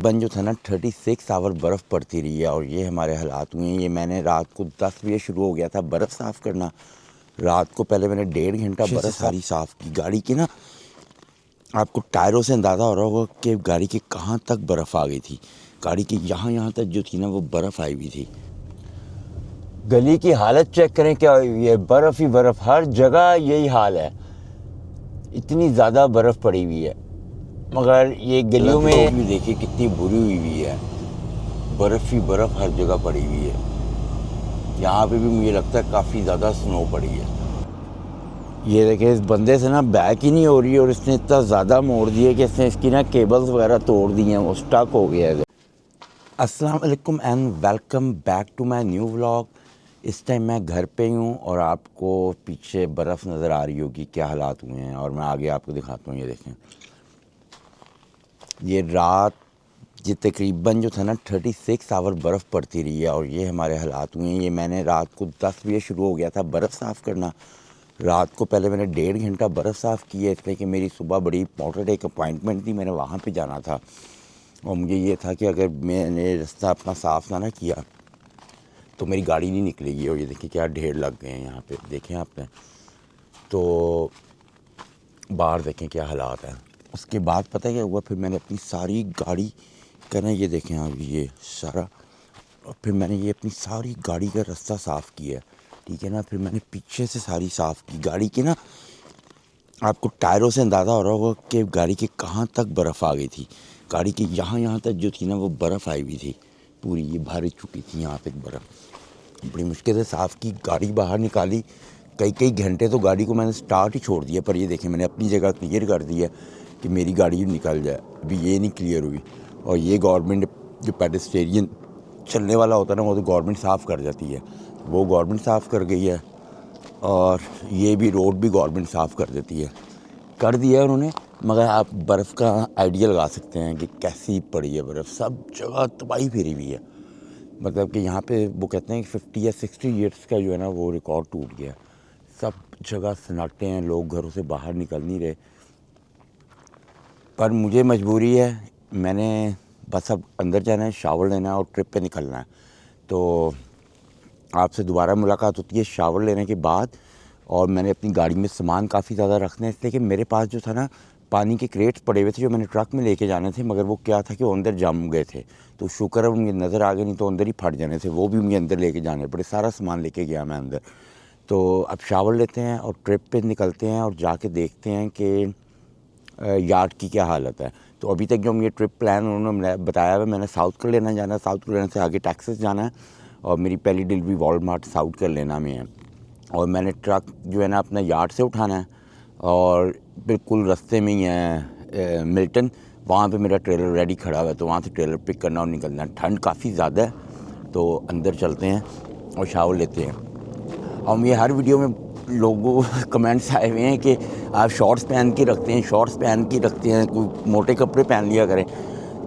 बन जो था ना 36 आवर बर्फ़ पड़ती रही है और ये हमारे हालात हुए हैं। ये मैंने रात को 10 बजे शुरू हो गया था बर्फ़ साफ़ करना। रात को पहले मैंने 1.5 घंटा बर्फ़ सारी साफ़ की गाड़ी की ना। आपको टायरों से अंदाज़ा हो रहा होगा कि गाड़ी के कहाँ तक बर्फ़ आ गई थी। गाड़ी की यहाँ तक जो थी ना वो बर्फ़ आई हुई थी। गली की हालत चेक करें क्या हुई है, बर्फ़ ही बर्फ़, हर जगह यही हाल है। इतनी ज़्यादा बर्फ़ पड़ी हुई है। मगर ये गलियों में भी देखिए कितनी बुरी हुई है, बर्फ़ ही बर्फ़ हर जगह पड़ी हुई है। यहाँ पे भी मुझे लगता है काफ़ी ज़्यादा स्नो पड़ी है। ये देखिए इस बंदे से ना बैक ही नहीं हो रही और इसने इतना ज़्यादा मोड़ दिया कि इसने इसकी ना केबल्स वगैरह तोड़ दी हैं, वो स्टक हो गया है। अस्सलाम वालेकुम and welcome back to my new vlog. इस टाइम मैं घर पे ही हूँ और आपको पीछे बर्फ़ नज़र आ रही होगी, क्या हालात हुए हैं और मैं आगे आपको दिखाता हूँ। ये देखें, ये रात ये तकरीबन जो था ना 36 आवर बर्फ़ पड़ती रही है और ये हमारे हालात हुए हैं। ये मैंने रात को 10 बजे शुरू हो गया था बर्फ़ साफ़ करना। रात को पहले मैंने 1.5 घंटा बर्फ़ साफ़ की है, इसलिए कि मेरी सुबह बड़ी इंपॉर्टेंट एक अपॉइंटमेंट थी, मैंने वहाँ पे जाना था और मुझे ये था कि अगर मैंने रास्ता अपना साफ़ ना किया तो मेरी गाड़ी नहीं निकलेगी। और ये देखिए क्या ढेर लग गए हैं यहाँ पे, देखें आपने तो बाहर देखें क्या हालात हैं। उसके बाद पता है क्या हुआ, फिर मैंने अपनी सारी गाड़ी का ना, ये देखें आप, ये सारा, और फिर मैंने ये अपनी सारी गाड़ी का रास्ता साफ़ किया, ठीक है ना। फिर मैंने पीछे से सारी साफ़ की गाड़ी की ना। आपको टायरों से अंदाज़ा हो रहा होगा कि गाड़ी के कहाँ तक बर्फ़ आ गई थी। गाड़ी की यहाँ तक जो थी ना वो बर्फ़ आई हुई थी पूरी, ये भर चुकी थी यहाँ तक बर्फ़। बड़ी मुश्किल से साफ़ की, गाड़ी बाहर निकाली। कई घंटे तो गाड़ी को मैंने स्टार्ट ही छोड़ दिया, पर ये देखें मैंने अपनी जगह क्लियर कर दी है कि मेरी गाड़ी निकल जाए। अभी ये नहीं क्लियर हुई और ये गवर्नमेंट जो पेडेस्टेरियन चलने वाला होता है ना वो तो गवर्नमेंट साफ़ कर जाती है, वो गवर्नमेंट साफ़ कर गई है। और ये भी रोड भी गवर्नमेंट साफ़ कर देती है, कर दिया है उन्होंने। मगर आप बर्फ़ का आइडिया लगा सकते हैं कि कैसी पड़ी है बर्फ़, सब जगह तबाही फेरी हुई है। मतलब कि यहाँ पे वो कहते हैं कि 50 या 60 ईयर्स का जो है ना वो रिकॉर्ड टूट गया। सब जगह सन्नाटे हैं, लोग घरों से बाहर निकल नहीं रहे। पर मुझे मजबूरी है, मैंने बस अब अंदर जाना है, शावर लेना है और ट्रिप पे निकलना है। तो आपसे दोबारा मुलाकात होती है शावर लेने के बाद। और मैंने अपनी गाड़ी में सामान काफ़ी ज़्यादा रखना है, इसलिए कि मेरे पास जो था ना पानी के क्रेट्स पड़े हुए थे जो मैंने ट्रक में लेके जाने थे, मगर वो क्या था कि वो अंदर जम गए थे। तो शुक्र है मुझे नज़र आ गए, नहीं तो अंदर ही फट जाने थे, वो भी मुझे अंदर लेके जाने पड़े। सारा सामान लेके गया मैं अंदर। तो अब शावर लेते हैं और ट्रिप पे निकलते हैं और जाके देखते हैं कि यार्ड की क्या हालत है। तो अभी तक जो ये ट्रिप प्लान उन्होंने बताया है, मैंने साउथ कैरोलिना जाना है, साउथ कैरोलिना से आगे टेक्सास जाना है और मेरी पहली डिलीवरी वॉलमार्ट साउथ कैरोलिना में है। और मैंने ट्रक जो है ना अपना यार्ड से उठाना है और बिल्कुल रास्ते में ही है मिल्टन, वहाँ पे मेरा ट्रेलर रेडी खड़ा हुआ है, तो वहाँ से ट्रेलर पिक करना और निकलना है। ठंड काफ़ी ज़्यादा है तो अंदर चलते हैं और शावर लेते हैं। और ये हर वीडियो में लोगों कमेंट्स आए हुए हैं कि आप शॉर्ट्स पहन के रखते हैं, शॉर्ट्स पहन के रखते हैं, कोई मोटे कपड़े पहन लिया करें।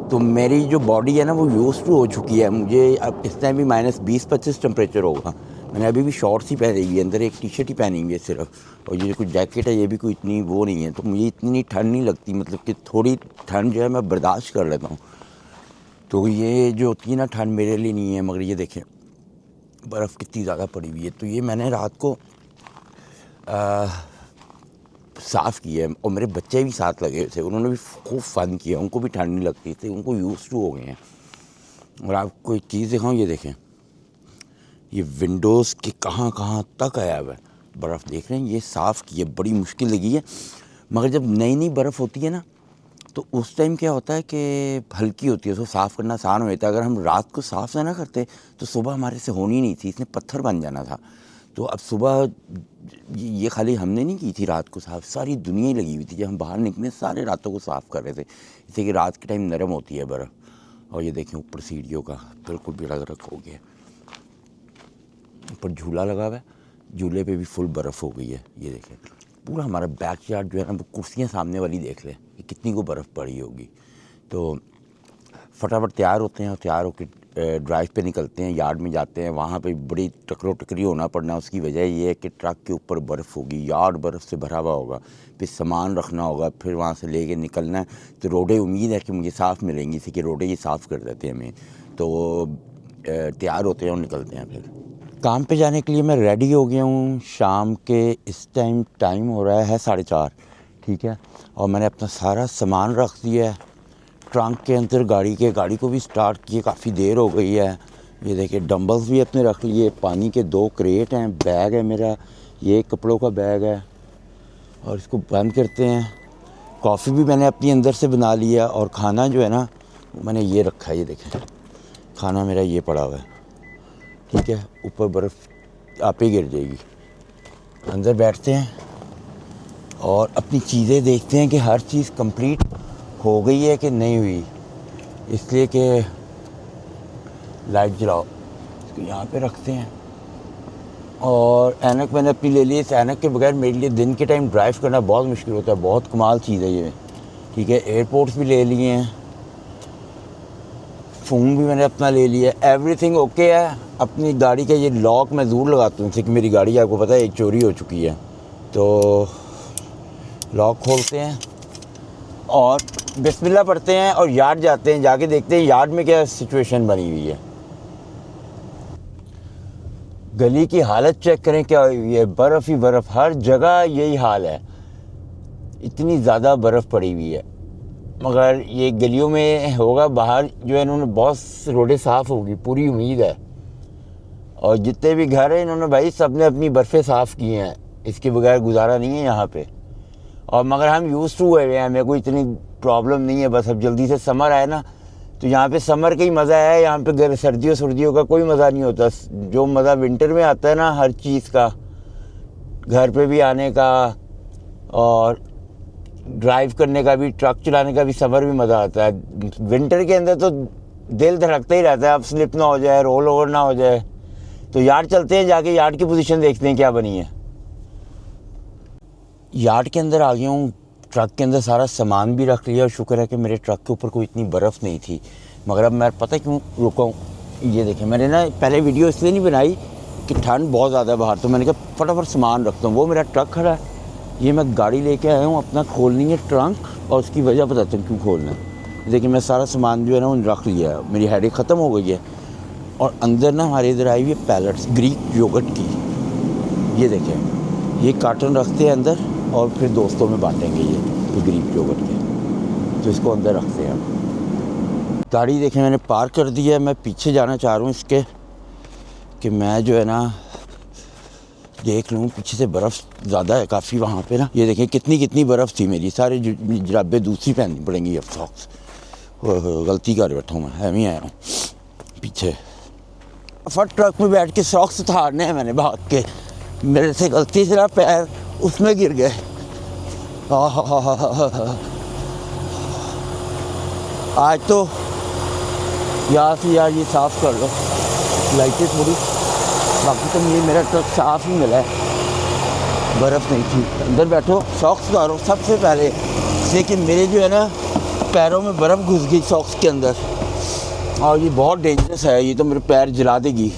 तो मेरी जो बॉडी है ना वो यूज़ टू हो चुकी है, मुझे अब इस टाइम भी -20-25 टेम्परेचर होगा। मैंने अभी भी शॉर्ट्स ही पहनी हुई है, अंदर एक टी शर्ट ही पहनी हुई है सिर्फ, और ये जो कुछ जैकेट है ये भी कोई इतनी वो नहीं है। तो मुझे इतनी ठंड नहीं लगती, मतलब कि थोड़ी ठंड जो है मैं बर्दाश्त कर लेता हूँ। तो ये जो होती है ना ठंड मेरे लिए नहीं है। मगर ये देखें बर्फ़ कितनी ज़्यादा पड़ी हुई है। तो ये मैंने रात को साफ़ किया है और मेरे बच्चे भी साथ लगे थे, उन्होंने भी खूब फ़न किया, उनको भी ठंड नहीं लगती थी, उनको यूज़ टू हो गए हैं। और आपको एक चीज़ दिखाऊँ, ये देखें ये विंडोज़ के कहाँ तक आया हुआ है बर्फ़, देख रहे हैं। ये साफ़ की है, बड़ी मुश्किल लगी है। मगर जब नई बर्फ़ होती है ना तो उस टाइम क्या होता है कि हल्की होती है, उसको साफ़ करना आसान हो जाता है। अगर हम रात को साफ़ ना करते तो सुबह हमारे से होनी नहीं थी, इसने पत्थर बन जाना था। तो अब सुबह ये खाली हमने नहीं की थी रात को साफ़, सारी दुनिया ही लगी हुई थी। जब हम बाहर निकले सारे रातों को साफ़ कर रहे थे, इससे कि रात के टाइम नरम होती है बर्फ़। और ये देखें ऊपर सीढ़ियों का बिल्कुल भी रग हो गया, ऊपर झूला लगा हुआ है, झूले पे भी फुल बर्फ़ हो गई है। ये देखें पूरा हमारा बैक यार्ड जो है ना, वो कुर्सियाँ सामने वाली देख लें कि कितनी को बर्फ़ पड़ी होगी। तो फटाफट तैयार होते हैं और तैयार होकर ड्राइव पे निकलते हैं, यार्ड में जाते हैं, वहाँ पे बड़ी टकरो टकरी होना पड़ना। उसकी वजह ये है कि ट्रक के ऊपर बर्फ़ होगी, यार्ड बर्फ़ से भरा हुआ होगा, फिर सामान रखना होगा, फिर वहाँ से लेके निकलना है। तो रोडें उम्मीद है कि मुझे साफ़ मिलेंगी, इसी कि रोडें ही साफ़ कर देते हैं हमें, तो वो तैयार होते हैं और निकलते हैं। फिर काम पे जाने के लिए मैं रेडी हो गया हूँ। शाम के इस टाइम हो रहा है 4:30, ठीक है। और मैंने अपना सारा सामान रख दिया है ट्रंक के अंदर गाड़ी को भी स्टार्ट किए, काफ़ी देर हो गई है। ये देखिए डंबल्स भी अपने रख लिए, पानी के 2 क्रेट हैं, बैग है मेरा, ये कपड़ों का बैग है। और इसको बंद करते हैं। कॉफ़ी भी मैंने अपनी अंदर से बना लिया और खाना जो है ना मैंने ये रखा है, ये देखें खाना मेरा ये पड़ा हुआ है, ठीक है। ऊपर बर्फ़ आप ही गिर जाएगी। अंदर बैठते हैं और अपनी चीज़ें देखते हैं कि हर चीज़ कंप्लीट हो गई है कि नहीं हुई, इसलिए कि लाइट जलाओ, इसको यहाँ पे रखते हैं। और ऐनक मैंने अपनी ले ली। इस ऐनक के बगैर मेरे लिए दिन के टाइम ड्राइव करना बहुत मुश्किल होता है, बहुत कमाल चीज़ है ये, ठीक है। एयरपोर्ट्स भी ले लिए हैं, फ़ोन भी मैंने अपना ले लिया, एवरीथिंग ओके है। अपनी गाड़ी का ये लॉक मैं ज़रूर लगाता हूँ, जैसे कि मेरी गाड़ी आपको पता है एक चोरी हो चुकी है। तो लॉक खोलते हैं और बिस्मिल्लाह पढ़ते हैं और यार्ड जाते हैं। जाके देखते हैं यार्ड में क्या सिचुएशन बनी हुई है। गली की हालत चेक करें क्या हुई है, बर्फ़ ही बर्फ़, हर जगह यही हाल है, इतनी ज़्यादा बर्फ़ पड़ी हुई है। मगर ये गलियों में होगा, बाहर जो है इन्होंने बहुत रोडें साफ़ होगी, पूरी उम्मीद है। और जितने भी घर हैं इन्होंने भाई सब ने अपनी बर्फ़ें साफ़ की हैं, इसके बगैर गुजारा नहीं है यहाँ पे। और मगर हम यूज़ टू हुए हैं, हमें कोई इतनी प्रॉब्लम नहीं है। बस अब जल्दी से समर आए ना, तो यहाँ पे समर का ही मज़ा है। यहाँ पे सर्दियों का कोई मज़ा नहीं होता। जो मज़ा विंटर में आता है ना हर चीज़ का, घर पे भी आने का और ड्राइव करने का भी, ट्रक चलाने का भी, समर में मज़ा आता है। विंटर के अंदर तो दिल धड़कता ही रहता है, अब स्लिप ना हो जाए, रोल ओवर ना हो जाए। तो यार्ड चलते हैं, जाके यार्ड की पोजीशन देखते हैं क्या बनी है। यार्ड के अंदर आ गया हूँ, ट्रक के अंदर सारा सामान भी रख लिया और शुक्र है कि मेरे ट्रक के ऊपर कोई इतनी बर्फ़ नहीं थी। मगर अब मैं पता क्यों रुका हूँ, ये देखें मैंने ना पहले वीडियो इसलिए नहीं बनाई कि ठंड बहुत ज़्यादा बाहर, तो मैंने कहा फटाफट सामान रखता हूँ। वो मेरा ट्रक खड़ा है, ये मैं गाड़ी लेके आया हूँ, अपना खोलनी है ट्रंक, और उसकी वजह बताता हूँ क्यों खोलना है। देखिए मैं सारा सामान जो है ना उन रख लिया है, मेरी हेडेक ख़त्म हो गई है। और अंदर ना हमारे इधर आई हुई है पैलेट्स ग्रीक योगर्ट की, ये देखें, ये कार्टन रखते हैं अंदर और फिर दोस्तों में बांटेंगे ये ग्रीक योगर्ट के, तो इसको अंदर रखते हैं। गाड़ी देखें मैंने पार्क कर दी है, मैं पीछे जाना चाह रहा हूँ इसके कि मैं जो है ना देख लूँ, पीछे से बर्फ़ ज़्यादा है काफ़ी वहाँ पे ना। ये देखें कितनी बर्फ़ थी, मेरी सारी जराबें दूसरी पहननी पड़ेंगी अब। सॉक्स गलती कर बैठा हूँ मैं, ही आया हूँ पीछे। फट ट्रक में बैठ के सॉक्स उतारने हैं मैंने भाग के, मेरे से गलती से ना पैर उसमें गिर गए। आज तो यार से यार ये साफ़ कर लो लाइटें थोड़ी, बाकी तो ये मेरा ट्रक साफ़ ही मिला है, बर्फ़ नहीं थी। अंदर बैठो, सॉक्स उतारो सबसे पहले, लेकिन मेरे जो है ना पैरों में बर्फ़ घुस गई सॉक्स के अंदर, और ये बहुत डेंजरस है, ये तो मेरे पैर जला देगी।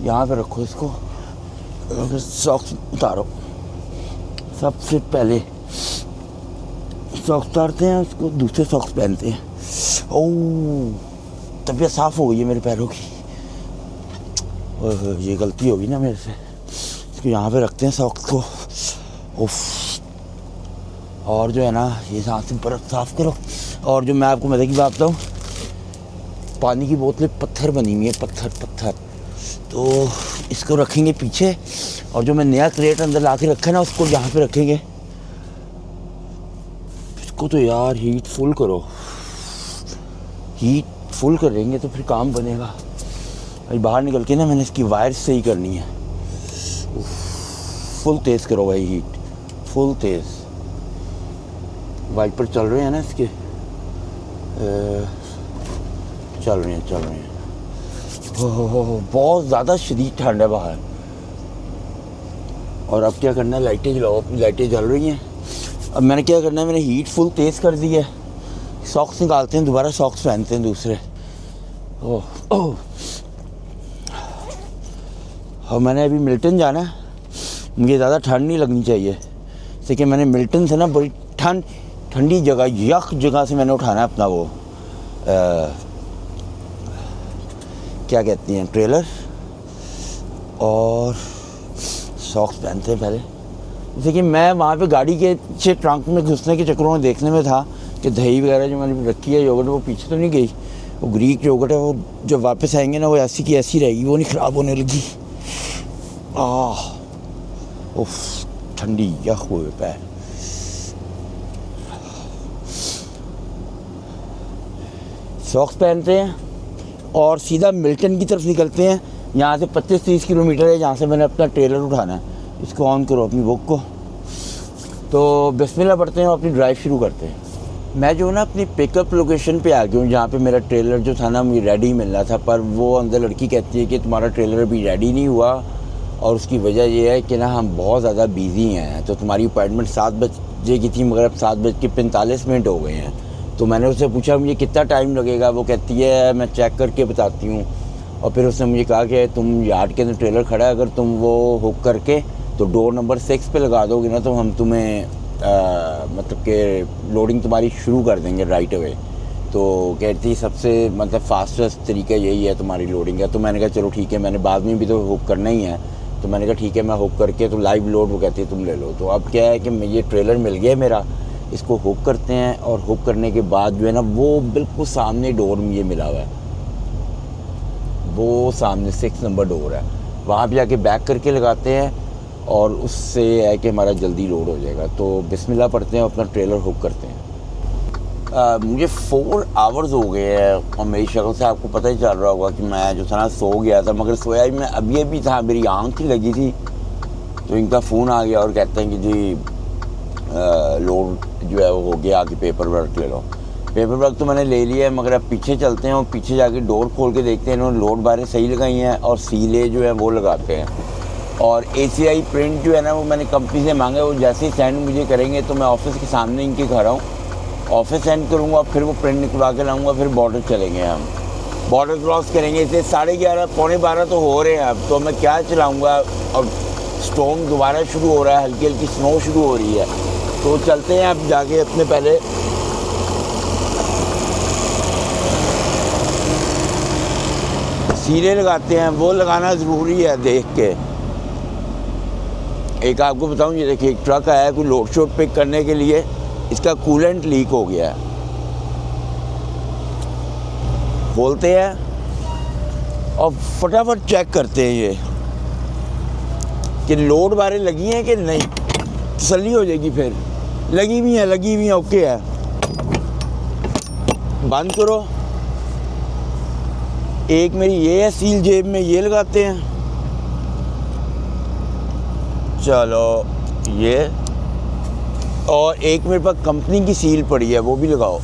यहाँ पे रखो इसको, फिर सॉक्स उतारो। सबसे पहले सॉक्स उतारते हैं, उसको दूसरे सॉक्स पहनते हैं। ओह तबीयत साफ़ हो गई है मेरे पैरों की। ये गलती होगी ना मेरे से। इसको यहाँ पे रखते हैं सॉक्स को। उफ, और जो है ना ये यहाँ से बर्फ़ साफ़ करो। और जो मैं आपको मज़े की बात बताऊँ, पानी की बोतलें पत्थर बनी हुई है, पत्थर। तो इसको रखेंगे पीछे, और जो मैं नया क्रेट अंदर ला के रखा है ना उसको यहाँ पे रखेंगे। इसको तो यार हीट फुल करो, हीट फुल करेंगे तो फिर काम बनेगा। भाई बाहर निकल के ना मैंने इसकी वायर सही करनी है। फुल तेज़ करो भाई, हीट फुल तेज़। वाइपर चल रहे हैं ना इसके, चल रहे हैं। हो बहुत ज़्यादा शदीद ठंड है बाहर। और अब क्या करना है, लाइटें जलाओ, अपनी लाइटें जल रही हैं। अब मैंने क्या करना है, मैंने हीट फुल तेज़ कर दी है। सॉक्स निकालते हैं, दोबारा सॉक्स पहनते हैं दूसरे। ओह ओह, और मैंने अभी मिल्टन जाना है, मुझे ज़्यादा ठंड नहीं लगनी चाहिए, जैसे कि मैंने मिल्टन से ना बड़ी ठंडी जगह, यख जगह से मैंने उठाना है अपना वो क्या कहती हैं, ट्रेलर, और सॉक्स पहनते हैं पहले। जैसे कि मैं वहाँ पे गाड़ी के पीछे ट्रंक में घुसने के चक्करों में देखने में था कि दही वगैरह जो मैंने रखी है योगर्ट, वो पीछे तो नहीं गई, वो ग्रीक योगर्ट है, वो जब वापस आएंगे ना वो ऐसी की ऐसी रहेगी, वो नहीं ख़राब होने लगी। उफ, ठंडी यख हुए पैर। सॉक्स पहनते हैं और सीधा मिल्टन की तरफ निकलते हैं। यहाँ से 25-30 किलोमीटर है जहाँ से मैंने अपना ट्रेलर उठाना है। इसको ऑन करो अपनी बुक को, तो बिस्मिल्लाह पढ़ते हैं और अपनी ड्राइव शुरू करते हैं। मैं जो ना अपनी पिकअप लोकेशन पे आ गया हूँ, जहाँ पे मेरा ट्रेलर जो था ना मुझे रेडी मिलना था, पर वो अंदर लड़की कहती है कि तुम्हारा ट्रेलर अभी रेडी नहीं हुआ, और उसकी वजह ये है कि ना हम बहुत ज़्यादा बिज़ी हैं, तो तुम्हारी अपॉइंटमेंट 7 बजे की थी मगर अब 7:45 हो गए हैं। तो मैंने उससे पूछा मुझे कितना टाइम लगेगा, वो कहती है मैं चेक करके बताती हूँ। और फिर उसने मुझे कहा कि तुम यार्ड के अंदर ट्रेलर खड़ा है, अगर तुम वो हुक करके तो डोर नंबर 6 पे लगा दोगे ना, तो हम तुम्हें मतलब कि लोडिंग तुम्हारी शुरू कर देंगे राइट अवे। तो कहती सबसे मतलब फास्टेस्ट तरीका यही है तुम्हारी लोडिंग का। तो मैंने कहा चलो ठीक है, मैंने बाद में भी तो हुक करना ही है, तो मैंने कहा ठीक है मैं हुक करके तो लाइव लोड, वो कहती है तुम ले लो। तो अब क्या है कि ये ट्रेलर मिल गया मेरा, इसको हुक करते हैं, और हुक करने के बाद जो है ना वो बिल्कुल सामने डोर में ये मिला हुआ है, वो सामने 6 नंबर डोर है, वहाँ पे जाके बैक करके लगाते हैं, और उससे है कि हमारा जल्दी लोड हो जाएगा। तो बिस्मिल्लाह पढ़ते हैं, अपना ट्रेलर हुक करते हैं। मुझे 4 आवर्स हो गए हैं, और मेरी शक्ल से आपको पता ही चल रहा होगा कि मैं जो था ना सो गया था, मगर सोया ही मैं अभी था, मेरी आँख ही लगी थी, तो इनका फ़ोन आ गया और कहते हैं कि जी लोड जो है वो हो गया, आगे पेपर वर्क ले लो। पेपर वर्क तो मैंने ले लिया है, मगर अब पीछे चलते हैं और पीछे जाके डोर खोल के देखते हैं इन्होंने लोड बारें सही लगाई हैं, और सीले जो है वो लगाते हैं। और ACI प्रिंट जो है ना वो मैंने कंपनी से मांगा है, वो जैसे ही सेंड मुझे करेंगे तो मैं ऑफिस के सामने इनके घर आऊँ, ऑफिस सेंड करूँगा, फिर वो प्रिंट निकलवा के लाऊँगा, फिर बॉर्डर चलेंगे, हम बॉर्डर क्रॉस करेंगे। इसे 11:30 पौने 12 तो हो रहे हैं अब, तो मैं क्या चलाऊँगा, और स्टॉर्म दोबारा शुरू हो रहा है, हल्की हल्की स्नो शुरू हो रही है, तो चलते हैं अब जाके अपने पहले सीले लगाते हैं, वो लगाना ज़रूरी है देख के। एक आपको बताऊं, ये देखिए एक ट्रक आया है कोई लोड शोड पिक करने के लिए, इसका कूलेंट लीक हो गया है। खोलते हैं और फटाफट चेक करते हैं ये कि लोड बारें लगी हैं कि नहीं, तसल्ली हो जाएगी। फिर लगी हुई हैं, ओके है, बंद करो। एक मेरी ये है सील, जेब में ये लगाते हैं, चलो ये, और एक मेरे पास कंपनी की सील पड़ी है, वो भी लगाओ।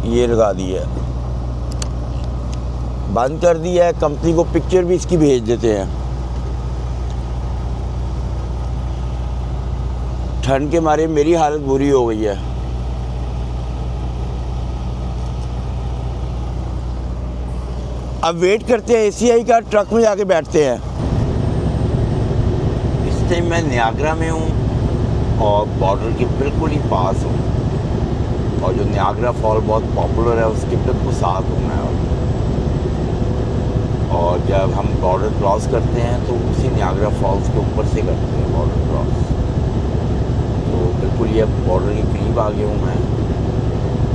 ये लगा दी है, बंद कर दिया है। कंपनी को पिक्चर भी इसकी भेज देते हैं। ठंड के मारे मेरी हालत बुरी हो गई है। अब वेट करते हैं ACI का, ट्रक में जाके बैठते हैं। इस टाइम मैं नियाग्रा में हूँ और बॉर्डर के बिल्कुल ही पास हूँ, और जो नियाग्रा फॉल बहुत पॉपुलर है उसके बिल्कुल साथ हूँ मैं। और जब हम बॉर्डर क्रॉस करते हैं तो उसी नियाग्रा फॉल्स के ऊपर से करते हैं बॉर्डर क्रॉस। तो बिल्कुल ये बॉर्डर के करीब आ गया हूँ मैं,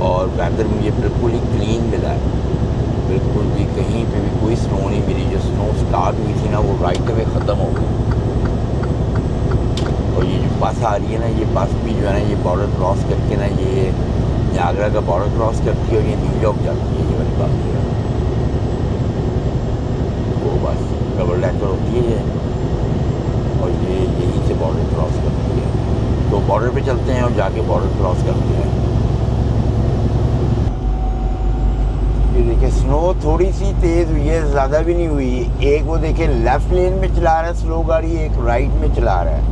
और वेदर मुझे बिल्कुल ही क्लीन मिला है, बिल्कुल भी कहीं पे भी कोई स्नो नहीं मिली। जो स्नो स्टार्ट हुई थी ना वो राइट अवे ख़त्म हो गई। और ये जो बस आ रही है ना, ये बस भी जो है ना ये बॉर्डर क्रॉस करके ना ये नियाग्रा का बॉर्डर क्रॉस करती है और ये न्यूयॉर्क जाती है, ये वाली बात है। वो बस डबल डेकर होती है ये, और ये यहीं से बॉर्डर क्रॉस करती है। तो बॉर्डर पे चलते हैं और जाके बॉर्डर क्रॉस करते हैं। ये देखिए स्नो थोड़ी सी तेज़ हुई है, ज़्यादा भी नहीं हुई। एक वो देखिए लेफ़्ट लेन में चला रहा है स्लो गाड़ी, एक राइट में चला रहा है।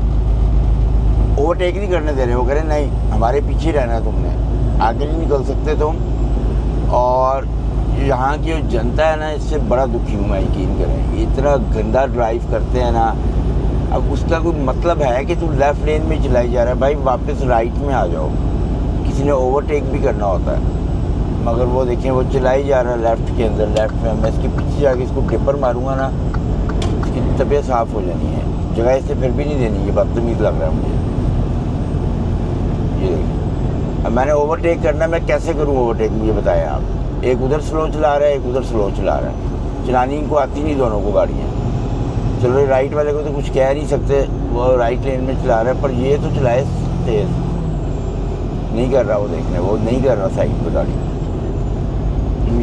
ओवरटेक नहीं करने दे रहे। वो कह रहे नहीं, हमारे पीछे रहना है, तुमने आगे नहीं निकल सकते तुम। और यहाँ की जो जनता है ना, इससे बड़ा दुखी हूँ मैं, यकीन करें। इतना गंदा ड्राइव करते हैं ना। अब उसका कोई मतलब है कि तुम लेफ़्ट लेन में चलाई जा रहा है, भाई वापस राइट में आ जाओ। किसी ने ओवरटेक भी करना होता है, मगर वो देखें वो चलाई जा रहा है लेफ़्ट के अंदर, लेफ़्ट में। मैं इसके पीछे जाके इसको टिपर मारूंगा ना, इसकी तबीयत साफ़ हो जानी है। जगह इससे फिर भी नहीं देनी, ये बदतमीज़ लग रहा है मुझे। ये देखिए, अब मैंने ओवरटेक करना, मैं कैसे करूँ ओवरटेक, मुझे बताएं आप। एक उधर स्लो चला रहा है, एक उधर स्लो चला रहा है। चलानी इनको आती नहीं दोनों को गाड़ियाँ। चलो राइट वाले को तो कुछ कह नहीं सकते, वो राइट लेन में चला रहा है, पर ये तो चलाए तेज़। नहीं कर रहा वो, देखने वो नहीं कर रहा साइड पर गाड़ी।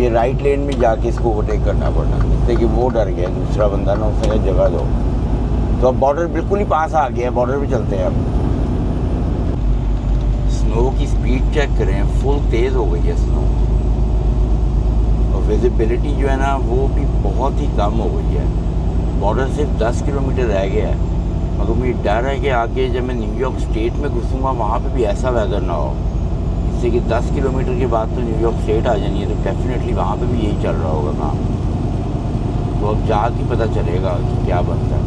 ये राइट लेन में जाके इसको ओवरटेक करना पड़ना, जिससे कि वो डर गया दूसरा बंदा ना, उसने कहा जगह दो। तो अब बॉर्डर बिल्कुल ही पास आ गया है, बॉर्डर पे चलते हैं अब। स्नो की स्पीड चेक करें, फुल तेज़ हो गई है स्नो। और विजिबिलिटी जो है ना, वो भी बहुत ही कम हो गई है। बॉर्डर सिर्फ 10 किलोमीटर रह गया है, मगर मुझे डर है कि आगे जब मैं न्यूयॉर्क स्टेट में घुसूँगा, वहाँ पे भी ऐसा वेदर ना हो, जिससे कि 10 किलोमीटर के बाद तो न्यूयॉर्क स्टेट आ जानी है। तो डेफिनेटली वहाँ पे भी यही चल रहा होगा काम। तो अब जाके पता चलेगा कि क्या बनता है।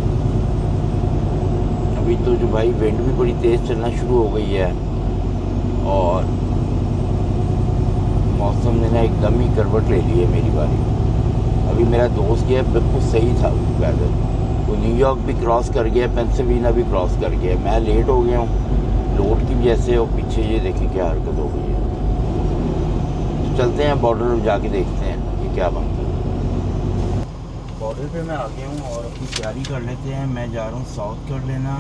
अभी तो जो भाई विंड भी बड़ी तेज़ चलना शुरू हो गई है, और मौसम ने ना एकदम ही करवट ले ली है मेरी बारी। अभी मेरा दोस्त गया, बिल्कुल सही था वेदर। वो न्यूयॉर्क भी क्रॉस कर गया, पेंसिल्वेनिया भी क्रॉस कर गया। मैं लेट हो गया हूँ लोड की वजह से, और पीछे ये देखें क्या हरकत हो गई है। तो चलते हैं बॉर्डर जाके देखते हैं कि क्या बनता है। बॉर्डर पे मैं आ गया हूँ और अपनी तैयारी कर लेते हैं। मैं जा रहा हूँ साउथ कैरोलिना,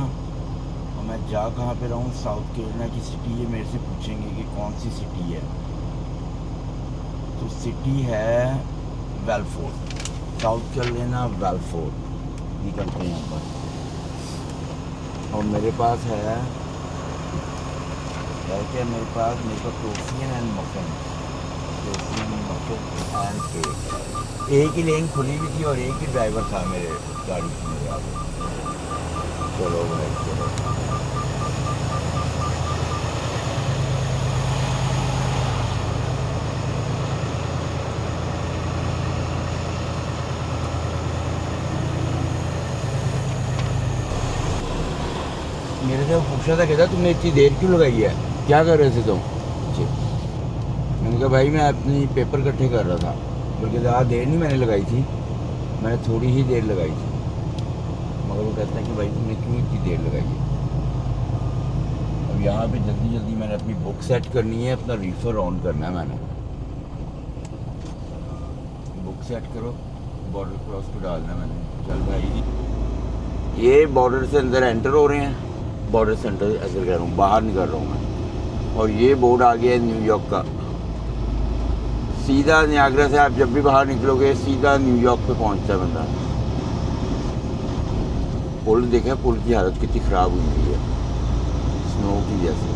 और मैं जा कहाँ पे रहा हूँ, साउथ कैरोलिना की सिटी है। मेरे से पूछेंगे कि कौन सी सिटी है, तो सिटी है वेलफोर्ड, साउथ कैरोलिना वेलफोर्ड। निकलते हैं यहाँ पर, और मेरे पास है क्या, मेरे पास टोस्टियन एंड मफिन, एंड केक। एक ही लेन खुली हुई थी और एक ही ड्राइवर था मेरे गाड़ी की, मेरे आगे। चलो भाई चलो। मेरे से पूछा था, कहता तुमने इतनी देर क्यों लगाई है, क्या कर रहे थे तुम? जी, मैंने कहा भाई मैं अपनी पेपर इकट्ठे कर रहा था। बल्कि ज़्यादा देर नहीं मैंने लगाई थी, मैंने थोड़ी ही देर लगाई थी। मगर वो कहते हैं कि भाई तुमने क्यों इतनी देर लगाई है। अब यहाँ पे जल्दी जल्दी मैंने अपनी बुक सेट करनी है, अपना रीफर ऑन करना है मैंने। बुक सेट करो, बॉर्डर क्रॉस को डालना है मैंने। चल भाई, ये बॉर्डर से अंदर एंटर हो रहे हैं, बॉर्डर से अंदर ऐसे कह रहा हूँ, बाहर निकल रहा हूँ मैं। और ये बोर्ड आ गया है न्यूयॉर्क का। सीधा नियाग्रा से आप जब भी बाहर निकलोगे, सीधा न्यूयॉर्क पे पहुंचता है बंदा। पुल देखा, पुल की हालत कितनी ख़राब हुई है स्नो की वजह से।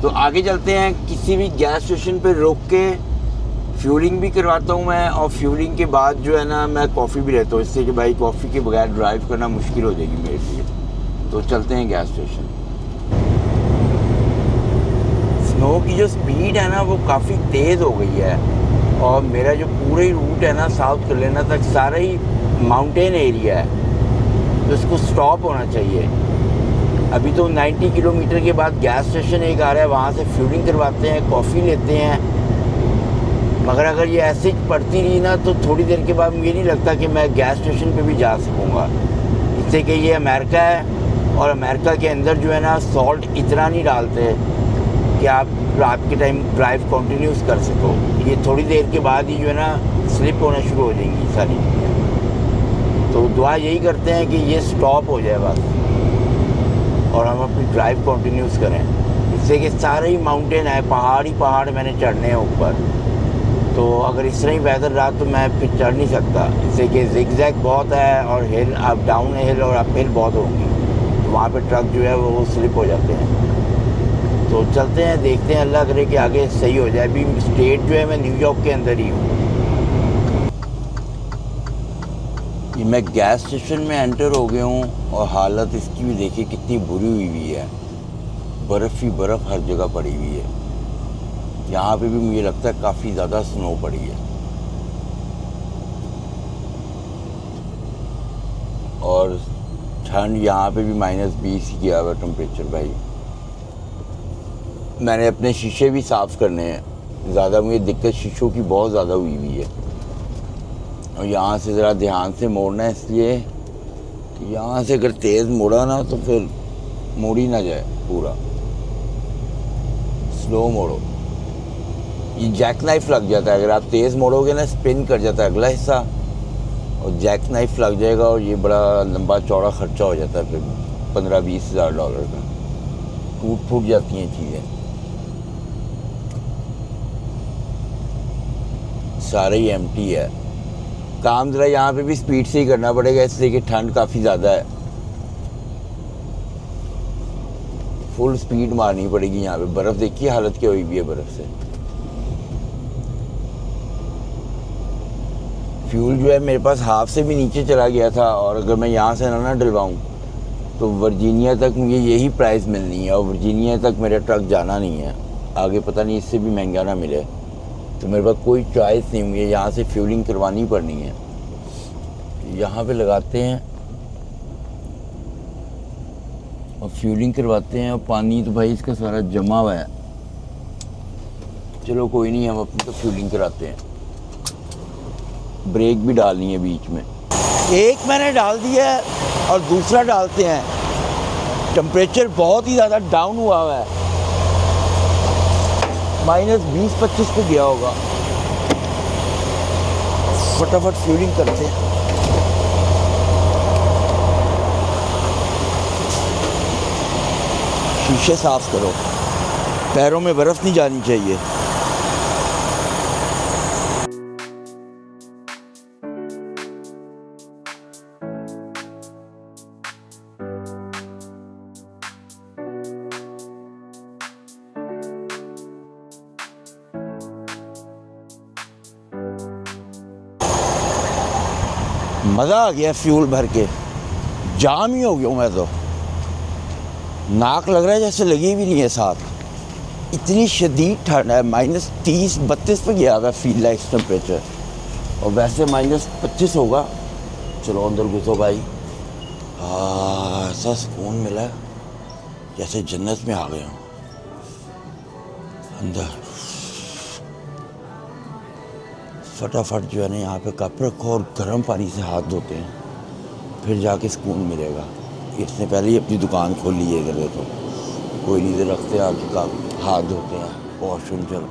तो आगे चलते हैं। किसी भी गैस स्टेशन पे रोक के फ्यूलिंग भी करवाता हूँ मैं, और फ्यूलिंग के बाद जो है ना, मैं कॉफ़ी भी लेता हूँ, इससे कि भाई कॉफ़ी के बगैर ड्राइव करना मुश्किल हो जाएगी मेरे लिए। तो चलते हैं गैस स्टेशन। स्नो की जो स्पीड है ना, वो काफ़ी तेज़ हो गई है, और मेरा जो पूरा ही रूट है ना साउथ कैरोलिना तक, सारा ही माउंटेन एरिया है, तो इसको स्टॉप होना चाहिए। अभी तो 90 किलोमीटर के बाद गैस स्टेशन एक आ रहा है, वहाँ से फ्यूलिंग करवाते हैं, कॉफ़ी लेते हैं। मगर अगर ये ऐसे पड़ती रही ना, तो थोड़ी देर के बाद मुझे नहीं लगता कि मैं गैस स्टेशन पे भी जा सकूँगा। इससे कि ये अमेरिका है, और अमेरिका के अंदर जो है ना, सॉल्ट इतना नहीं डालते कि आप रात के टाइम ड्राइव कंटिन्यूस कर सको। ये थोड़ी देर के बाद ही जो है ना, स्लिप होना शुरू हो जाएंगी सारी चीज़ें। तो दुआ यही करते हैं कि ये स्टॉप हो जाए बस, और हम अपनी ड्राइव कंटिन्यूस करें। इससे कि सारे ही माउंटेन है, पहाड़ ही पहाड़ मैंने चढ़ने हैं ऊपर। तो अगर इस तरह ही वेदर रहा तो मैं फिर चढ़ नहीं सकता। इससे कि जिगजैग बहुत है, और हिल अप डाउन हिल और अप हिल बहुत होगी, तो वहाँ पे ट्रक जो है वो स्लिप हो जाते हैं। तो चलते हैं, देखते हैं, अल्लाह करे कि आगे सही हो जाए। अभी स्टेट जो है, मैं न्यूयॉर्क के अंदर ही हूँ। मैं गैस स्टेशन में एंटर हो गया हूँ और हालत इसकी भी देखिए कितनी बुरी हुई है। बर्फ़ ही बर्फ़ हर जगह पड़ी हुई है। यहाँ पे भी मुझे लगता है काफ़ी ज़्यादा स्नो पड़ी है। और ठंड यहाँ पे भी -20 ही गया हुआ टेम्परेचर भाई। मैंने अपने शीशे भी साफ़ करने हैं। ज़्यादा मुझे दिक्कत शीशों की बहुत ज़्यादा हुई हुई है। और यहाँ से ज़रा ध्यान से मोड़ना है, इसलिए कि यहाँ से अगर तेज़ मोड़ा ना तो फिर मोड़ ही ना जाए पूरा। स्लो मोड़ो, ये जैक नाइफ लग जाता है। अगर आप तेज़ मोड़ोगे ना स्पिन कर जाता है अगला हिस्सा और जैक नाइफ लग जाएगा और ये बड़ा लंबा चौड़ा ख़र्चा हो जाता है। फिर 15-20 हज़ार डॉलर का टूट फूट जाती हैं चीज़ें। सारा ही एम्प्टी है। काम ज़रा यहाँ पे भी स्पीड से ही करना पड़ेगा, इसलिए कि ठंड काफ़ी ज़्यादा है। फुल स्पीड मारनी पड़ेगी यहाँ पे। बर्फ़ देखिए हालत क्या हुई भी है बर्फ़ से। फ्यूल जो है मेरे पास हाफ से भी नीचे चला गया था और अगर मैं यहाँ से ना डलवाऊँ तो वर्जीनिया तक मुझे यही प्राइस मिलनी है और वर्जीनिया तक मेरा ट्रक जाना नहीं है। आगे पता नहीं इससे भी महंगा ना मिले, तो मेरे पास कोई चॉइस नहीं, मुझे यहाँ से फ्यूलिंग करवानी पड़नी है। यहाँ पे लगाते हैं और फ्यूलिंग करवाते हैं। और पानी तो भाई इसका सारा जमा हुआ है। चलो कोई नहीं, हम अपनी तो फ्यूलिंग कराते हैं। ब्रेक भी डालनी है बीच में। एक मैंने डाल दिया है और दूसरा डालते हैं। टेम्परेचर बहुत ही ज़्यादा डाउन हुआ है, -20-25 पे गया होगा। फटाफट फ्यूलिंग करते हैं। शीशे साफ करो, पैरों में बर्फ़ नहीं जानी चाहिए। मज़ा आ गया फ्यूल भर के। जाम ही हो गया हूँ मैं तो। नाक लग रहा है जैसे लगी भी नहीं है साथ। इतनी शदीद ठंड है, -30-32 पे गया हुआ फील लाइक टेम्परेचर और वैसे -25 होगा। चलो अंदर घुसो भाई। ऐसा सुकून मिला जैसे जन्नत में आ गया हूँ। अंदर फटाफट जो है ना यहाँ पे कप रखो और गर्म पानी से हाथ धोते हैं, फिर जाके सुकून मिलेगा। इसने पहले ही अपनी दुकान खोल ली है इधर, तो कोई नहीं, इधर रखते हैं आके कप, हाथ धोते हैं, वॉशरूम चलो।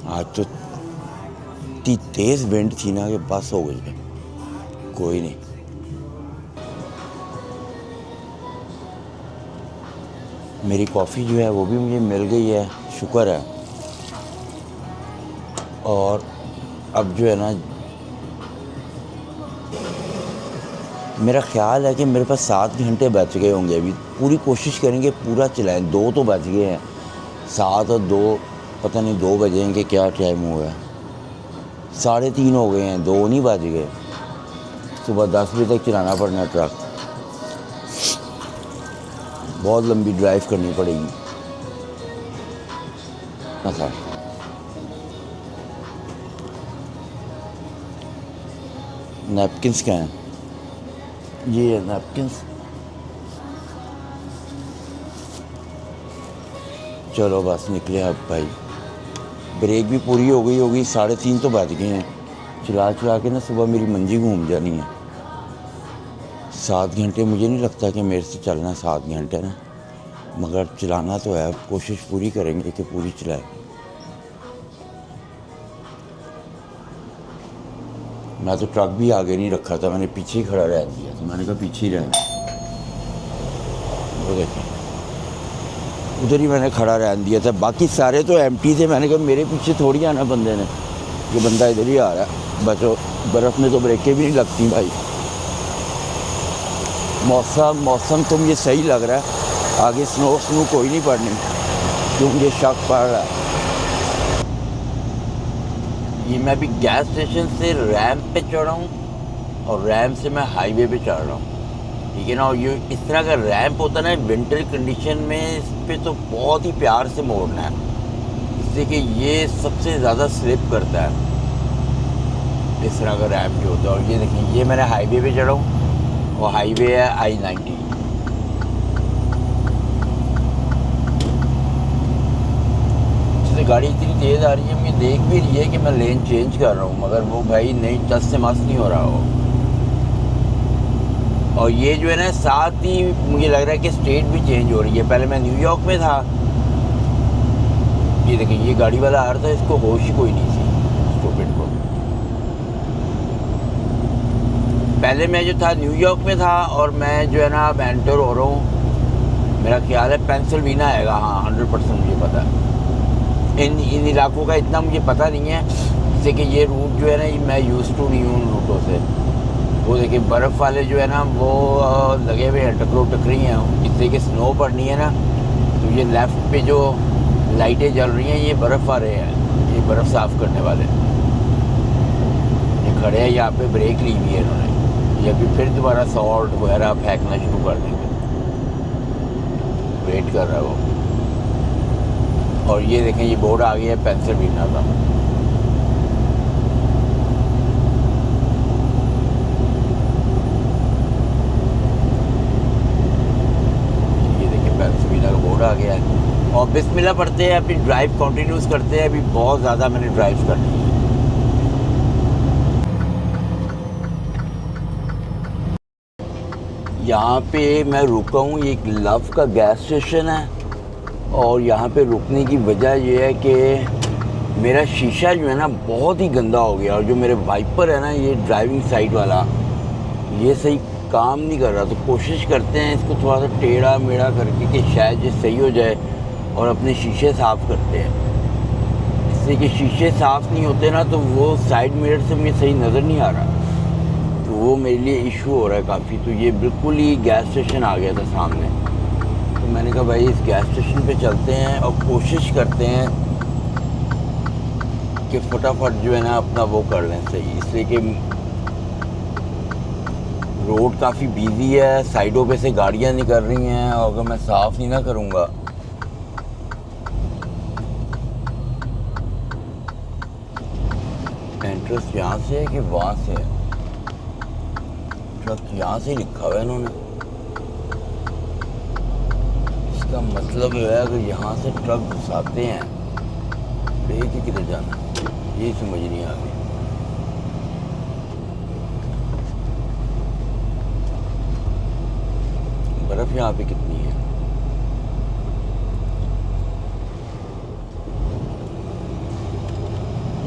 आज तो इतनी तेज़ विंड थी ना कि बस हो गई है। कोई नहीं, मेरी कॉफ़ी जो है वो भी मुझे मिल गई है, शुक्र है। और अब जो है ना मेरा ख्याल है कि मेरे पास 7 घंटे बच गए होंगे अभी। पूरी कोशिश करेंगे पूरा चलाएं। 2 तो बज गए हैं, 7 और 2 पता नहीं 2 बजेंगे, क्या टाइम हुआ है, 3:30 हो गए हैं, 2 नहीं बज गए। सुबह 10 बजे तक चलाना पड़ना ट्रक। बहुत लंबी ड्राइव करनी पड़ेगी। अच्छा, नैपकिन्स क्या हैं? ये है नैपकिन्स। चलो बस निकले अब भाई। ब्रेक भी पूरी हो गई होगी, 3:30 तो बज गए हैं। चला चला के ना सुबह मेरी मंजी घूम जानी है। 7 घंटे मुझे नहीं लगता कि मेरे से चलना 7 घंटे ना, मगर चलाना तो है। कोशिश पूरी करेंगे कि पूरी चलाएं। मैं तो ट्रक भी आगे नहीं रखा था, मैंने पीछे ही खड़ा रह दिया था। मैंने कहा पीछे ही रह, वो देखिए उधर ही मैंने खड़ा रह दिया था। बाकी सारे तो एम्प्टी थे। मैंने कहा मेरे पीछे थोड़ी आना बंदे ने, ये बंदा इधर ही आ रहा है। बचो, बर्फ़ में तो ब्रेकें भी नहीं लगती भाई। मौसम तो मुझे सही लग रहा है। आगे स्नो कोई नहीं पड़नी, क्योंकि मुझे शक पड़ रहा है। ये मैं अभी गैस स्टेशन से रैम्प पे चढ़ रहा हूँ और रैम्प से मैं हाईवे पे चढ़ रहा हूँ, ठीक है ना। और ये इस तरह का रैम्प होता है ना विंटर कंडीशन में, इस पर तो बहुत ही प्यार से मोड़ना है, इससे कि ये सबसे ज़्यादा स्लिप करता है, इस तरह का रैम्प जो होता है। और ये देखिए ये मैंने हाईवे पे चढ़ा हूँ और हाईवे है I-90। गाड़ी इतनी तेज़ आ रही है, मुझे देख भी रही है कि मैं लेन चेंज कर रहा हूँ, मगर वो भाई नहीं, टस से मस नहीं हो रहा हो। और ये जो है ना साथ ही मुझे लग रहा है कि स्टेट भी चेंज हो रही है। पहले मैं न्यूयॉर्क में था, ये देखिए ये गाड़ी वाला आ रहा था, इसको होश ही कोई नहीं थी स्टूपिड को। पहले मैं जो था न्यूयॉर्क में था और मैं जो है ना अब एंटर हो रहा हूँ, मेरा ख्याल है पेंसिल्वेनिया आएगा, हाँ 100% मुझे पता है। इन इलाकों का इतना मुझे पता नहीं है, जैसे कि ये रूट जो है ना मैं यूज़ टू नहीं हूँ उन रूटों से। वो देखिए बर्फ़ वाले जो है ना वो लगे हुए हैं, टकरी हैं, इससे कि स्नो पड़नी है ना, तो ये लेफ़्ट पे जो लाइटें जल रही हैं ये बर्फ़ वाले हैं, ये बर्फ़ साफ़ करने वाले। ये खड़े हैं यहाँ पे, ब्रेक ली हुई है इन्होंने, ये अभी फिर दोबारा सॉल्ट वगैरह फेंकना शुरू कर देंगे, वेट कर रहा है वो। और ये देखें ये बोर्ड आ गया है पेंसिल्वेनिया का। ये देखिए पेंसिल्वेनिया का बोर्ड आ गया है। और बिस्मिल्लाह पढ़ते हैं, अपनी ड्राइव कंटिन्यूस करते हैं। अभी बहुत ज़्यादा मैंने ड्राइव करनी है। यहाँ पे मैं रुका हूँ, ये एक लव का गैस स्टेशन है। और यहाँ पे रुकने की वजह ये है कि मेरा शीशा जो है ना बहुत ही गंदा हो गया, और जो मेरे वाइपर है ना ये ड्राइविंग साइड वाला, ये सही काम नहीं कर रहा। तो कोशिश करते हैं इसको थोड़ा सा टेढ़ा मेढ़ा करके कि शायद ये सही हो जाए, और अपने शीशे साफ़ करते हैं। इससे कि शीशे साफ़ नहीं होते ना तो वो साइड मिरर से मुझे सही नज़र नहीं आ रहा, तो वो मेरे लिए इशू हो रहा है काफ़ी। तो ये बिल्कुल ही गैस स्टेशन आ गया था सामने, तो मैंने कहा भाई इस गैस स्टेशन पे चलते हैं और कोशिश करते हैं कि फटाफट जो है ना अपना वो कर लें सही, इसलिए कि रोड काफ़ी बिजी है, साइडों पे से गाड़ियां निकल रही हैं, और अगर मैं साफ़ नहीं ना करूँगा एंट्रेंस यहाँ से है कि वहाँ से है। ट्रक यहाँ से लिखा हुआ है इन्होंने, इसका मतलब है अगर यहाँ से ट्रक घुसाते हैं तो ये किधर जाना, ये समझ नहीं आ रही। बर्फ़ यहाँ पे कितनी है,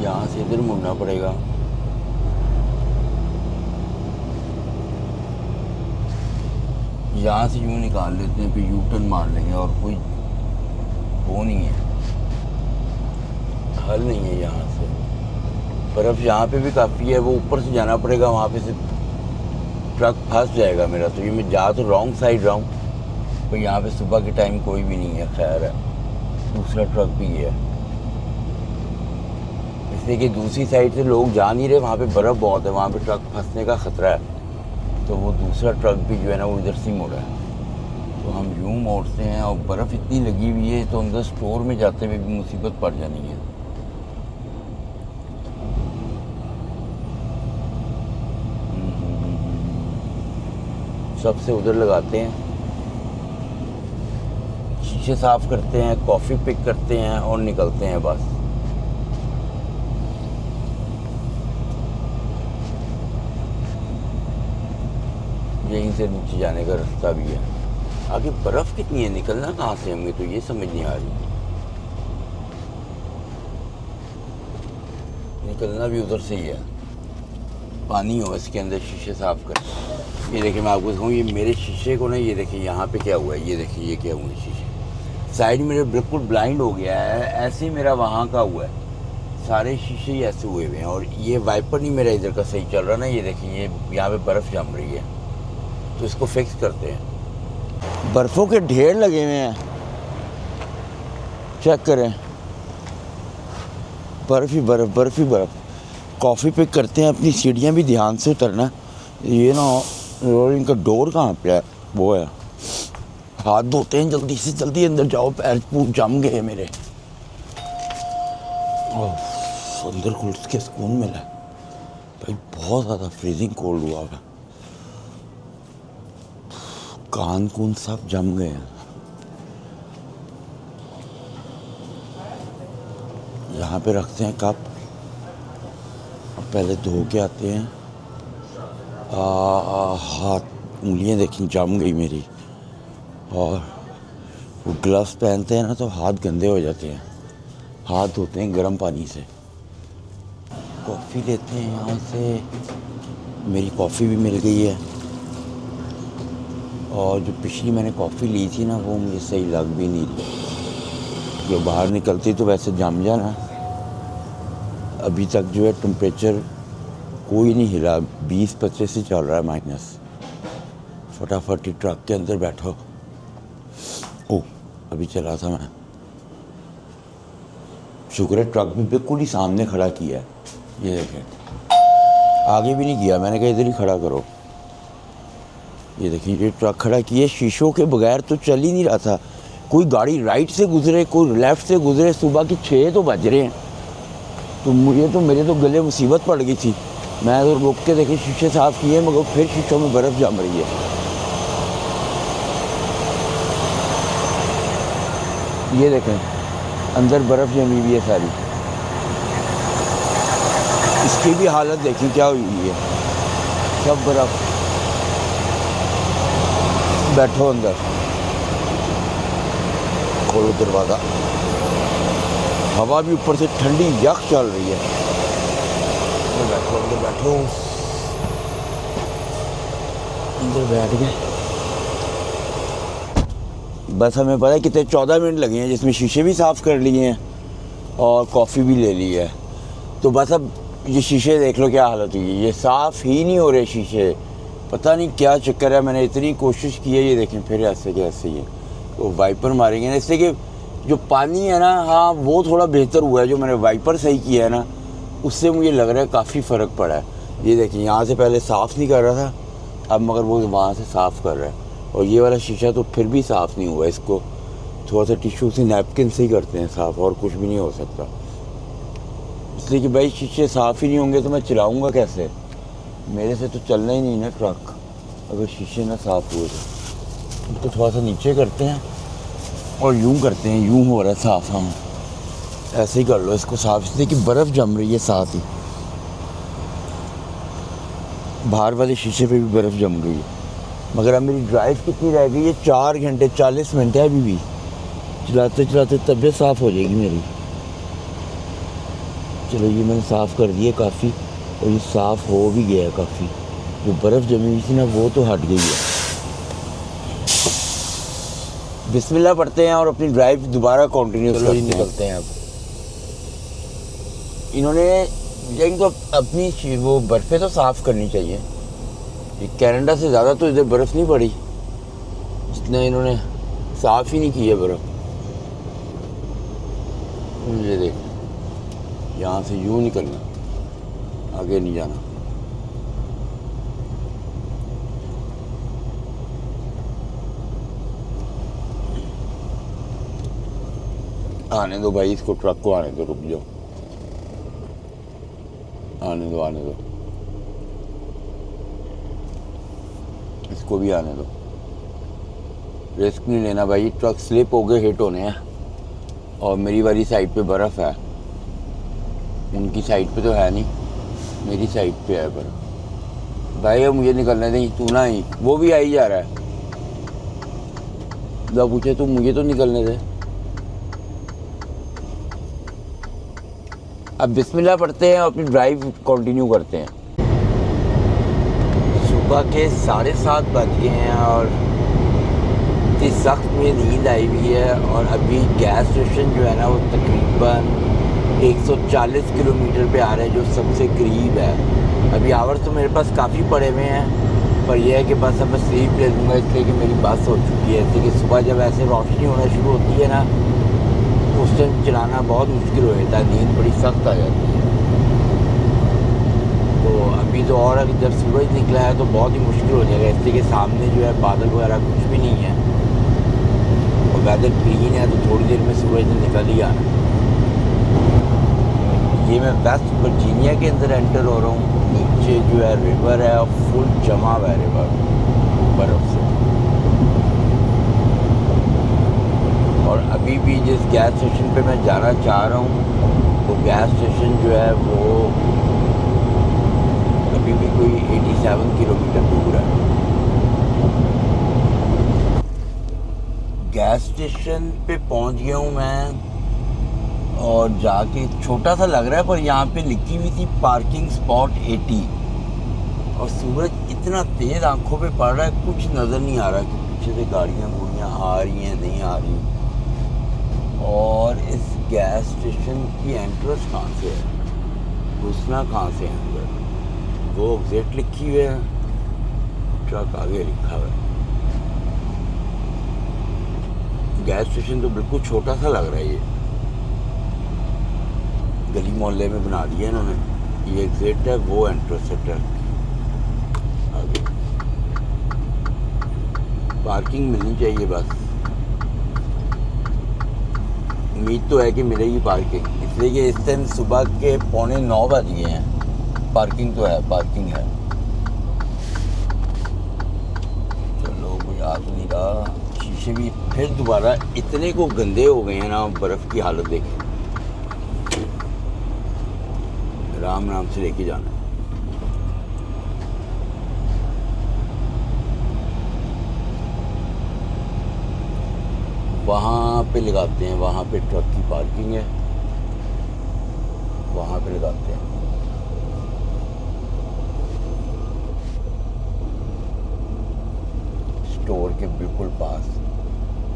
यहाँ से इधर मुड़ना पड़ेगा। यहाँ से यूँ निकाल लेते हैं, फिर यू टर्न मार लेंगे, और कोई वो नहीं है, हल नहीं है यहाँ से। बर्फ़ यहाँ पे भी काफ़ी है, वो ऊपर से जाना पड़ेगा, वहाँ पे से ट्रक फंस जाएगा मेरा। तो ये मैं जा तो रॉन्ग साइड रहा हूँ, तो यहाँ पे सुबह के टाइम कोई भी नहीं है, खैर है, दूसरा ट्रक भी है, इसलिए कि दूसरी साइड से लोग जा नहीं रहे, वहाँ पे बर्फ़ बहुत है, वहाँ पे ट्रक फंसने का ख़तरा है। तो वो दूसरा ट्रक भी जो है ना वो इधर से मोड़ा है, तो हम यूँ मोड़ते हैं। और बर्फ़ इतनी लगी हुई है तो अंदर स्टोर में जाते हुए भी मुसीबत पड़ जानी है। सबसे उधर लगाते हैं, शीशे साफ़ करते हैं, कॉफ़ी पिक करते हैं और निकलते हैं बस। यहीं से नीचे जाने का रास्ता भी है। आगे बर्फ़ कितनी है, निकलना कहाँ से हमें, तो ये समझ नहीं आ रही। निकलना भी उधर से ही है, पानी हो इसके अंदर, शीशे साफ़ कर। ये देखिए मैं आपको दिखाऊँ, ये मेरे शीशे को ना, ये देखिए यहाँ पे क्या हुआ है, ये देखिए ये क्या हुआ है, शीशे साइड मेरे बिल्कुल ब्लाइंड हो गया है, ऐसे ही मेरा वहाँ का हुआ है, सारे शीशे ही ऐसे हुए हुए हैं। और ये वाइपर नहीं मेरा इधर का सही चल रहा ना, ये देखिए ये यहाँ पे बर्फ़ जम रही है, तो इसको फिक्स करते हैं। बर्फ़ों के ढेर लगे हुए हैं, चेक करें, बर्फ़ ही बर्फ़, बर्फ़ ही बर्फ़। कॉफ़ी पिक करते हैं, अपनी सीढ़ियाँ भी ध्यान से उतरना। ये ना, और इनका डोर कहाँ पे है, वो है। हाथ धोते हैं जल्दी से जल्दी, अंदर जाओ, पैर पूर जम गए मेरे। अंदर खुल के सुकून मिला भाई, बहुत ज़्यादा फ्रीजिंग कोल्ड हुआ है, कान कून सब जम गए हैं। यहाँ पे रखते हैं कप और पहले धो के आते हैं। हाथ उंगलियाँ देखिए जम गई मेरी, और वो ग्लव्स पहनते हैं ना तो हाथ गंदे हो जाते हैं। हाथ धोते हैं गर्म पानी से। कॉफ़ी लेते हैं यहाँ से, मेरी कॉफ़ी भी मिल गई है। और जो पिछली मैंने कॉफ़ी ली थी ना, वो मुझे सही लग भी नहीं रही। जो बाहर निकलती तो वैसे जम जाना। अभी तक जो है टेम्परेचर कोई नहीं हिला, 20-25 से चल रहा है माइनस। फटाफट ही ट्रक के अंदर बैठो। ओह, अभी चला था मैं, शुक्र है ट्रक भी बिल्कुल ही सामने खड़ा किया है। ये देखें, आगे भी नहीं किया मैंने, कहा इधर ही खड़ा करो। ये देखिए, ये ट्रक खड़ा किया, शीशों के बगैर तो चल ही नहीं रहा था। कोई गाड़ी राइट से गुजरे, कोई लेफ़्ट से गुजरे। सुबह के 6 तो बज रहे हैं, तो मेरे तो गले मुसीबत पड़ गई थी। मैं तो रुक के देखे, शीशे साफ़ किए, मगर फिर शीशों में बर्फ़ जम रही है। ये देखें, अंदर बर्फ़ जमी हुई है सारी। इसकी भी हालत देखिए क्या हुई है, सब बर्फ़। बैठो अंदर, खोलो दरवाज़ा। हवा भी ऊपर से ठंडी यख चल रही है। बैठो अंदर, बैठो अंदर, बैठ गए। बस हमें पता है कितने 14 मिनट लगे हैं, जिसमें शीशे भी साफ़ कर लिए हैं और कॉफ़ी भी ले ली है। तो बस अब ये शीशे देख लो क्या हालत हुई है, ये साफ़ ही नहीं हो रहे शीशे। पता नहीं क्या चक्कर है, मैंने इतनी कोशिश की है। ये देखें फिर ऐसे के ऐसे ही है। तो वाइपर मारेंगे ना, इससे कि जो पानी है ना, हाँ वो थोड़ा बेहतर हुआ है। जो मैंने वाइपर सही किया है ना, उससे मुझे लग रहा है काफ़ी फ़र्क पड़ा है। ये देखिए, यहाँ से पहले साफ़ नहीं कर रहा था, अब मगर वो वहाँ से साफ़ कर रहा है। और ये वाला शीशा तो फिर भी साफ़ नहीं हुआ, इसको थोड़ा सा टिश्यू से, नैपकिन से ही करते हैं साफ़, और कुछ भी नहीं हो सकता। इसलिए कि भाई शीशे साफ़ ही नहीं होंगे तो मैं चलाऊँगा कैसे, मेरे से तो चलना ही नहीं ना ट्रक, अगर शीशे ना साफ़ हुए तो थोड़ा सा नीचे करते हैं और यूं करते हैं, यूं हो रहा है साफ़। हम ऐसे ही कर लो इसको साफ़, इसलिए कि बर्फ़ जम रही है साथ ही। बाहर वाले शीशे पे भी बर्फ़ जम गई है। मगर अब मेरी ड्राइव कितनी रह गई है, 4 घंटे 40 मिनट है अभी भी। चलाते चलाते तबीयत साफ़ हो जाएगी मेरी। चलो, ये मैंने साफ़ कर दिया काफ़ी, और ये साफ़ हो भी गया काफ़ी। जो बर्फ़ जमी हुई थी ना, वो तो हट गई है। बिस्मिल्लाह पढ़ते हैं और अपनी ड्राइव दोबारा कंटिन्यू निकलते हैं। अब इनको अपनी वो बर्फ़ें तो साफ़ करनी चाहिए। ये कनाडा से ज़्यादा तो इधर बर्फ़ नहीं पड़ी, जितना इन्होंने साफ़ ही नहीं की है बर्फ़। ये देख, यहाँ से यूँ निकलना, आगे नहीं जाना। आने दो भाई, इसको ट्रक को आने दो, रुक जाओ, आने दो आने दो, इसको भी आने दो। रिस्क नहीं लेना भाई, ट्रक स्लिप हो गए, हिट होने हैं। और मेरी वाली साइड पे बर्फ़ है, उनकी साइड पे तो है नहीं, मेरी साइड पे है बर्फ़। भाई अब मुझे निकलने दें, तू ना ही, वो भी आ ही जा रहा है। जब पूछे तू मुझे तो निकलने दे। अब बिस्मिल्लाह पढ़ते हैं और अपनी ड्राइव कंटिन्यू करते हैं। सुबह के 7:30 बज गए हैं और इतनी सख्त में नींद आई हुई है। और अभी गैस स्टेशन जो है ना, वो तकरीबन 140 किलोमीटर पे आ रहे हैं, जो सबसे करीब है। अभी आवर्स तो मेरे पास काफ़ी पड़े हुए हैं, पर यह है कि बस अब मैं स्लीप ले लूँगा, इसलिए कि मेरी बस हो चुकी है। इसलिए कि सुबह जब ऐसे रोशनी होना शुरू होती है ना, उस टाइम चलाना बहुत मुश्किल हो जाता है, नींद बड़ी सख्त आ जाती है। चीज़ और है कि जब सूरज निकला है तो बहुत ही मुश्किल हो जाएगा, इसलिए कि सामने जो है बादल वगैरह कुछ भी नहीं है और वेदर क्लीन है, तो थोड़ी देर में सूरज ने निकल ही आना। ये मैं वेस्ट वर्जीनिया के अंदर एंटर हो रहा हूँ। नीचे जो है रिवर है और फुल जमा हुआ है रिवर बर्फ़ से। और अभी भी जिस गैस स्टेशन पे मैं जाना चाह रहा हूँ वो गैस स्टेशन जो है वो अभी भी कोई 87 किलोमीटर दूर है। गैस स्टेशन पे पहुँच गया हूँ मैं और जाके छोटा सा लग रहा है, पर यहाँ पे लिखी हुई थी पार्किंग स्पॉट 80। और सूरज इतना तेज़ आंखों पे पड़ रहा है, कुछ नज़र नहीं आ रहा कि पीछे से गाड़ियाँ गुड़ियाँ आ रही हैं नहीं आ रही। और इस गैस स्टेशन की एंट्रेंस कहाँ से है, घुसना कहाँ से है अंदर, वो एग्जैक्ट लिखी हुई है, ट्रक आगे लिखा हुआ है। गैस स्टेशन तो बिल्कुल छोटा सा लग रहा है, ये गली मोहल्ले में बना दिया इन्होंने। ये एग्जैक्ट है वो एंट्रेंस है ट्रक आगे। पार्किंग मिलनी चाहिए बस, उम्मीद तो है कि मिलेगी पार्किंग, इसलिए कि इस टाइम सुबह के 8:45 बज गए हैं। पार्किंग तो है, पार्किंग है। चलो कोई आ तो नहीं रहा। शीशे भी फिर दोबारा इतने को गंदे हो गए हैं ना, बर्फ़ की हालत देखें। आराम आराम से लेके जाना है। वहाँ पे लगाते हैं, वहाँ पे ट्रक की पार्किंग है, वहाँ पे लगाते हैं। स्टोर के बिल्कुल पास।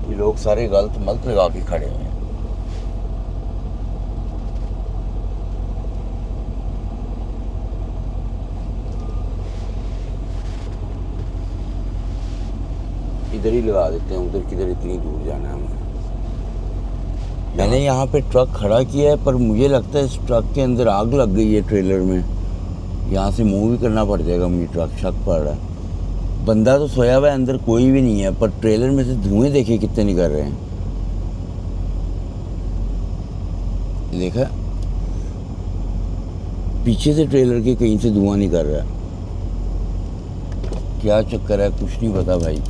ये लोग सारे गलत मलत लगा के खड़े हुए हैं। इधर ही लगा देते हैं, उधर किधर इतनी दूर जाना है हमें। मैंने यहाँ पे ट्रक खड़ा किया है, पर मुझे लगता है इस ट्रक के अंदर आग लग गई है ट्रेलर में। यहाँ से मूव भी करना पड़ जाएगा मुझे, ट्रक शक पड़ रहा है। बंदा तो सोया हुआ है, अंदर कोई भी नहीं है, पर ट्रेलर में से धुएं देखिए कितने निकल रहे हैं। देखा पीछे से ट्रेलर के कहीं से धुआं निकल रहा है। क्या चक्कर है कुछ नहीं पता भाई,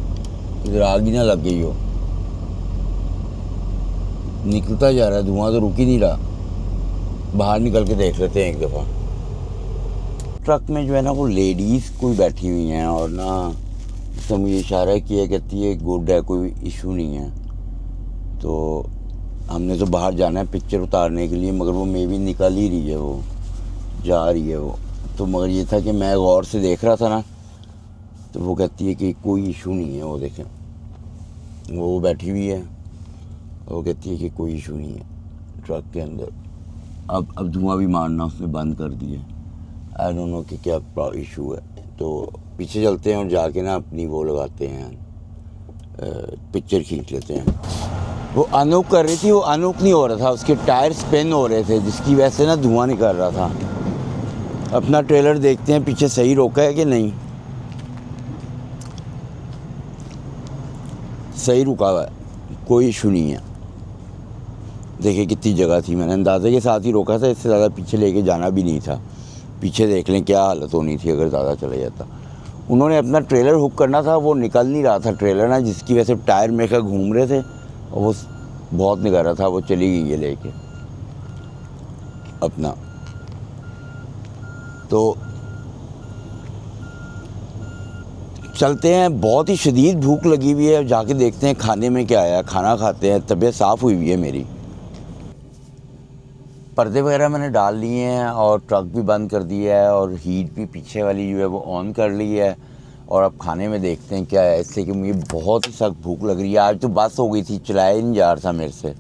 इधर आग ही ना लग गई हो। निकलता जा रहा है धुआं, तो रुक ही नहीं रहा। बाहर निकल के देख लेते हैं एक दफ़ा। ट्रक में जो है ना वो लेडीज़ कोई बैठी हुई हैं और ना उसने मुझे इशारा किया, कहती है गुड है, कोई इशू नहीं है। तो हमने तो बाहर जाना है पिक्चर उतारने के लिए, मगर वो मे भी निकल ही रही है, वो जा रही है वो। तो मगर ये था कि मैं गौर से देख रहा था ना, तो वो कहती है कि कोई इशू नहीं है। वो देखें वो बैठी हुई है, वो कहती है कि कोई इशू नहीं है ट्रक के अंदर। अब धुआं भी मारना उसने बंद कर दिया। आई डोंट नो कि क्या इशू है। तो पीछे चलते हैं और जाके ना अपनी वो लगाते हैं, पिक्चर खींच लेते हैं। वो अनूप कर रही थी, वो अनूप नहीं हो रहा था, उसके टायर स्पिन हो रहे थे, जिसकी वजह से ना धुआं निकल रहा था। अपना ट्रेलर देखते हैं पीछे सही रोका है कि नहीं। सही रुका हुआ है, कोई इशू नहीं है। देखिए कितनी जगह थी, मैंने अंदाजे के साथ ही रोका था, इससे ज़्यादा पीछे लेके जाना भी नहीं था। पीछे देख लें क्या हालत होनी थी अगर ज़्यादा चले जाता। उन्होंने अपना ट्रेलर हुक करना था, वो निकल नहीं रहा था ट्रेलर ना, जिसकी वजह से टायर मेकर घूम रहे थे और वो बहुत निकल रहा था। वो चली गई है लेके अपना। तो चलते हैं, बहुत ही शदीद भूख लगी हुई है, जाके देखते हैं खाने में क्या आया, खाना खाते हैं। तबीयत साफ़ हुई हुई है मेरी। पर्दे वगैरह मैंने डाल लिए हैं और ट्रक भी बंद कर दिया है और हीट भी पीछे वाली जो है वो ऑन कर ली है। और अब खाने में देखते हैं क्या है, इससे कि मुझे बहुत ही सख्त भूख लग रही है। आज तो बस हो गई थी, चलाया ही नहीं जा रहा था मेरे से।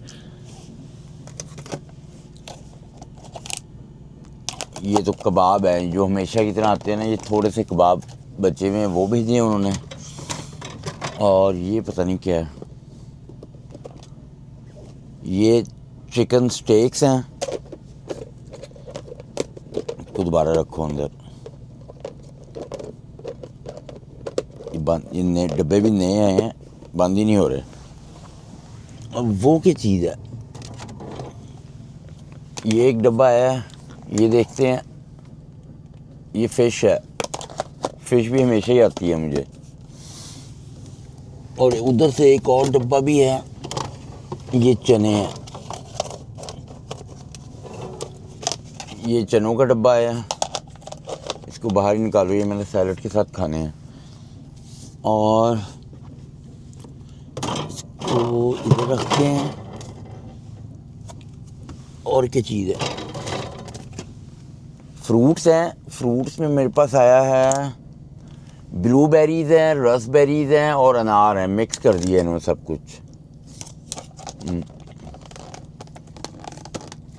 ये तो कबाब है जो हमेशा की तरह आते हैं ना, ये थोड़े से कबाब बचे हुए हैं, वो भेजे हैं उन्होंने। और ये पता नहीं क्या है, ये चिकन स्टेक्स हैं। तो दोबारा रखो अंदर। बंद, ये नए डब्बे भी नए आए हैं, बंद ही नहीं हो रहे। अब वो क्या चीज़ है, ये एक डब्बा है, ये देखते हैं, ये फ़िश है। फ़िश भी हमेशा ही आती है मुझे। और उधर से एक और डब्बा भी है, ये चने हैं, ये चनों का डब्बा है, इसको बाहर ही निकालो, ये मैंने सैलड के साथ खाने हैं। और इसको इधर रखते हैं। और क्या चीज़ है, फ्रूट्स हैं। फ्रूट्स में मेरे पास आया है, ब्लूबेरीज़ हैं, रसबेरीज़ हैं और अनार हैं, मिक्स कर दिया इन्होंने सब कुछ।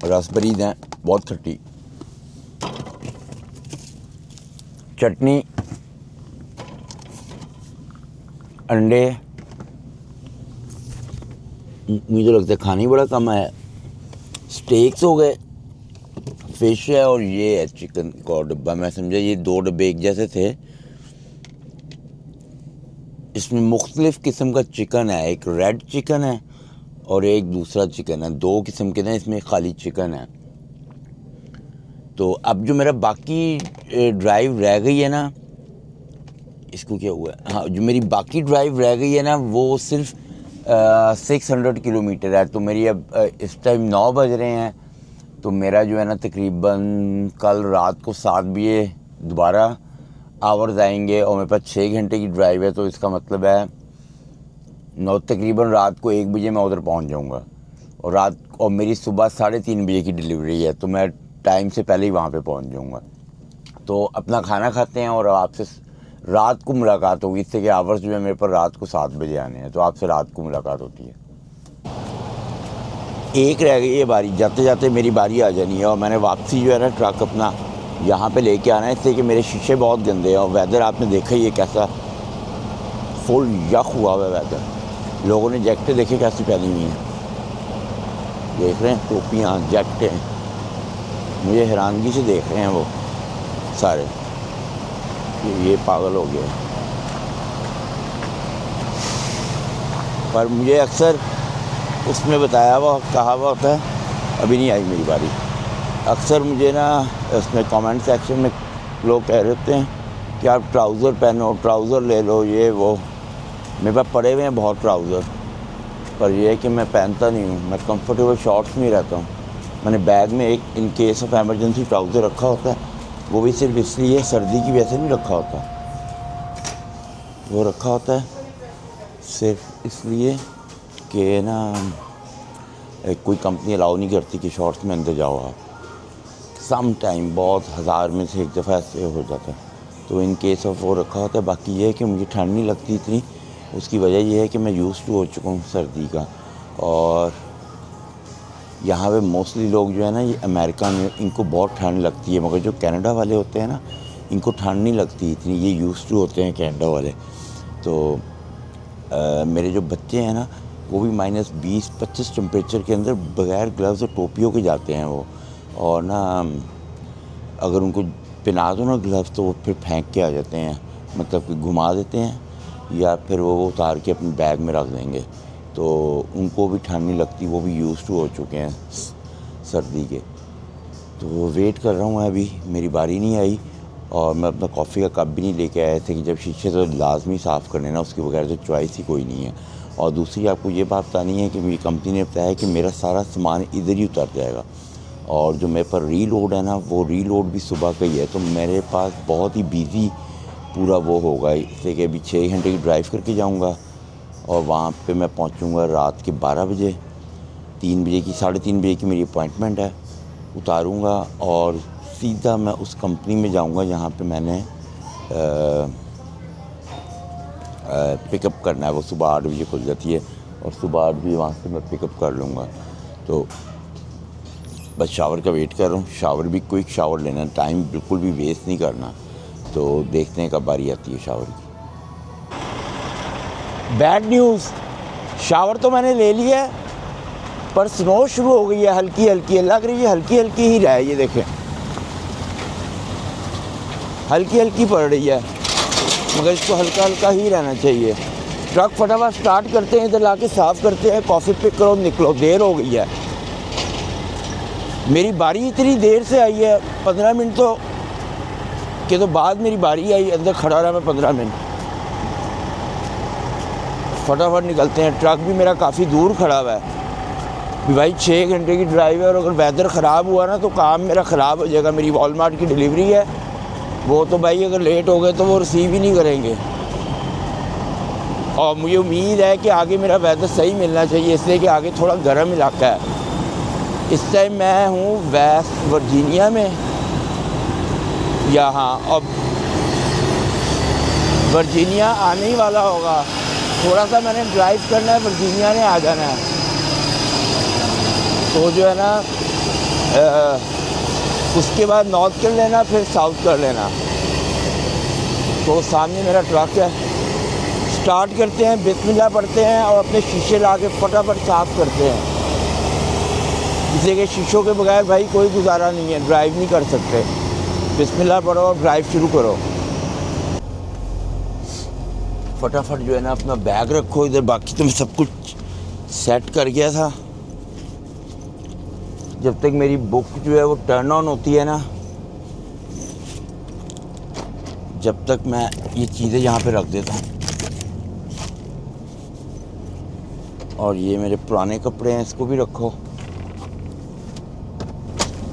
रसबेरीज़ हैं, बहुत खट्टी, चटनी, अंडे, मुझे लगता है खाने ही बड़ा कम है। स्टेक्स हो गए, फिश है और ये है चिकन का डब्बा। मैं समझा ये 2 डब्बे एक जैसे थे। इसमें मुख्तलिफ किस्म का चिकन है, एक रेड चिकन है और एक दूसरा चिकन है, 2 किस्म के ना इसमें खाली चिकन है। तो अब जो मेरा बाकी ड्राइव रह गई है ना, इसको क्या हुआ है, हाँ, जो मेरी बाकी ड्राइव रह गई है ना, वो सिर्फ 600 किलोमीटर है। तो मेरी अब इस टाइम 9 बज रहे हैं, तो मेरा जो है ना तकरीबन कल रात को 7 बजे दोबारा आवर्स आएंगे और मेरे पास 6 घंटे की ड्राइव है। तो इसका मतलब है तकरीबन रात को 1 बजे मैं उधर पहुंच जाऊंगा। और मेरी सुबह 3:30 बजे की डिलीवरी है, तो मैं टाइम से पहले ही वहाँ पे पहुँच जाऊँगा। तो अपना खाना खाते हैं और आपसे रात को मुलाकात होगी, इससे कि आवर्स जो है मेरे पर रात को 7 बजे आने हैं, तो आपसे रात को मुलाकात होती है। एक रह गई है बारी, जाते जाते मेरी बारी आ जानी है। और मैंने वापसी जो है ना ट्रक अपना यहाँ पे लेके आना है, इससे कि मेरे शीशे बहुत गंदे हैं। और वेदर आपने देखा ही है कैसा फुल यख हुआ हुआ है वेदर। लोगों ने जैकेटें देखे कैसी पहनी हुई हैं, देख रहे हैं, टोपियाँ, जैकेटें, मुझे हैरानगी से देख रहे हैं वो सारे, ये पागल हो गया। पर मुझे अक्सर उसमें बताया हुआ कहा हुआ होता है, अभी नहीं आई मेरी बारी। अक्सर मुझे ना उसमें कमेंट सेक्शन में लोग कह रहे होते हैं कि आप ट्राउज़र पहनो, ट्राउज़र ले लो, ये वो। मेरे पास पड़े हुए हैं बहुत ट्राउज़र, पर यह है कि मैं पहनता नहीं हूँ, मैं कंफर्टेबल शॉर्ट्स में रहता हूँ। मैंने बैग में एक in case of emergency trouser रखा होता है, वो भी सिर्फ इसलिए सर्दी की वजह से नहीं रखा होता, वो रखा होता है सिर्फ इसलिए कि ना कोई कंपनी अलाउ नहीं करती कि शॉर्ट्स में अंदर जाओ आप। सम टाइम बहुत 1000 में से एक दफ़ा ऐसे हो जाता है, तो इन केस ऑफ वो रखा होता है। बाकी ये है कि मुझे ठंड नहीं लगती इतनी, उसकी वजह ये है कि मैं यूज़ टू हो चुका हूँ सर्दी का। और यहाँ पे मोस्टली लोग जो है ना, ये अमेरिका में इनको बहुत ठंड लगती है, मगर जो कनाडा वाले होते हैं ना, इनको ठंड नहीं लगती इतनी, ये यूज़ टू होते हैं कनाडा वाले। तो मेरे जो बच्चे हैं ना, वो भी -20-25 टेम्परेचर के अंदर बग़ैर ग्लव्स और टोपियों के जाते हैं वो। और ना अगर उनको पहना दो ना ग्लव्स, तो वो फिर फेंक के आ जाते हैं, मतलब कि घुमा देते हैं या फिर वो उतार के अपने बैग में रख देंगे। तो उनको भी ठंड नहीं लगती, वो भी यूज़ टू हो चुके हैं सर्दी के। तो वेट कर रहा हूँ मैं, अभी मेरी बारी नहीं आई। और मैं अपना कॉफ़ी का कप भी नहीं लेके आया थे कि जब शीशे तो लाजमी साफ़ करने ना, उसके बगैर तो चॉइस ही कोई नहीं है। और दूसरी आपको ये बात बतानी है कि मेरी कंपनी ने बताया कि मेरा सारा सामान इधर ही उतर जाएगा, और जो मेरे पर रीलोड है ना, वो रीलोड भी सुबह का ही है। तो मेरे पास बहुत ही बिज़ी पूरा वो होगा, इसलिए कि अभी 6 घंटे की ड्राइव करके जाऊँगा और वहाँ पे मैं पहुँचूँगा रात के 12 बजे। 3 बजे की 3:30 बजे की मेरी अपॉइंटमेंट है, उतारूँगा और सीधा मैं उस कंपनी में जाऊँगा जहाँ पे मैंने पिकअप करना है। वो सुबह 8 बजे खुल जाती है और सुबह 8 बजे वहाँ से मैं पिकअप कर लूँगा। तो बस शावर का वेट कर रहा हूँ, शावर भी क्विक शावर लेना, टाइम बिल्कुल भी वेस्ट नहीं करना। तो देखते हैं कब बारी आती है शावर की। बैड न्यूज़, शावर तो मैंने ले लिया है, पर स्नो शुरू हो गई है, हल्की हल्की है, लग रही है हल्की हल्की ही रहा है। ये देखें, हल्की हल्की पड़ रही है, मगर इसको हल्का हल्का ही रहना चाहिए। ट्रक फटाफट स्टार्ट करते हैं, इधर ला के साफ़ करते हैं, कॉफ़ी पिक करो, निकलो, देर हो गई है। मेरी बारी इतनी देर से आई है, 15 मिनट तो बाद मेरी बारी आई, अंदर खड़ा रहा मैं 15 मिनट। फटाफट निकलते हैं। ट्रक भी मेरा काफ़ी दूर खड़ा हुआ है कि भाई 6 घंटे की ड्राइव है, और अगर वेदर ख़राब हुआ ना तो काम मेरा ख़राब हो जाएगा। मेरी वॉलमार्ट की डिलीवरी है, वो तो भाई अगर लेट हो गए तो वो रिसीव ही नहीं करेंगे। और मुझे उम्मीद है कि आगे मेरा वेदर सही मिलना चाहिए, इसलिए कि आगे थोड़ा गर्म इलाका है। इस टाइम मैं हूँ वेस्ट वर्जीनिया में, यहाँ अब वर्जीनिया आने ही वाला होगा। थोड़ा सा मैंने ड्राइव करना है, वर्जीनिया ने आ जाना है। तो जो है ना उसके बाद नॉर्थ कर लेना, फिर साउथ कर लेना। तो सामने मेरा ट्रक है। स्टार्ट करते हैं, बिस्मिल्लाह पढ़ते हैं और अपने शीशे ला के फटाफट साफ़ करते हैं। इसलिए कि शीशों के बगैर भाई कोई गुजारा नहीं है, ड्राइव नहीं कर सकते। बिस्मिल्लाह पढ़ो और ड्राइव शुरू करो। फटाफट जो है ना अपना बैग रखो इधर। बाकी तो मैं सब कुछ सेट कर गया था। जब तक मेरी बुक जो है वो टर्न ऑन होती है ना, जब तक मैं ये चीज़ें यहाँ पे रख देता हूँ। और ये मेरे पुराने कपड़े हैं, इसको भी रखो।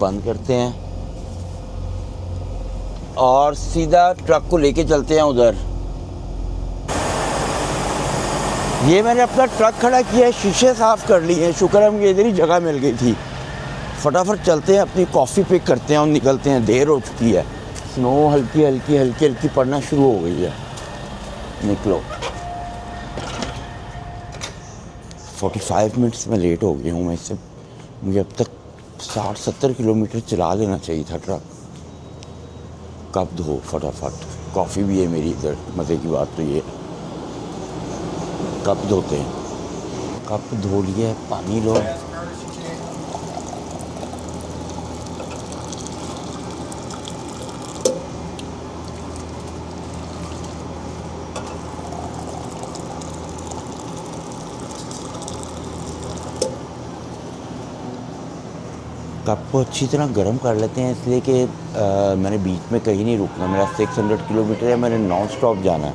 बंद करते हैं और सीधा ट्रक को लेके चलते हैं उधर। ये मैंने अपना ट्रक खड़ा किया है, शीशे साफ़ कर लिए हैं, शुक्र है मुझे इधर ही जगह मिल गई थी। फटाफट चलते हैं, अपनी कॉफ़ी पिक करते हैं और निकलते हैं। देर हो चुकी है, स्नो हल्की हल्की पड़ना शुरू हो गई है। निकलो। 45 मिनट्स में लेट हो गया हूँ मैं इससे। मुझे अब तक 60-70 किलोमीटर चला लेना चाहिए था ट्रक। कप धो फटाफट। कॉफ़ी भी है मेरी इधर। मज़े की बात तो ये, कप धोते हैं। कप धो लिया, पानी लो। कप को अच्छी तरह गर्म कर लेते हैं, इसलिए कि मैंने बीच में कहीं नहीं रुकना। मेरा 600 किलोमीटर है, मैंने नॉन स्टॉप जाना है।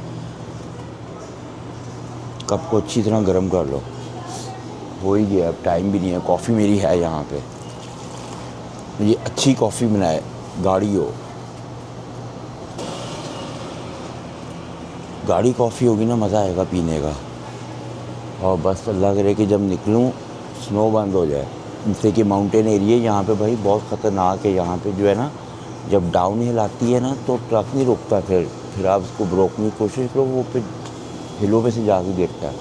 कप को अच्छी तरह गर्म कर लो। हो ही गया, अब टाइम भी नहीं है। कॉफ़ी मेरी है यहाँ पे। ये अच्छी कॉफ़ी बनाए, गाढ़ी हो। गाढ़ी कॉफ़ी होगी ना, मज़ा आएगा पीने का। और बस अल्लाह करे कि जब निकलूँ स्नो बंद हो जाए। जैसे कि माउंटेन एरिया यहाँ पे भाई बहुत ख़तरनाक है। यहाँ पे जो है ना, जब डाउन हिल आती है ना तो ट्रक नहीं रुकता। फिर आप उसको रोकने की कोशिश करो, वो फिर हिलों पे से जाके गिरता है।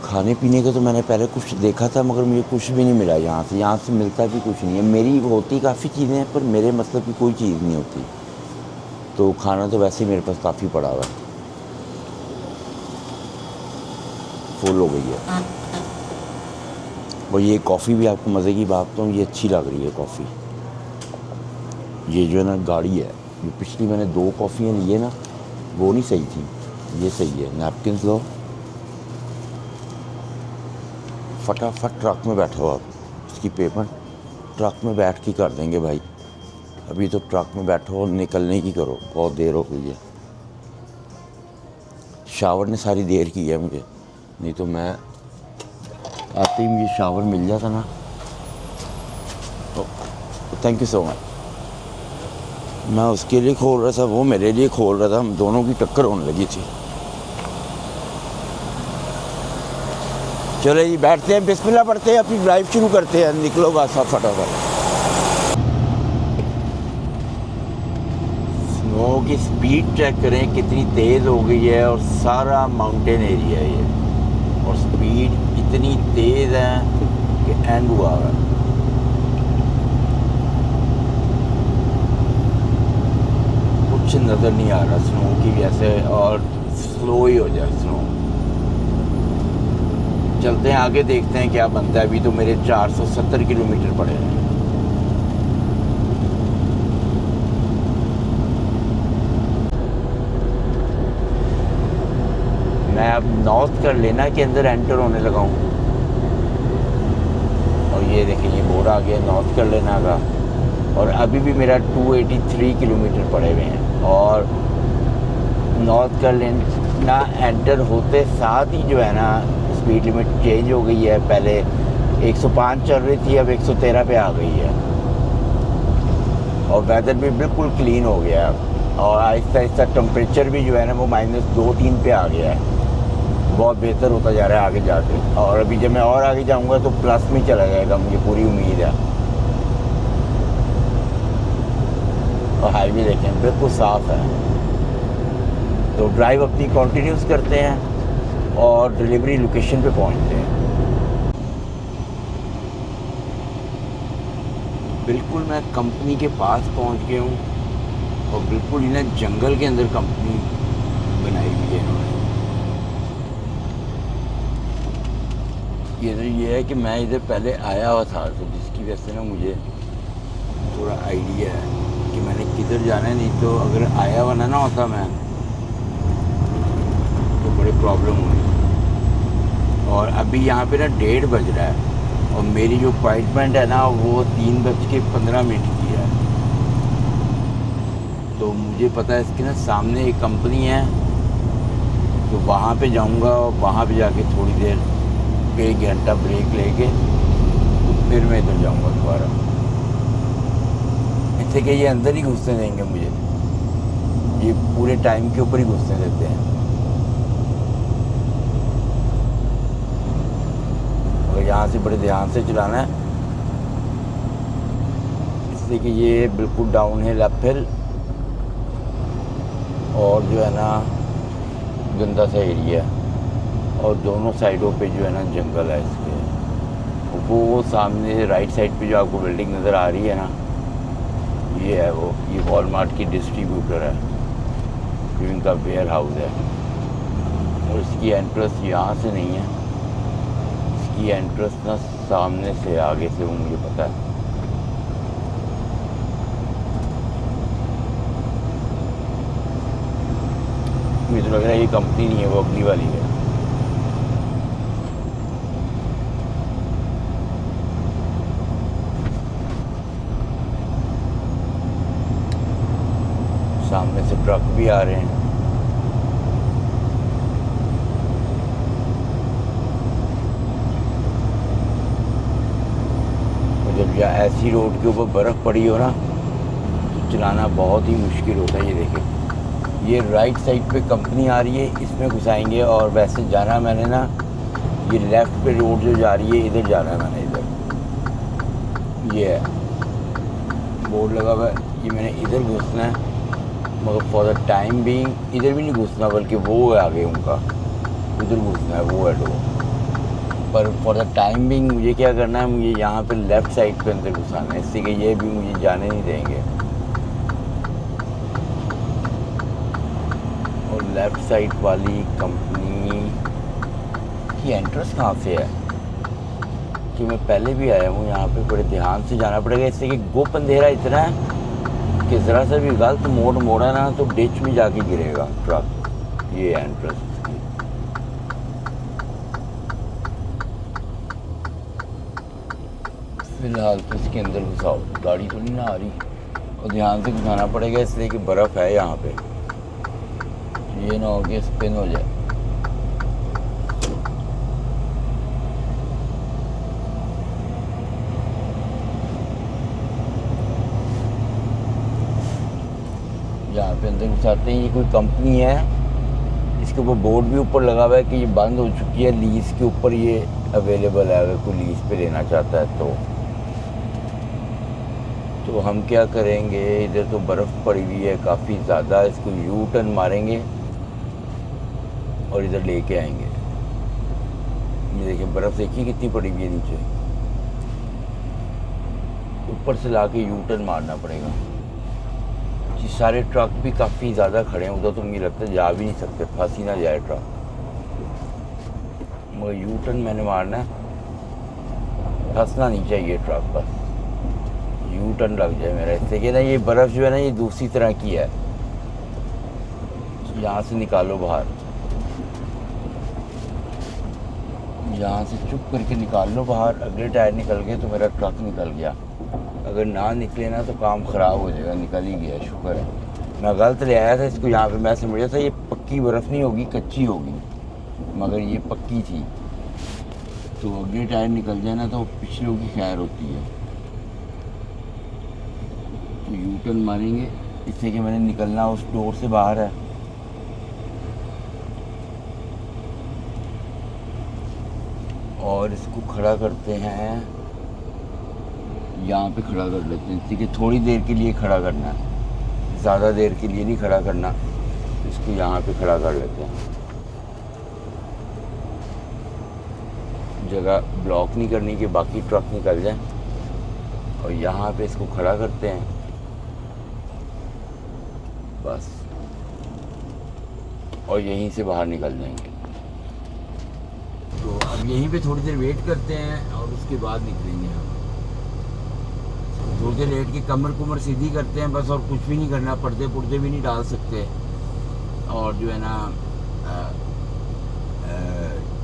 खाने पीने का तो मैंने पहले कुछ देखा था, मगर मुझे कुछ भी नहीं मिला यहाँ से। यहाँ से मिलता भी कुछ नहीं है। मेरी होती काफ़ी चीज़ें हैं, पर मेरे मतलब की कोई चीज़ नहीं होती। तो खाना तो वैसे ही मेरे पास काफ़ी पड़ा हुआ है। फुल हो गई है। और ये कॉफ़ी भी आपको मज़े की बात तो ये अच्छी लग रही है कॉफ़ी। ये जो है ना गाढ़ी है। जो पिछली मैंने 2 कॉफ़ियाँ ली है ना, वो नहीं सही थी, ये सही है। नैपकिन लो, फटाफट ट्रक में बैठो। आप इसकी पेमेंट ट्रक में बैठ के कर देंगे भाई। अभी तो ट्रक में बैठो और निकलने की करो, बहुत देर हो गई है। शावर ने सारी देर की है मुझे, नहीं तो मैं आते ही मुझे शावर मिल जाता ना। तो थैंक यू सो मच। मैं उसके लिए खोल रहा था, वो मेरे लिए खोल रहा था, हम दोनों की टक्कर होने लगी थी। चलो जी, बैठते हैं, बिस्मिल्लाह पढ़ते हैं, अपनी ड्राइव शुरू करते हैं। निकलो बस आप फटाफट। स्नो की स्पीड चेक करें कितनी तेज़ हो गई है। और सारा माउंटेन एरिया है ये, और स्पीड इतनी तेज़ है कि एंड हुआ है। कुछ नज़र नहीं आ रहा स्नो की वजह से, और स्लो ही हो जाए स्नो। चलते हैं आगे, देखते हैं क्या बनता है। अभी तो मेरे 470 किलोमीटर पड़े हैं। मैं अब नॉर्थ कर लेना के अंदर एंटर होने लगा हूँ। और ये देखिए ये बोर्ड आ गया नॉर्थ कर लेना का। और अभी भी मेरा 283 किलोमीटर पड़े हुए हैं। और नॉर्थ कर लेना एंटर होते साथ ही जो है ना स्पीड लिमिट चेंज हो गई है। पहले 105 चल रही थी, अब 113 पे आ गई है। और वेदर भी बिल्कुल क्लीन हो गया है। और आहिस्ता आहिस्ता टेम्परेचर भी जो है ना वो -2-3 पे आ गया है। बहुत बेहतर होता जा रहा है आगे जाके। और अभी जब मैं और आगे जाऊंगा तो प्लस में चला जाएगा, मुझे पूरी उम्मीद है। और हाईवे देखें बिल्कुल साफ़ है। तो ड्राइव अपनी कंटिन्यूस करते हैं और डिलीवरी लोकेशन पे पहुंचते हैं। बिल्कुल मैं कंपनी के पास पहुंच गया हूँ। और बिल्कुल इन्हें जंगल के अंदर कंपनी बनाई हुई है इन्होंने। ये है कि मैं इधर पहले आया हुआ था, तो जिसकी वजह से ना मुझे थोड़ा आइडिया है कि मैंने किधर जाना है। नहीं तो अगर आया हुआ ना होता मैं तो बड़ी प्रॉब्लम हुई। और अभी यहाँ पे ना 1:30 बज रहा है और मेरी जो अपॉइंटमेंट है ना वो 3:15 की है। तो मुझे पता है इसके ना सामने एक कंपनी है, तो वहाँ पे जाऊँगा और वहाँ पे जाके थोड़ी देर 1 घंटा ब्रेक लेके तो फिर मैं इधर जाऊँगा दोबारा। इससे कि ये अंदर ही घुसने देंगे मुझे, ये पूरे टाइम के ऊपर ही घुसने देते हैं। और यहाँ से बड़े ध्यान से चलाना है, इसलिए कि ये बिल्कुल डाउन हिल अप हिल और जो है ना गंदा सा एरिया है। और दोनों साइडों पे जो है ना जंगल है इसके। वो सामने राइट साइड पे जो आपको बिल्डिंग नज़र आ रही है ना, ये है वो, ये वॉलमार्ट की डिस्ट्रीब्यूटर है, जो इनका वेयर हाउस है। और इसकी एंट्रेंस यहाँ से नहीं है, इसकी एंट्रेंस ना सामने से आगे से, वो मुझे पता है। मुझे तो लग रहा है ये कंपनी नहीं है, वो अगली वाली है। सामने से ट्रक भी आ रहे हैं। और जब या ऐसी रोड के ऊपर बर्फ़ पड़ी हो ना तो चलाना बहुत ही मुश्किल होता है। ये देखिए ये राइट साइड पे कंपनी आ रही है, इसमें घुसाएंगे। और वैसे जाना मैंने ना ये लेफ़्ट पे रोड जो जा रही है, इधर जाना है मैंने, इधर ये है बोर्ड लगा हुआ है, ये मैंने इधर घुसना है। मगर फॉर द टाइम बीइंग इधर भी नहीं घुसना, बल्कि वो है आगे उनका, उधर घुसना है, वो है डोर। पर फॉर द टाइम बीइंग मुझे क्या करना है, मुझे यहाँ पे लेफ़्ट साइड पे अंदर घुसाना है, इससे कि ये भी मुझे जाने नहीं देंगे। और लेफ़्ट साइड वाली कंपनी की एंट्रेंस कहाँ से है, कि मैं पहले भी आया हूँ यहाँ पे, बड़े ध्यान से जाना पड़ेगा। इससे कि गुप अंधेरा इतना है कि ज़रा सा भी गलत मोड़ा ना तो डिच में जाके गिरेगा ट्रक। ये एंट्रेंस की। फिलहाल तो इसके अंदर घुसाओ, गाड़ी तो नहीं ना आ रही। और ध्यान से घुसाना पड़ेगा, इसलिए कि बर्फ़ है यहाँ पे, ये ना हो कि स्पिन हो जाए। यहाँ पे अंदर घुसाते हैं। ये कोई कंपनी है, इसके ऊपर बोर्ड भी ऊपर लगा हुआ है कि ये बंद हो चुकी है, लीज़ के ऊपर ये अवेलेबल है अगर कोई लीज़ पे लेना चाहता है तो हम क्या करेंगे, इधर तो बर्फ़ पड़ी हुई है काफ़ी ज़्यादा, इसको यू टर्न मारेंगे और इधर लेके आएंगे। ये देखिए बर्फ़ देखिए कितनी पड़ी हुई है नीचे, ऊपर से ला के यू टर्न मारना पड़ेगा। ये सारे ट्रक भी काफ़ी ज़्यादा खड़े हैं उधर, तो मुझे लगता है जा भी नहीं सकते, फंस ही ना जाए ट्रक। मगर यू टर्न मैंने मारना है, फंसना नहीं चाहिए ट्रक, बस यू टर्न लग जाए मेरा। इससे कि ना ये बर्फ़ जो है ना ये दूसरी तरह की है, यहाँ से निकालो बाहर। यहाँ से चुप करके निकाल लो बाहर, अगले टायर निकल गए तो मेरा ट्रक निकल गया, अगर ना निकले ना तो काम ख़राब हो जाएगा। निकल ही गया, शुक्र है। मैं गलत ले आया था इसको यहाँ पे, मैं समझा था ये पक्की बर्फ़ नहीं होगी, कच्ची होगी, मगर ये पक्की थी। तो अगले टायर निकल जाए ना तो पिछलों की खैर होती है। तो यू टर्न मारेंगे, इससे कि मैंने निकलना उस डोर से बाहर है। और इसको खड़ा करते हैं, यहाँ पे खड़ा कर लेते हैं। ठीक है, थोड़ी देर के लिए खड़ा करना है, ज़्यादा देर के लिए नहीं खड़ा करना। इसको यहाँ पे खड़ा कर लेते हैं, जगह ब्लॉक नहीं करनी कि बाकी ट्रक निकल जाए। और यहाँ पे इसको खड़ा करते हैं बस, और यहीं से बाहर निकल जाएंगे। तो अब यहीं पे थोड़ी देर वेट करते हैं और उसके बाद निकलेंगे हम। थोड़ी देर लेट के कमर कुमर सीधी करते हैं बस, और कुछ भी नहीं करना, पर्दे पुर्दे भी नहीं डाल सकते। और जो है ना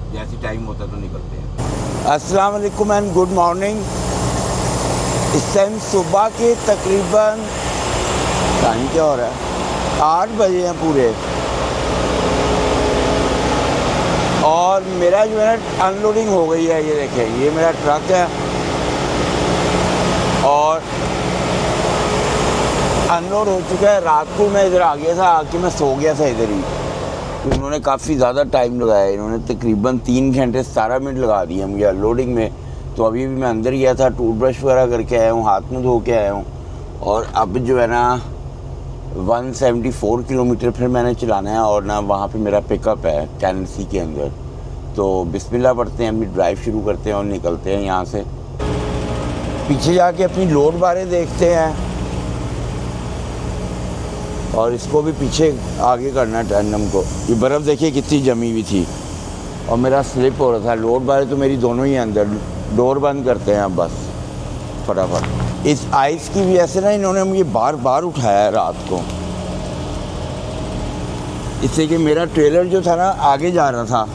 जैसे टाइम होता तो निकलते हैं। अस्सलाम वालेकुम एंड गुड मॉर्निंग। इस टाइम सुबह के तकरीबन टाइम क्या हो रहा है, 8 बजे हैं पूरे। और मेरा जो है ना अनलोडिंग हो गई है, ये देखें, ये मेरा ट्रक है और अनलोड हो चुका है। रात को मैं इधर आ गया था, आके मैं सो गया था इधर ही। तो इन्होंने काफ़ी ज़्यादा टाइम लगाया, इन्होंने तकरीबन 3 घंटे 17 मिनट लगा दिए मुझे अनलोडिंग में। तो अभी भी मैं अंदर गया था, टूथब्रश वगैरह करके आया हूँ, हाथ मुँह धो के आया हूँ। और अब जो है ना 174 किलोमीटर फिर मैंने चलाना है। और ना वहाँ पे मेरा पिकअप है टेनेसी के अंदर। तो बिस्मिल्लाह पढ़ते हैं, अपनी ड्राइव शुरू करते हैं और निकलते हैं यहाँ से। पीछे जाके अपनी लोड बारे देखते हैं, और इसको भी पीछे आगे करना है टैंडम को। ये बर्फ़ देखिए कितनी जमी हुई थी और मेरा स्लिप हो रहा था। लोड बारे तो मेरी दोनों ही अंदर। डोर बंद करते हैं अब बस फटाफट। इस आइस की वजह से ना इन्होंने मुझे बार बार उठाया है रात को, इससे कि मेरा ट्रेलर जो था ना आगे जा रहा था।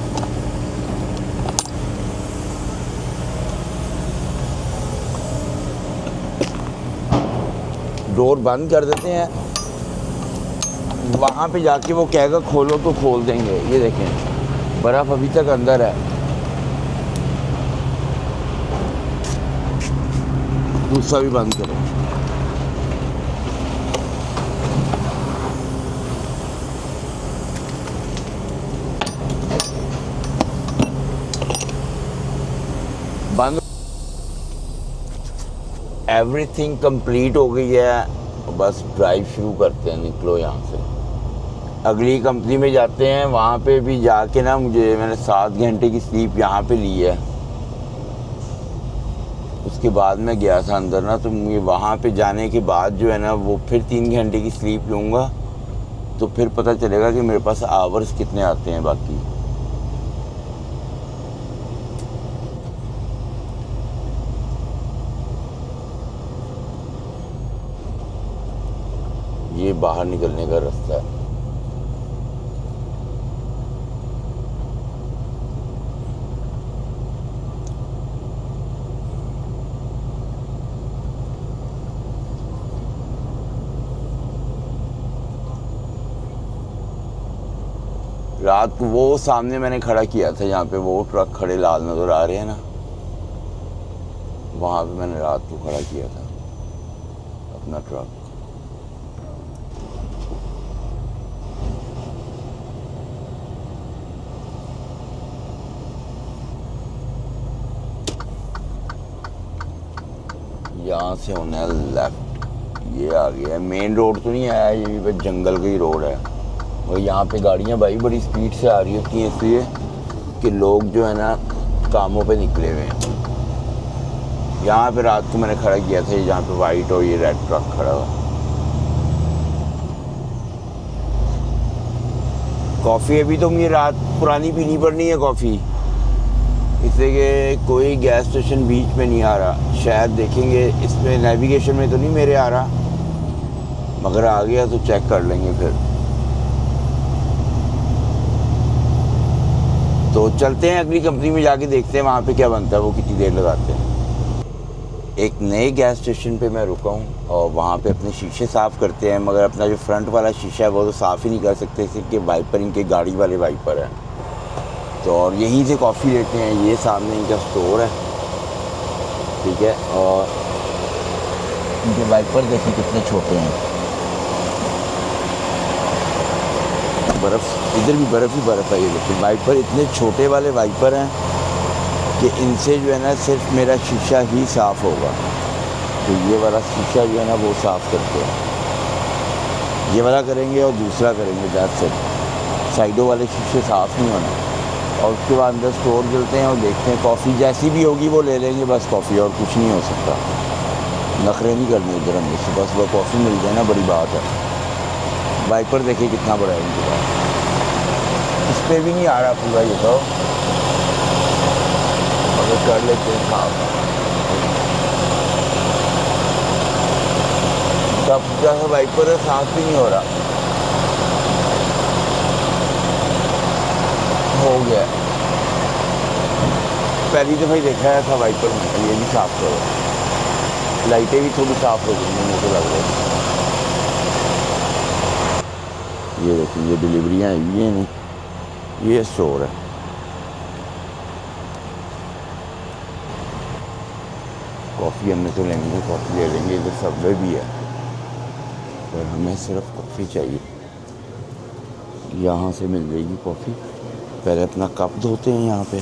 डोर बंद कर देते हैं, वहाँ पे जाके वो कहेगा खोलो तो खोल देंगे। ये देखें बर्फ़ अभी तक अंदर है। दूसरा भी बंद करो। बंद। एवरीथिंग कंप्लीट हो गई है, बस ड्राइव शुरू करते हैं। निकलो यहाँ से, अगली कंपनी में जाते हैं। वहाँ पे भी जाके ना मैंने 7 घंटे की स्लीप यहाँ पे ली है। उसके बाद मैं गया था अंदर ना, तो मुझे वहाँ पे जाने के बाद जो है ना वो फिर 3 घंटे की स्लीप लूँगा, तो फिर पता चलेगा कि मेरे पास आवर्स कितने आते हैं बाकी। ये बाहर निकलने का रास्ता है। रात को वो सामने मैंने खड़ा किया था, जहाँ पे वो ट्रक खड़े लाल नज़र आ रहे हैं ना, वहाँ पे मैंने रात को खड़ा किया था अपना ट्रक। यहाँ से होना है लेफ्ट। ये आ गया, मेन रोड तो नहीं आया, ये भी बस जंगल का ही रोड है। और यहाँ पे गाड़ियाँ भाई बड़ी स्पीड से आ रही होती हैं, इसलिए कि लोग जो है ना कामों पे निकले हुए हैं। यहाँ पे रात को मैंने खड़ा किया था, जहाँ पे वाइट और ये रेड ट्रक खड़ा हुआ। कॉफ़ी अभी तो मुझे रात पुरानी पीनी पड़नी है कॉफ़ी, इसलिए कि कोई गैस स्टेशन बीच में नहीं आ रहा। शायद देखेंगे इसमें नेविगेशन में तो नहीं मेरे आ रहा, मगर आ गया तो चेक कर लेंगे फिर। तो चलते हैं अगली कंपनी में जाके देखते हैं वहाँ पे क्या बनता है, वो कितनी देर लगाते हैं। एक नए गैस स्टेशन पे मैं रुका हूँ और वहाँ पे अपने शीशे साफ़ करते हैं, मगर अपना जो फ्रंट वाला शीशा है वो तो साफ़ ही नहीं कर सकते क्योंकि वाइपर इनके गाड़ी वाले वाइपर हैं। तो और यहीं से कॉफ़ी लेते हैं। ये सामने इनका स्टोर है, ठीक है। और इनके वाइपर देखिए कितने छोटे हैं, बर्फ़ इधर भी बर्फ़ ही बर्फ़ है। ये देखिए वाइपर इतने छोटे वाले वाइपर हैं कि इनसे जो है ना सिर्फ मेरा शीशा ही साफ़ होगा। तो ये वाला शीशा जो है ना वो साफ़ करते हैं, ये वाला करेंगे और दूसरा करेंगे, दैट्स इट। साइडों वाले शीशे साफ़ नहीं होना। और उसके बाद अंदर स्टोर चलते हैं और देखते हैं कॉफ़ी जैसी भी होगी वो ले लेंगे, बस कॉफ़ी, और कुछ नहीं हो सकता। नखरे नहीं करने इधर हमने से, बस वो कॉफ़ी मिल जाए ना, बड़ी बात है। वाइपर देखिए कितना बड़ा है इनके पास, इस पर भी नहीं आ रहा पूरा ये तो, मगर कर लेते हैं साफ। तब पूरा सा वाइपर है, साफ भी नहीं हो रहा। हो गया, पहली दफ़ा ही देखा है ऐसा वाइपर में। ये भी साफ करो, लाइटें भी थोड़ी साफ हो गई मुझे लग रहा है। ये देखिए ये डिलीवरियाँ आई हुई हैं नहीं, ये स्टोर है। कॉफ़ी हमने तो लेंगे, कॉफ़ी ले लेंगे। इधर सबवे भी है पर हमें सिर्फ कॉफ़ी चाहिए। यहाँ से मिल जाएगी कॉफ़ी। पहले अपना कप धोते हैं यहाँ पे।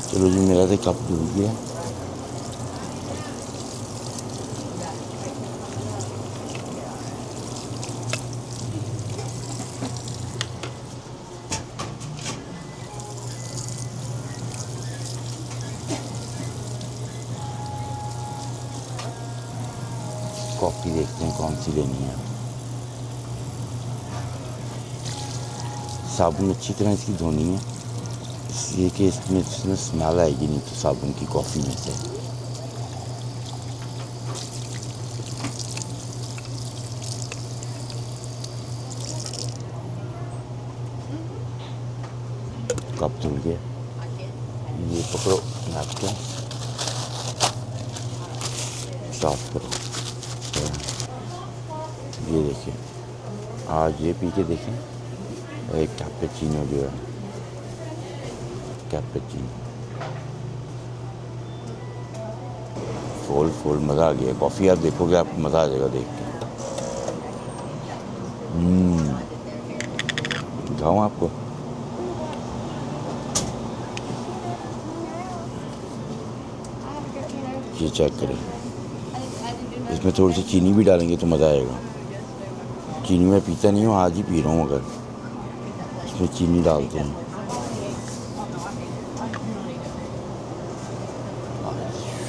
चलो जी, मेरा तो कप धुल गया। कॉफ़ी देखते हैं कौन सी लेनी है। साबुन अच्छी तरह इसकी धोनी है, इसलिए कि इसमें स्मेल आएगी नहीं तो साबुन की कॉफ़ी में से। कप धुल गया। ये पकड़ो नैपकिन, साफ करो। ये देखिए, आज ये पी के देखें, एक कैपेचिनो जो है, कैपेचिनो फुल मज़ा आ गया। कॉफ़ी आप देखोगे आप मज़ा आ जाएगा देख के। दिखाऊँ आपको, ये चेक करें। इसमें थोड़ी सी चीनी भी डालेंगे तो मज़ा आएगा। चीनी मैं पीता नहीं हूँ, आज ही पी रहा हूँ, मगर इसमें चीनी डालते हैं।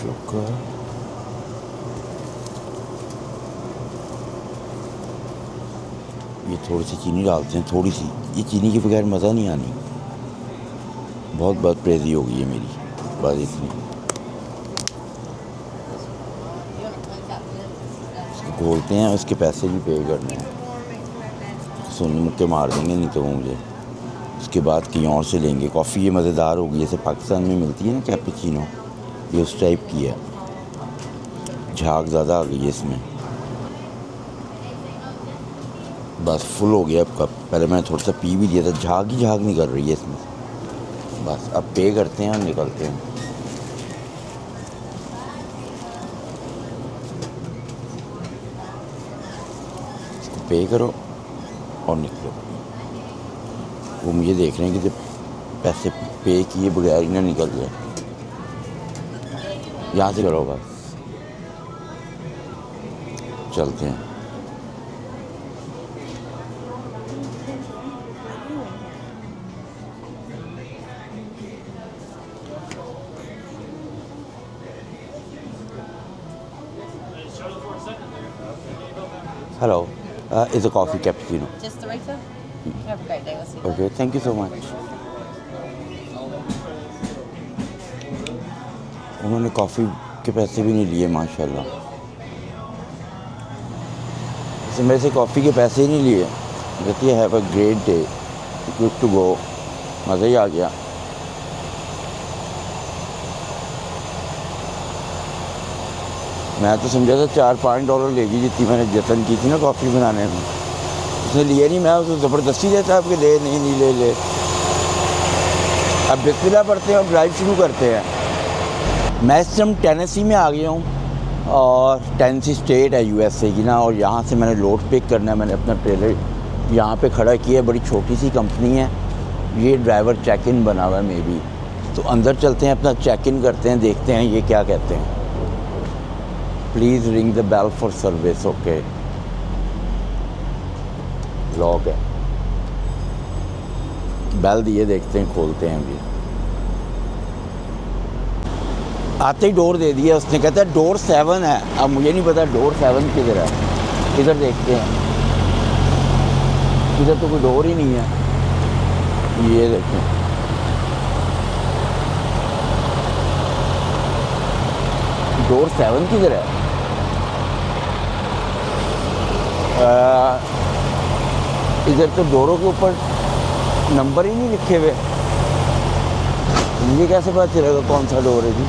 शुगर, ये थोड़ी सी चीनी डालते हैं, थोड़ी सी। ये चीनी के बगैर मज़ा नहीं आनी। बहुत बदप्रेज़ी हो गई है मेरी, बस इतनी। इसको घोलते हैं, उसके पैसे भी पे करने हैं। सुन मुक्के मार देंगे नहीं तो वो मुझे। उसके बाद कहीं और से लेंगे कॉफ़ी। ये मज़ेदार होगी, जैसे पाकिस्तान में मिलती है ना कैपेचिनो, ये उस टाइप की है। झाग ज़्यादा आ गई है इसमें, बस फुल हो गया अब कप। पहले मैंने थोड़ा सा पी भी दिया था, झाग ही झाग नहीं कर रही है इसमें। बस अब पे करते हैं और निकलते हैं। इसको पे करो और निकलो। वो मुझे देख रहे हैं कि जब पैसे पे किए बगैर ही ना निकल जाए। यहाँ से करो बस, चलते हैं। Hello, is a coffee cappuccino? Just the refill? Have a great day. We'll see you. Okay, thank you so much. उन्होंने कॉफ़ी के पैसे भी नहीं लिए माशाल्लाह। जैसे मेरे से कॉफ़ी के पैसे ही नहीं लिए। कहती है have a great day. Good to go, मज़ा ही आ गया। मैं तो समझा था $4-5 लेगी जितनी मैंने जतन की थी ना कॉफ़ी बनाने में, उसने लिए नहीं। मैं उसको ज़बरदस्ती देता आपके ले नहीं ले। अब बिस्मिल्लाह पढ़ते हैं और ड्राइव शुरू करते हैं। मैं इस टाइम टेनेसी में आ गया हूँ और टेनेसी स्टेट है USA की ना, और यहाँ से मैंने लोड पिक करना है। मैंने अपना ट्रेलर यहाँ पे खड़ा किया है, बड़ी छोटी सी कंपनी है। ये ड्राइवर चेक इन बना हुआ है मे बी, तो अंदर चलते हैं, अपना चेक इन करते हैं, देखते हैं ये क्या कहते हैं। Please ring the bell for service. Okay, lock है, बेल दिए, देखते हैं, खोलते हैं अभी। आते ही डोर दे दिया उसने, कहता है डोर 7 है। अब मुझे नहीं पता डोर 7 किधर है, इधर देखते हैं। इधर तो कोई डोर ही नहीं है, ये देखें। डोर 7 किधर है? इधर तो डोरों के ऊपर नंबर ही नहीं लिखे हुए। मुझे कैसे पता चलेगा कौन सा डोर है जी?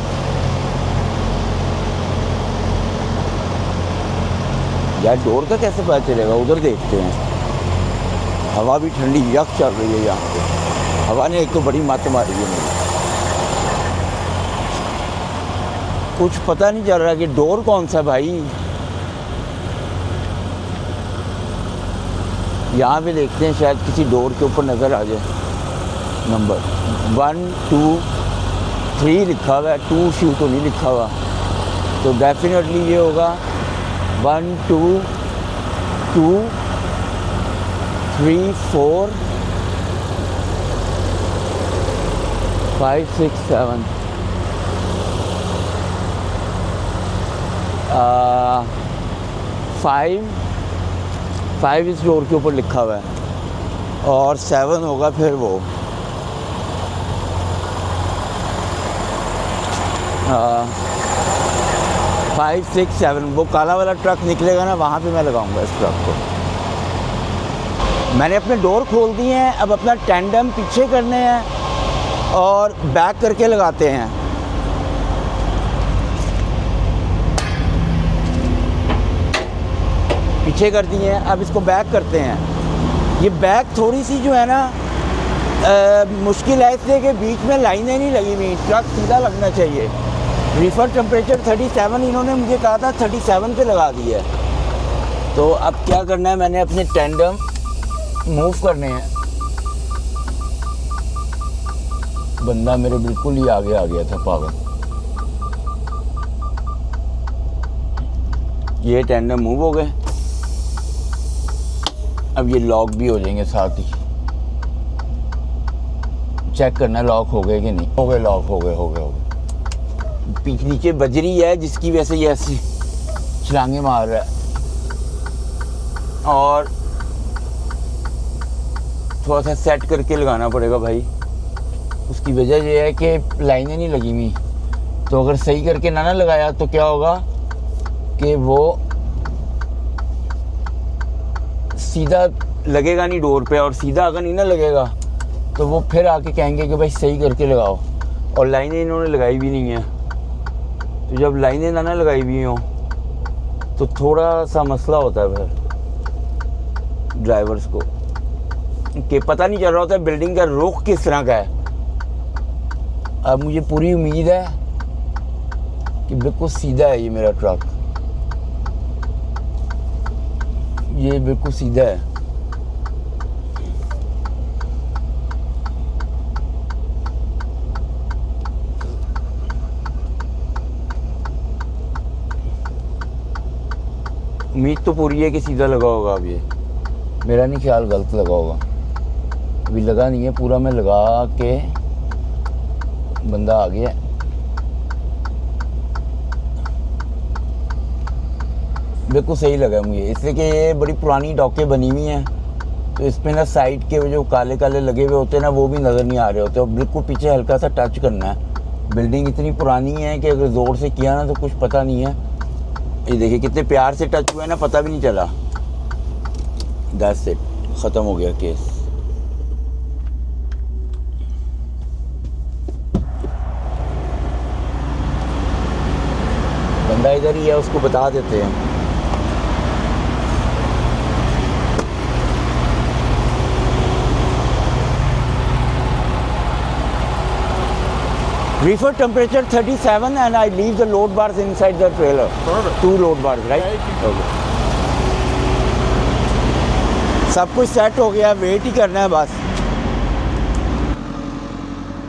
यार डोर का कैसे पता चलेगा? उधर देखते हैं। हवा भी ठंडी यक चल रही है यहाँ पे। हवा ने एक तो बड़ी मत मारी है मुझे, कुछ पता नहीं चल रहा कि डोर कौन सा भाई। यहाँ पे देखते हैं, शायद किसी डोर के ऊपर नज़र आ जाए। नंबर 1 2 3 लिखा हुआ है, 2 शू तो नहीं लिखा हुआ, तो डेफिनेटली ये होगा 1 2 2 3 4 5 6 7 5 इस डोर के ऊपर लिखा हुआ है, और 7 होगा फिर वो 5 6 7। वो काला वाला ट्रक निकलेगा ना, वहाँ पे मैं लगाऊंगा इस ट्रक को। मैंने अपने डोर खोल दिए हैं, अब अपना टेंडम पीछे करने हैं और बैक करके लगाते हैं। पीछे कर दिए हैं, अब इसको बैक करते हैं। ये बैक थोड़ी सी जो है ना मुश्किल है, इसलिए कि बीच में लाइनें नहीं लगी हुई, ट्रक सीधा लगना चाहिए। रिफर टेम्परेचर 37 इन्होंने मुझे कहा था, 37 पे लगा दिया है। तो अब क्या करना है, मैंने अपने टेंडम मूव करने हैं। बंदा मेरे बिल्कुल ही आगे आ गया था, पागल। ये टेंडम मूव हो गए, अब ये लॉक भी हो जाएंगे साथ ही। चेक करना लॉक हो गए कि नहीं। हो गए, लॉक हो गए। पीछे नीचे बजरी है जिसकी वजह से ये ऐसी छलांगे मार रहा है, और थोड़ा सा सेट करके लगाना पड़ेगा भाई। उसकी वजह ये है कि लाइनें नहीं लगी हुई, तो अगर सही करके ना लगाया तो क्या होगा कि वो सीधा लगेगा नहीं डोर पे, और सीधा अगर नहीं ना लगेगा तो वो फिर आके कहेंगे कि भाई सही करके लगाओ, और लाइनें इन्होंने लगाई भी नहीं है। तो जब लाइनें ना लगाई हुई हों तो थोड़ा सा मसला होता है फिर ड्राइवर्स को, कि पता नहीं चल रहा होता है बिल्डिंग का रुख किस तरह का है। अब मुझे पूरी उम्मीद है कि बिल्कुल सीधा है ये मेरा ट्रक, ये बिल्कुल सीधा है। उम्मीद तो पूरी है कि सीधा लगा होगा। अब ये मेरा नहीं ख्याल गलत लगा होगा, अभी लगा नहीं है पूरा। मैं लगा के बंदा आ गया। बिल्कुल सही लगा मुझे, इसलिए कि ये बड़ी पुरानी डॉकें बनी हुई हैं, तो इसमें ना साइड के जो काले काले लगे हुए होते हैं ना, वो भी नज़र नहीं आ रहे होते। और बिल्कुल पीछे हल्का सा टच करना है। बिल्डिंग इतनी पुरानी है कि अगर ज़ोर से किया ना तो कुछ पता नहीं है। ये देखिए कितने प्यार से टच हुआ है ना, पता भी नहीं चला। दैट्स इट, ख़त्म हो गया केस। बंदा इधर ही है, उसको बता देते हैं। Reefer temperature 37 and I leave the load bars inside the trailer. Perfect. 2 load bars, right? Thank you. Okay. सब कुछ सेट हो गया, वेट ही करना है बस।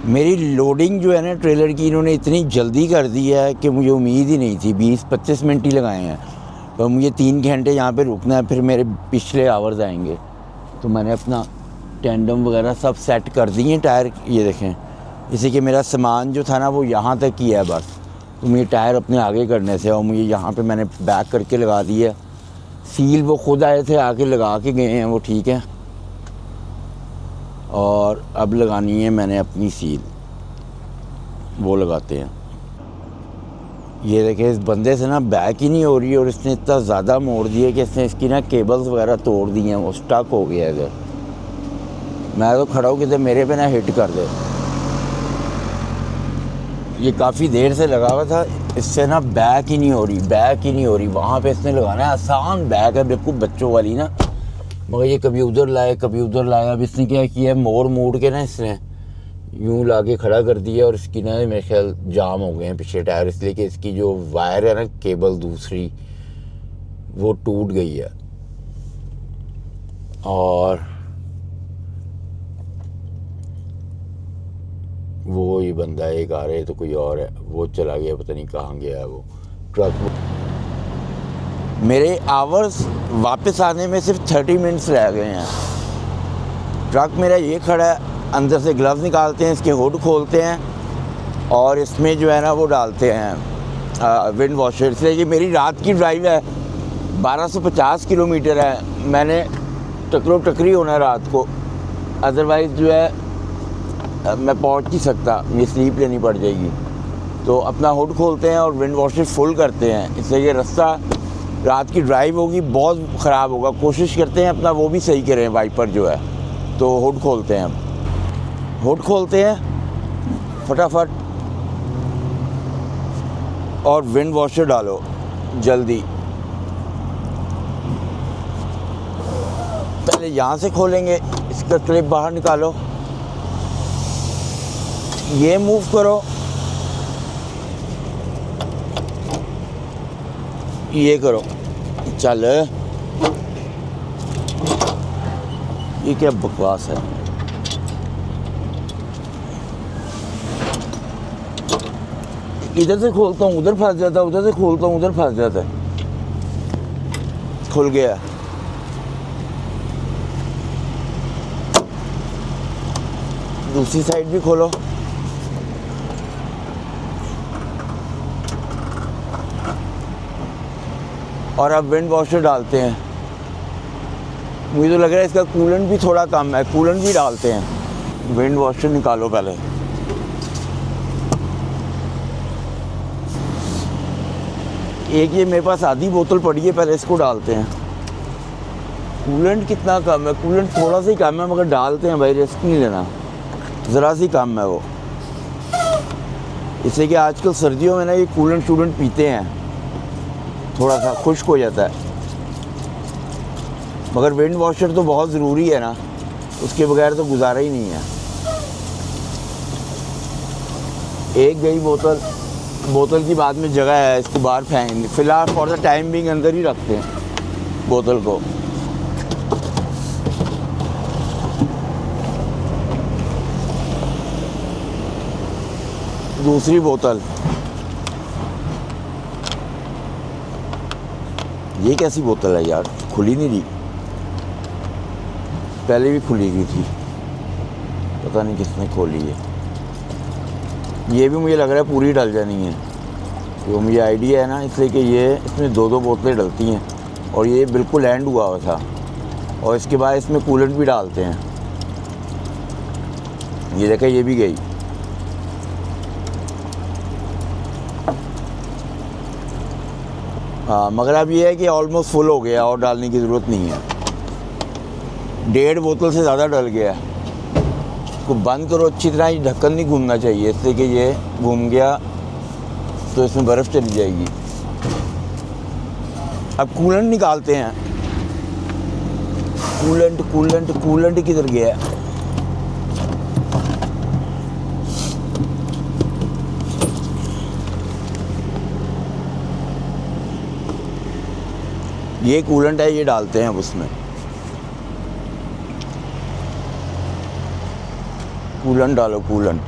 मेरी लोडिंग जो है ना ट्रेलर की, इन्होंने इतनी जल्दी कर दी है कि मुझे उम्मीद ही नहीं थी। 20-25 मिनट ही लगाए हैं, तो मुझे 3 घंटे यहाँ पे रुकना है, फिर मेरे पिछले आवर्स आएंगे। तो मैंने अपना टेंडम वगैरह सब सेट कर दिए। टायर ये देखें, इसी कि मेरा सामान जो था ना वो यहाँ तक ही है बस। तो मुझे टायर अपने आगे करने से, और मुझे यहाँ पे मैंने बैक करके लगा दी है। सील वो खुद आए थे, आके लगा के गए हैं, वो ठीक है। और अब लगानी है मैंने अपनी सील, वो लगाते हैं। ये देखें, इस बंदे से ना बैक ही नहीं हो रही, और इसने इतना ज़्यादा मोड़ दिया कि इसने इसकी ना केबल्स वगैरह तोड़ दी हैं, वो स्टक हो गया है इधर। मैं तो खड़ा हूँ कि मेरे पे ना हिट कर दे। ये काफ़ी देर से लगा हुआ था, इससे ना बैक ही नहीं हो रही, बैक ही नहीं हो रही। वहाँ पे इसने लगाना है, आसान बैक है बिल्कुल बच्चों वाली ना, मगर ये कभी उधर लाए कभी उधर लाए। अब इसने क्या किया है, मोड़ के ना इसने यूँ ला के खड़ा कर दिया, और इसकी ना मेरे ख्याल जाम हो गए हैं पीछे टायर, इसलिए कि इसकी जो वायर है ना केबल दूसरी, वो टूट गई है। और वो ही बंदा एक आ रहे तो कोई और है, वो चला गया, पता नहीं कहाँ गया है वो ट्रक। मेरे आवर्स वापस आने में सिर्फ 30 मिनट्स रह गए हैं। ट्रक मेरा ये खड़ा है, अंदर से ग्लव्स निकालते हैं, इसके हुड खोलते हैं, और इसमें जो है ना वो डालते हैं विंड वॉशर। इसलिए कि मेरी रात की ड्राइव है, 1250 किलोमीटर है, मैंने टकरो टकरी होना है रात को, अदरवाइज़ जो है मैं पहुंच नहीं सकता, मुझे स्लीप लेनी पड़ जाएगी। तो अपना हुड खोलते हैं और विंड वॉशर फुल करते हैं, इससे ये रास्ता रात की ड्राइव होगी बहुत ख़राब होगा। कोशिश करते हैं अपना वो भी सही करें, वाइपर जो है। तो हुड खोलते हैं, हुड खोलते हैं फटाफट, और विंड वॉशर डालो जल्दी। पहले यहाँ से खोलेंगे, इसका क्लिप बाहर निकालो, ये मूव करो, ये करो, चल। ये क्या बकवास है। इधर से खोलता हूँ उधर फंस जाता है, उधर से खोलता हूँ उधर फंस जाता है। खुल गया। दूसरी साइड भी खोलो। और अब विंड वॉशर डालते हैं। मुझे तो लग रहा है इसका कूलेंट भी थोड़ा कम है, कूलेंट भी डालते हैं। विंड वॉशर निकालो पहले। एक ये मेरे पास आधी बोतल पड़ी है, पहले इसको डालते हैं। कूलेंट कितना कम है, कूलेंट थोड़ा सा ही कम है, मगर डालते हैं भाई, रिस्क नहीं लेना, ज़रा सी कम है वो। इससे कि आजकल सर्दियों में ना ये कूलेंट शूलेंट पीते हैं, थोड़ा सा खुश्क हो जाता है। मगर विंड वॉशर तो बहुत ज़रूरी है ना, उसके बगैर तो गुजारा ही नहीं है। एक गई बोतल, बोतल की बाद में जगह है, इसको बाहर फेंक, फिलहाल फॉर द टाइम बिंग अंदर ही रखते हैं बोतल को। दूसरी बोतल, ये कैसी बोतल है यार, खुली नहीं रही, पहले भी खुली हुई थी, पता नहीं किसने खोली है। ये भी मुझे लग रहा है पूरी डल जानी है, तो मुझे आइडिया है ना, इसलिए कि ये इसमें 2-2 बोतलें डलती हैं, और ये बिल्कुल एंड हुआ हुआ था। और इसके बाद इसमें कूलेंट भी डालते हैं। ये देखा, ये भी गई। हाँ, मगर अब ये है कि ऑलमोस्ट फुल हो गया, और डालने की ज़रूरत नहीं है। 1.5 बोतल से ज़्यादा डल गया। इसको बंद करो अच्छी तरह, ये ढक्कन नहीं घूमना चाहिए, इससे कि ये घूम गया तो इसमें बर्फ़ चली जाएगी। अब कूलेंट निकालते हैं। कूलेंट किधर गया है? ये कूलेंट है, ये डालते हैं अब उसमें। कूलेंट डालो, कूलेंट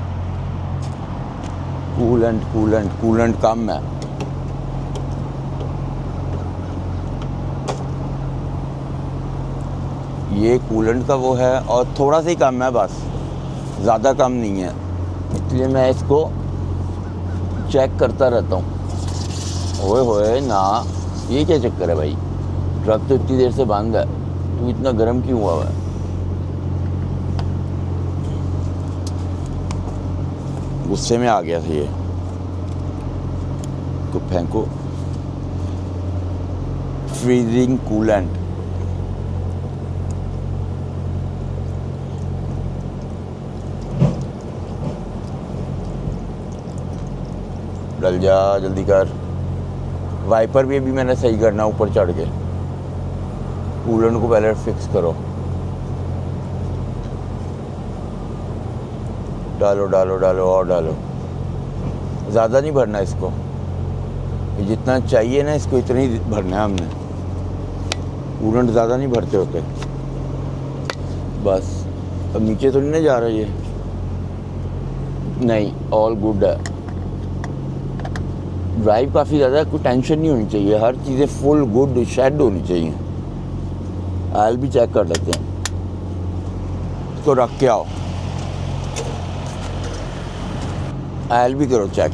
कम है। ये कूलेंट का वो है और थोड़ा सा ही कम है, बस ज़्यादा कम नहीं है, इसलिए मैं इसको चेक करता रहता हूँ। ओए होए ना, ये क्या चक्कर है भाई? ट्रक तो इतनी देर से बंद है, तू इतना गर्म क्यों हुआ है? गुस्से में आ गया था ये, तो फेंको। फ्रीजिंग कूलेंट, डल जा, जल्दी कर। वाइपर भी अभी मैंने सही करना, ऊपर चढ़ के। कूलेंट को पहले फिक्स करो। डालो और डालो। ज़्यादा नहीं भरना इसको, जितना चाहिए ना इसको इतना ही भरना है हमने। कूलेंट ज़्यादा नहीं भरते होते। बस अब नीचे तो नहीं जा रहा ये? नहीं, ऑल गुड है। ड्राइव काफ़ी ज़्यादा, कोई टेंशन नहीं होनी चाहिए, हर चीज़ें फुल गुड शेड होनी चाहिए। ऑयल भी चेक कर लेते हैं, इसको रख के आओ। ऑयल भी करो चेक,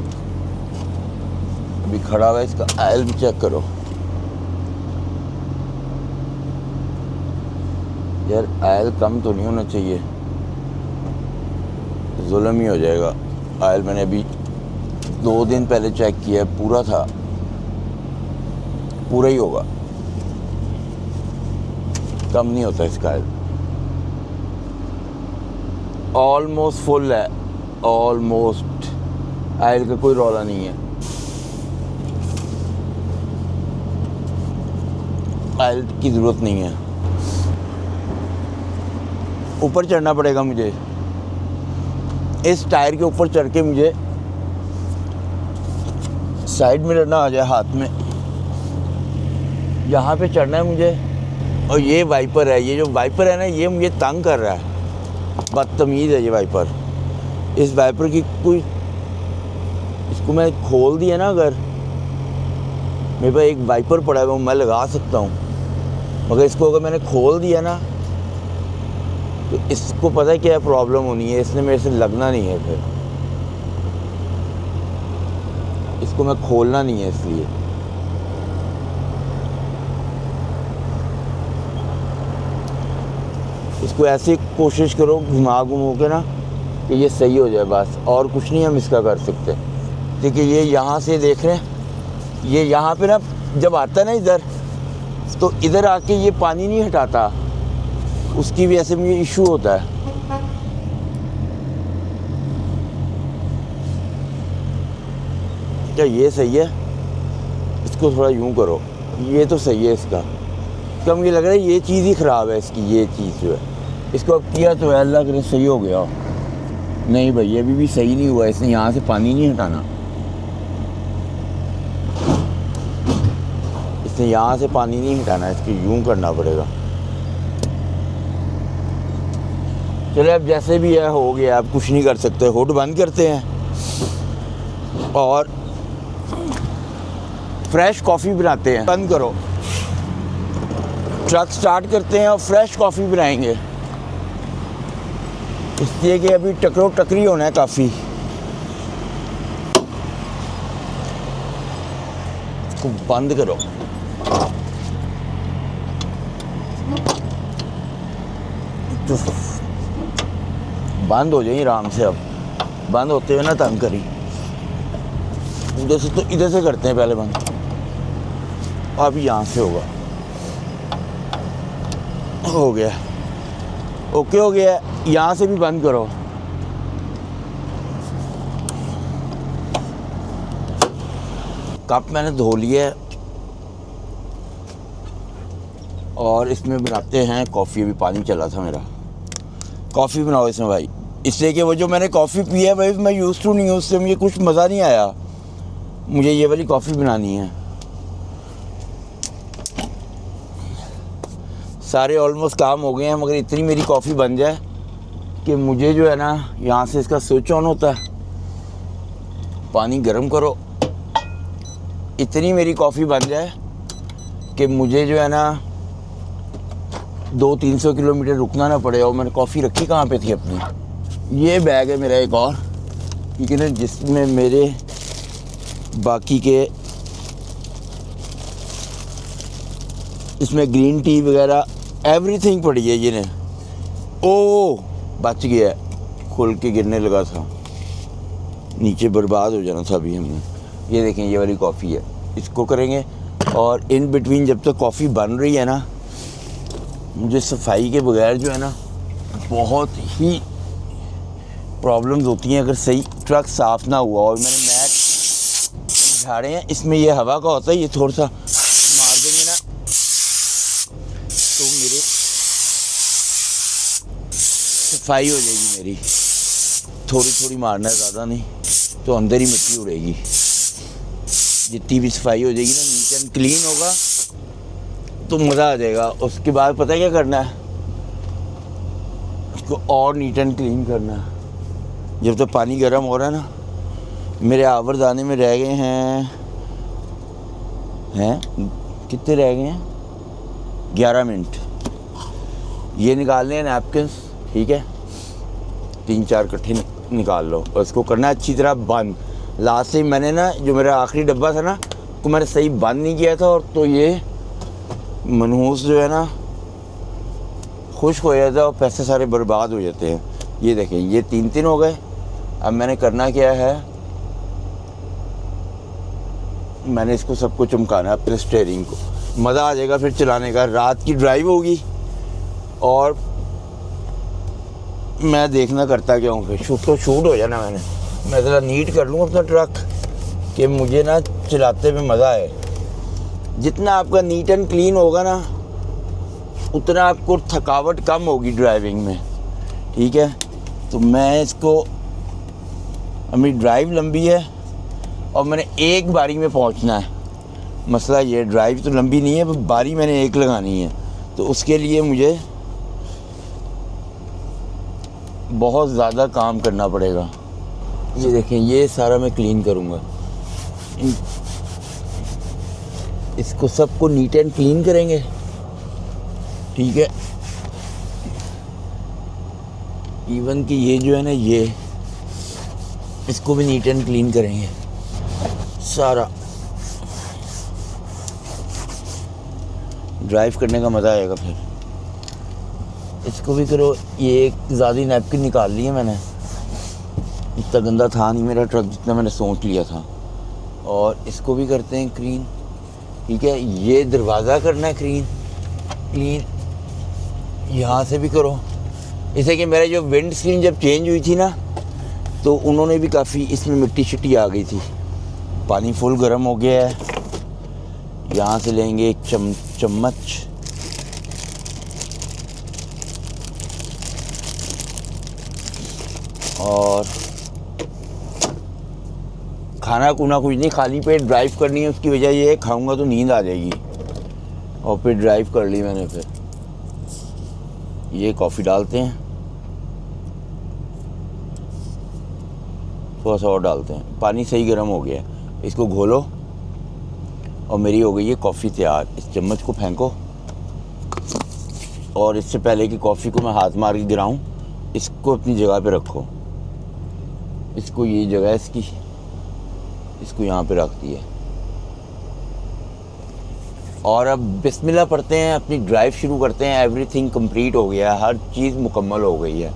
अभी खड़ा हुआ है इसका, ऑयल भी चेक करो। यार ऑयल कम तो नहीं होना चाहिए, जुल्म ही हो जाएगा। ऑयल मैंने अभी 2 दिन पहले चेक किया, पूरा था, पूरा ही होगा, कम नहीं होता इसका ऑयल। ऑलमोस्ट फुल है, ऑलमोस्ट। ऑयल का कोई रौला नहीं है, ऑयल की ज़रूरत नहीं है। ऊपर चढ़ना पड़ेगा मुझे, इस टायर के ऊपर चढ़ के मुझे साइड मिरर ना आ जाए हाथ में, यहाँ पे चढ़ना है मुझे। और ये वाइपर है, ये जो वाइपर है ना, ये मुझे तंग कर रहा है, बदतमीज़ है ये वाइपर। इस वाइपर की कोई, इसको मैं खोल दिया ना, अगर मेरे पास एक वाइपर पड़ा है वो मैं लगा सकता हूँ, मगर इसको अगर मैंने खोल दिया ना तो इसको पता है क्या प्रॉब्लम होनी है, इसने मेरे से लगना नहीं है, फिर इसको मैं खोलना नहीं है, इसलिए इसको ऐसे कोशिश करो घुमा के ना कि ये सही हो जाए, बस और कुछ नहीं हम इसका कर सकते। देखिए ये यहाँ से देख रहे हैं, ये यहाँ पे ना जब आता है ना इधर, तो इधर आके ये पानी नहीं हटाता, उसकी वजह से मुझे इशू होता है। क्या ये सही है? इसको थोड़ा यूं करो, ये तो सही है इसका। क्या मुझे लग रहा है ये चीज़ ही ख़राब है इसकी, ये चीज़ जो है, इसको अब किया तो है, अल्लाह करे सही हो गया। नहीं भाई अभी भी सही नहीं हुआ, इसने यहाँ से पानी नहीं हटाना, इसने यहाँ से पानी नहीं हटाना, इसको यूं करना पड़ेगा। चले अब जैसे भी है हो गया, अब कुछ नहीं कर सकते। हुड बंद करते हैं और फ्रेश कॉफ़ी बनाते हैं। बंद करो, ट्रक स्टार्ट करते हैं और फ्रेश कॉफ़ी बनाएंगे, इसलिए कि अभी टकरो टकरी होना है काफ़ी। इसको बंद करो, तो बंद हो जाए आराम से। अब बंद होते हुए ना तंग करी, उधर से तो इधर से करते हैं पहले बंद, अब यहाँ से होगा। हो गया, ओके हो गया। यहाँ से भी बंद करो। कप मैंने धो लिया है, और इसमें बनाते हैं कॉफ़ी। अभी पानी चला था मेरा। कॉफ़ी बनाओ इसमें भाई, इसलिए कि वो जो मैंने कॉफ़ी पी है भाई मैं यूज़ टू नहीं हूँ, उससे मुझे कुछ मज़ा नहीं आया। मुझे ये वाली कॉफ़ी बनानी है। सारे ऑलमोस्ट काम हो गए हैं, मगर इतनी मेरी कॉफ़ी बन जाए कि मुझे जो है ना यहाँ से इसका स्विच ऑन होता है, पानी गर्म करो, इतनी मेरी कॉफ़ी बन जाए कि मुझे जो है ना 200-300 किलोमीटर रुकना ना पड़े। और मैंने कॉफ़ी रखी कहाँ पे थी अपनी, ये बैग है मेरा एक और, ठीक है ना, जिसमें मेरे बाकी के इसमें ग्रीन टी वगैरह एवरीथिंग पड़ी है। ये ने ओ बच गया, खुल के गिरने लगा था, नीचे बर्बाद हो जाना था अभी हमने। ये देखें ये वाली कॉफ़ी है, इसको करेंगे। और इन बिटवीन जब तक कॉफ़ी बन रही है ना, मुझे सफाई के बगैर जो है ना बहुत ही प्रॉब्लम्स होती हैं अगर सही ट्रक साफ़ ना हुआ। और मैंने मैट झाड़े हैं, इसमें ये हवा का होता है, ये थोड़ा सा मार देंगे ना तो मेरे सफाई हो जाएगी मेरी। थोड़ी थोड़ी मारना है, ज़्यादा नहीं, तो अंदर ही मिट्टी उड़ेगी। जितनी भी सफाई हो जाएगी ना, नीट एंड क्लीन होगा तो मज़ा आ जाएगा। उसके बाद पता है क्या करना है, उसको और नीट एंड क्लीन करना है। जब तक पानी गर्म हो रहा है ना, मेरे आवर्स आने में रह गए हैं कितने रह गए हैं, 11 मिनट। ये निकालने हैं नैपकिन्स, ठीक है, 3-4 इकट्ठे निकाल लो और इसको करना है अच्छी तरह बंद। लास्ट से मैंने ना जो मेरा आखिरी डब्बा था ना, तो मैंने सही बंद नहीं किया था, और तो ये मनहूस जो है ना खुश्क हो जाता है और पैसे सारे बर्बाद हो जाते हैं। ये देखें ये 3 हो गए। अब मैंने करना क्या है, मैंने इसको सबको चमकाना है अपने स्टीयरिंग को, मज़ा आ जाएगा फिर चलाने का। रात की ड्राइव होगी और मैं देखना करता क्या हूँ, फिर शूट हो जाना। मैं ज़रा नीट कर लूँ अपना ट्रक कि मुझे ना चलाते में मज़ा आए। जितना आपका नीट एंड क्लीन होगा ना, उतना आपको थकावट कम होगी ड्राइविंग में, ठीक है। तो मैं इसको, मेरी ड्राइव लंबी है और मैंने एक बारी में पहुंचना है। मसला ये, ड्राइव तो लंबी नहीं है, बारी मैंने एक लगानी है, तो उसके लिए मुझे बहुत ज़्यादा काम करना पड़ेगा। ये देखें ये सारा मैं क्लीन करूँगा, इसको सबको नीट एंड क्लीन करेंगे, ठीक है। इवन कि ये जो है ना, ये इसको भी नीट एंड क्लीन करेंगे सारा। ड्राइव करने का मज़ा आएगा फिर। इसको भी करो। ये एक ज़्यादा नैपकिन निकाल ली है मैंने, इतना गंदा था नहीं मेरा ट्रक जितना मैंने सोच लिया था। और इसको भी करते हैं क्लीन, ठीक है। ये दरवाज़ा करना है क्लीन, यहाँ से भी करो। इसे कि मेरा जो विंड स्क्रीन जब चेंज हुई थी ना, तो उन्होंने भी काफ़ी इसमें मिट्टी शिट्टी आ गई थी। पानी फुल गर्म हो गया है। यहाँ से लेंगे एक चम्मच, और खाना कुछ नहीं, खाली पेट ड्राइव करनी है। उसकी वजह ये है, खाऊंगा तो नींद आ जाएगी। और फिर ड्राइव कर ली मैंने। फिर ये कॉफ़ी डालते हैं, थोड़ा सा और डालते हैं। पानी सही गर्म हो गया, इसको घोलो और मेरी हो गई है कॉफ़ी तैयार। इस चम्मच को फेंको, और इससे पहले कि कॉफ़ी को मैं हाथ मार के गिराऊं, इसको अपनी जगह पे रखो। इसको, ये जगह इसकी, इसको यहाँ पे रख दिए। और अब बिस्मिल्लाह पढ़ते हैं, अपनी ड्राइव शुरू करते हैं। एवरीथिंग कंप्लीट हो गया, हर चीज़ मुकम्मल हो गई है,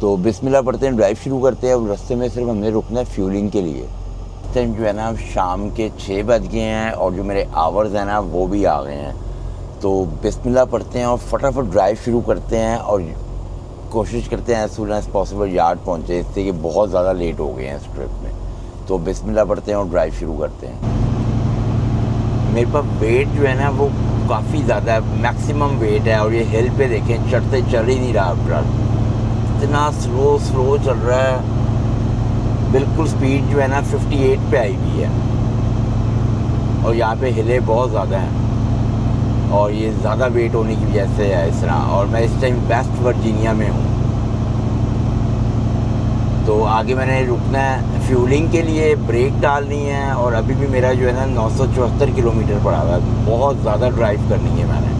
तो बिस्मिल्लाह पढ़ते हैं, ड्राइव शुरू करते हैं। और रास्ते में सिर्फ हमने रुकना है फ्यूलिंग के लिए। टाइम जो है ना, शाम के 6 बज गए हैं, और जो मेरे आवर्स हैं ना वो भी आ गए हैं। तो बिस्मिल्लाह पढ़ते हैं और फटाफट ड्राइव शुरू करते हैं, और कोशिश करते हैं as soon as possible yard पहुँचे, इससे कि बहुत ज़्यादा लेट हो गए हैं इस ट्रिप में। तो बिस्मिल्लाह पढ़ते हैं और ड्राइव शुरू करते हैं। मेरे पास वेट जो है ना वो काफ़ी ज़्यादा है, मैक्सिमम वेट है। और ये हिल पे देखें, चढ़ते चल ही नहीं रहा ट्रक, इतना स्लो चल रहा है। बिल्कुल स्पीड जो है ना 58 पे आई हुई है। और यहाँ पे हिले बहुत ज़्यादा हैं और ये ज़्यादा वेट होने की वजह से है इस तरह। और मैं इस टाइम वेस्ट वर्जीनिया में हूँ। तो आगे मैंने रुकना है फ्यूलिंग के लिए, ब्रेक डालनी है। और अभी भी मेरा जो है ना 974 किलोमीटर पड़ा हुआ है, बहुत ज़्यादा ड्राइव करनी है मैंने।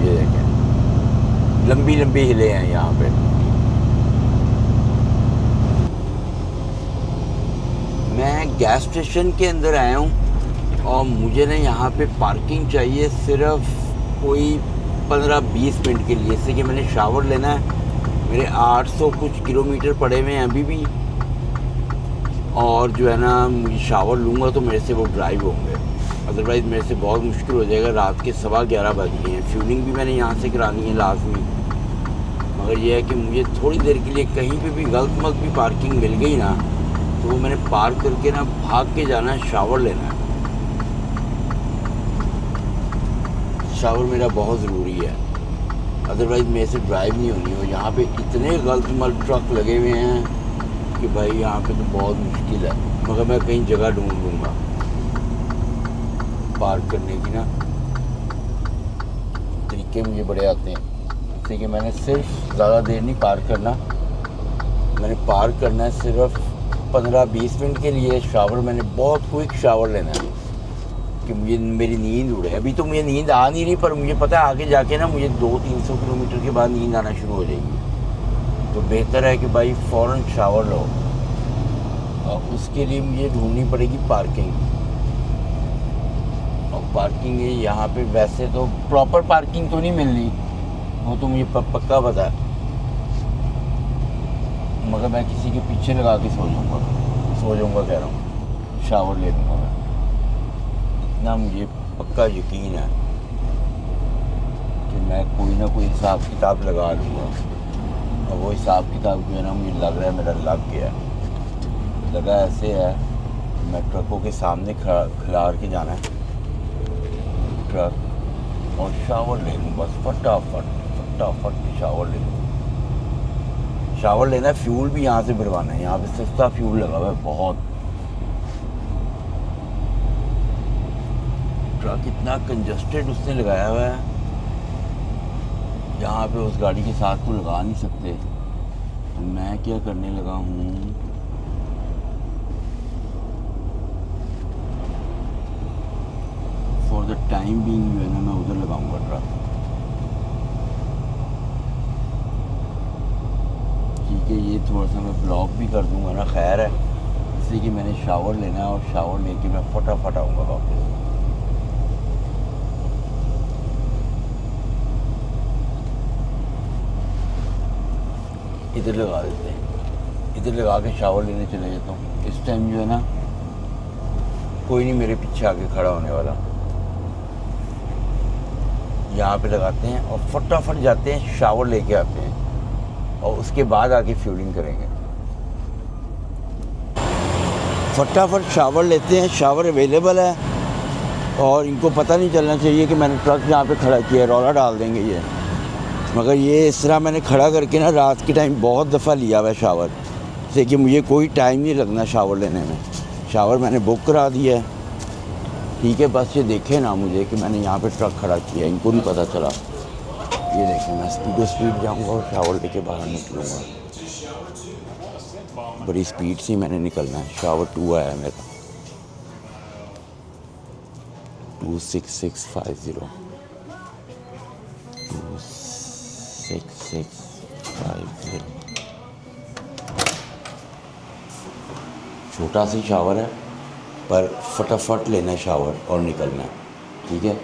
ये देखें, लंबी लंबी हिले हैं यहाँ पे। मैं गैस स्टेशन के अंदर आया हूँ और मुझे ना यहाँ पे पार्किंग चाहिए सिर्फ कोई 15-20 मिनट के लिए। इससे कि मैंने शावर लेना है। मेरे 800 कुछ किलोमीटर पड़े हुए हैं अभी भी। और जो है ना मुझे शावर लूँगा तो मेरे से वो ड्राइव होंगे, अदरवाइज़ मेरे से बहुत मुश्किल हो जाएगा। रात के 11:15 बज गए हैं। फ्यूलिंग भी मैंने यहाँ से करानी है लाजमी। मगर ये है कि मुझे थोड़ी देर के लिए कहीं पे भी गलत मलत भी पार्किंग मिल गई ना, तो वो मैंने पार्क करके ना भाग के जाना है, शावर लेना है। शावर मेरा बहुत ज़रूरी है, अदरवाइज़ मेरे से ड्राइव नहीं होनी। और यहाँ पे इतने गलत मलत ट्रक लगे हुए हैं कि भाई यहाँ पे तो बहुत मुश्किल है। मगर मैं कहीं जगह ढूंढ लूँगा पार्क करने की ना। तरीके मुझे बड़े आते हैं, जैसे कि मैंने सिर्फ ज़्यादा देर नहीं पार्क करना, मैंने पार्क करना है सिर्फ 15-20 मिनट के लिए। शावर मैंने बहुत क्विक शावर लेना है कि मुझे मेरी नींद उड़े। अभी तो मुझे नींद आ नहीं रही, पर मुझे पता है आगे जाके ना मुझे 200-300 किलोमीटर के बाद नींद आना शुरू हो जाएगी। तो बेहतर है कि भाई फ़ौरन शावर लो। और उसके लिए मुझे ढूंढनी पड़ेगी पार्किंग। और पार्किंग यहाँ पे वैसे तो प्रॉपर पार्किंग तो नहीं मिल रही, वो तो मुझे पक्का पता है। मगर मैं किसी के पीछे लगा के सो जाऊँगा कह रहा हूँ, शावर ले लूँगा मैं। इतना मुझे पक्का यकीन है कि मैं कोई ना कोई हिसाब किताब लगा लूँगा। और वो हिसाब किताब जो है ना मुझे लग रहा है मेरा लग गया है। लगा ऐसे है, मैं ट्रकों के सामने खिलार के जाना है ट्रक और शावर ले लूँ बस। फटाफट शावर ले लूँ। शावर लेना है, फ्यूल भी यहाँ से भरवाना है। यहाँ पे सस्ता फ्यूल लगा हुआ है बहुत। ट्रक इतना कंजस्टेड उसने लगाया हुआ है, यहाँ पे उस गाड़ी के साथ को लगा नहीं सकते। तो मैं क्या करने लगा हूँ, फॉर द टाइम बीइंग जो है ना मैं उधर लगाऊंगा ट्रक। ठीक है, ये थोड़ा सा मैं ब्लॉक भी कर दूंगा ना, खैर है। इसलिए कि मैंने शावर लेना है और शावर लेके मैं फटाफट आऊँगा वापस। इधर लगा देते हैं, इधर लगा के शावर लेने चले जाता हूँ। इस टाइम जो है ना कोई नहीं मेरे पीछे आके खड़ा होने वाला। यहाँ पे लगाते हैं और फटाफट जाते हैं, शावर लेके आते हैं और उसके बाद आके फ्यूलिंग करेंगे। फटाफट शावर लेते हैं, शावर अवेलेबल है और इनको पता नहीं चलना चाहिए कि मैंने ट्रक यहाँ पे खड़ा किया है, रौला डाल देंगे ये। मगर ये इस तरह मैंने खड़ा करके ना रात के टाइम बहुत दफ़ा लिया हुआ है शावर, जैसे कि मुझे कोई टाइम नहीं लगना शावर लेने में। शावर मैंने बुक करा दिया है, ठीक है। बस ये देखें ना मुझे कि मैंने यहाँ पे ट्रक खड़ा किया, इनको नहीं पता चला। ये देखें, मैं स्पीड जाऊँगा और शावर लेके बाहर निकलूँगा। बड़ी स्पीड से मैंने निकलना है। शावर 2 आया है मेरा, 26650 26650। छोटा सी शावर है पर फटाफट लेना है शावर और निकलना है, ठीक है।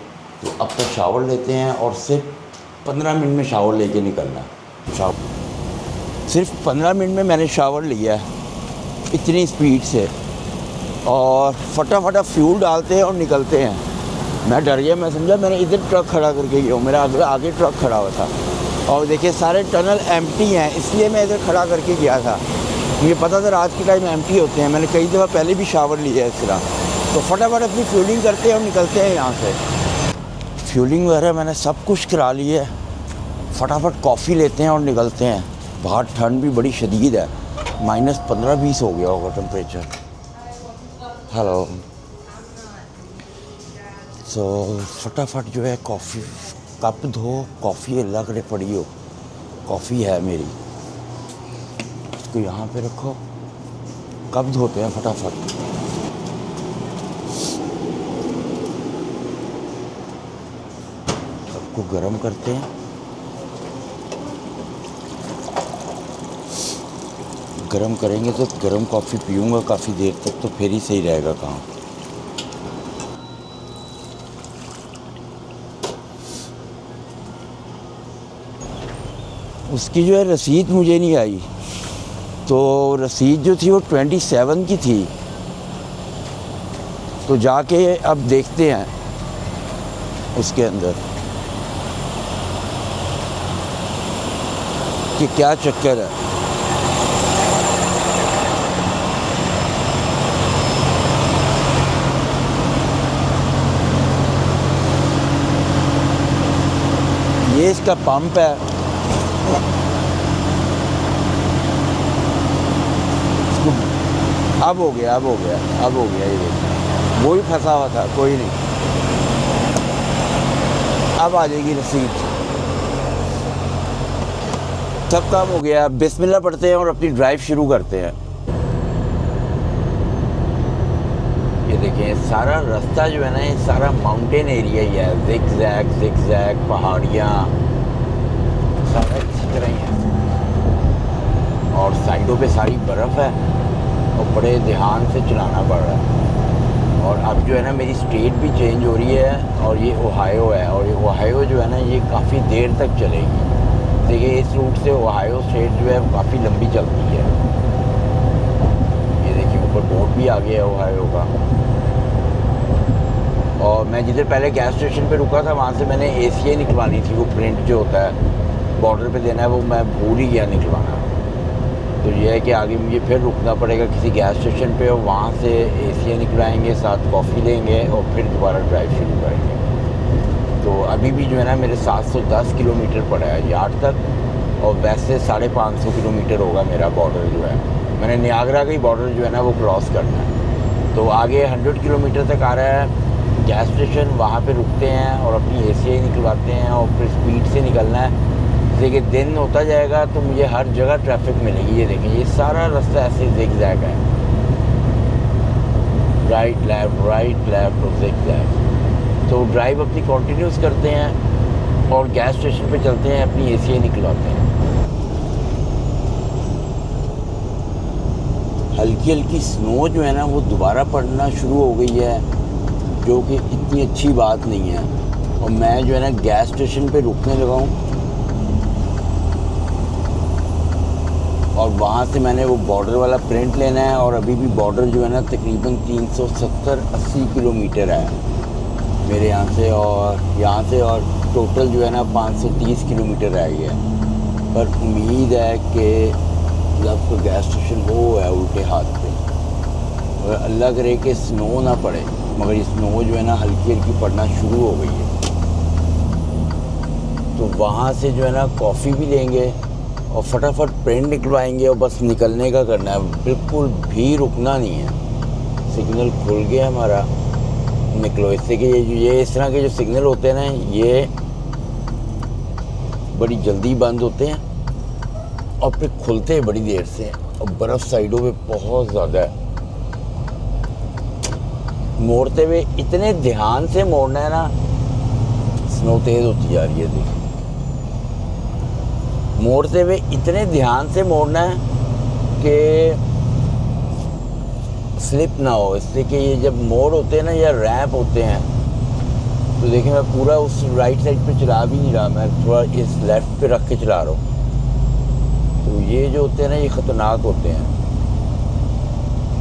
तो अब तक शावर लेते हैं और सिर्फ 15 मिनट में शावर लेके निकलना है। सिर्फ 15 मिनट में मैंने शावर लिया है इतनी स्पीड से, और फटाफट फ्यूल डालते हैं और निकलते हैं। मैं डर गया, मैं समझा मैंने इधर ट्रक खड़ा करके गया हूँ, मेरा आगे ट्रक खड़ा हुआ था और देखिए सारे टनल एम्प्टी हैं, इसलिए मैं इधर खड़ा करके गया था। मुझे पता था रात के टाइम एम्प्टी होते हैं, मैंने कई दफ़ा पहले भी शावर लिया है इस तरह। तो फटाफट अपनी फ्यूलिंग करते हैं और निकलते हैं यहाँ से। फ्यूलिंग वगैरह मैंने सब कुछ करा ली है, फटाफट कॉफ़ी लेते हैं और निकलते हैं। बाहर ठंड भी बड़ी शदीद है, -15-20 हो गया होगा टेम्परेचर। हेलो। तो फटाफट जो है कॉफ़ी कप धो, कॉफ़ी अल्लाह करे पड़ी हो, कॉफ़ी है मेरी, इसको यहाँ पे रखो, कप धोते हैं फटाफट। कप को गर्म करते हैं, गर्म करेंगे तो गर्म कॉफ़ी पीऊँगा काफ़ी देर तक, तो फिर ही सही रहेगा काम। उसकी जो है रसीद मुझे नहीं आई, तो रसीद जो थी वो 27 की थी, तो जाके अब देखते हैं उसके अंदर कि क्या चक्कर है। ये इसका पंप है, इसको अब हो गया ये देखिए, वो ही फंसा हुआ था, कोई नहीं, अब आ जाएगी रसीद। सब काम हो गया, बिस्मिल्लाह पढ़ते हैं और अपनी ड्राइव शुरू करते हैं। ये देखिए सारा रास्ता जो है ना, ये सारा माउंटेन एरिया ही है, ज़िग-ज़ैग पहाड़ियाँ सारा इसी तरह ही है, और साइडों पे सारी बर्फ़ है और बड़े ध्यान से चलाना पड़ रहा है। और अब जो है ना मेरी स्टेट भी चेंज हो रही है, और ये ओहायो है, और ये ओहायो जो है ना ये काफ़ी देर तक चलेगी। देखिए इस रूट से ओहायो स्टेट जो है काफ़ी लंबी चलती है। ये देखिए ऊपर बोर्ड भी आ गया है ओहायो का। और मैं जिधर पहले गैस स्टेशन पे रुका था वहाँ से मैंने ACA निकलवानी थी, वो प्रिंट जो होता है बॉर्डर पे देना है, वो मैं भूल ही गया निकलवाना। तो ये है कि आगे मुझे फिर रुकना पड़ेगा किसी गैस स्टेशन पे, और वहाँ से ACA निकलवाएंगे, साथ कॉफ़ी लेंगे और फिर दोबारा ड्राइव शुरू करेंगे। तो अभी भी जो है ना मेरे 710 किलोमीटर पड़ा है यार्ड तक, और वैसे 550 किलोमीटर होगा मेरा बॉर्डर जो है। मैंने नियाग्रा का ही बॉर्डर जो है ना वो क्रॉस करना है। तो आगे 100 किलोमीटर तक आ रहा है गैस स्टेशन, वहाँ पे रुकते हैं और अपनी ACA निकलवाते हैं, और फिर स्पीड से निकलना है। देखिए दिन होता जाएगा तो मुझे हर जगह ट्रैफिक मिलेगी। ये देखिए ये सारा रास्ता ऐसे ज़िग-ज़ैग है, राइट लेफ्ट और ज़िग-ज़ैग। तो ड्राइव अपनी कंटिन्यूस करते हैं और गैस स्टेशन पे चलते हैं, अपनी ACA निकलवाते हैं। हल्की स्नो जो है ना वो दोबारा पड़ना शुरू हो गई है, जो कि इतनी अच्छी बात नहीं है। और मैं जो है ना गैस स्टेशन पे रुकने लगा हूँ, और वहाँ से मैंने वो बॉर्डर वाला प्रिंट लेना है, और अभी भी बॉर्डर जो है ना तकरीबन 370-80 किलोमीटर है मेरे यहाँ से, और यहाँ से और टोटल जो है ना 530 किलोमीटर रह गया है। पर उम्मीद है कि जब तो गैस स्टेशन वो है उल्टे हाथ पे, और अल्लाह करे कि स्नो ना पड़े, मगर ये स्नो जो है ना हल्की पड़ना शुरू हो गई है। तो वहाँ से जो है ना कॉफ़ी भी लेंगे और फटाफट प्रिंट निकलवाएंगे, और बस निकलने का करना है, बिल्कुल भी रुकना नहीं है। सिग्नल खुल गया हमारा, निकलो। इससे कि ये इस तरह के जो सिग्नल होते हैं ना ये बड़ी जल्दी बंद होते हैं और फिर खुलते हैं बड़ी देर से, और बर्फ़ साइडों पे बहुत ज़्यादा है। मोड़ते हुए इतने ध्यान से मोड़ना है ना, स्नो तेज़ होती जा रही है। देखिए मोड़ते हुए इतने ध्यान से मोड़ना है कि स्लिप ना हो, इसलिए कि ये जब मोड़ होते हैं ना या रैंप होते हैं, तो देखिए मैं पूरा उस राइट साइड पे चला भी नहीं रहा, मैं थोड़ा इस लेफ़्ट पे रख के चला रहा हूँ। तो ये जो होते हैं ना ये ख़तरनाक होते हैं।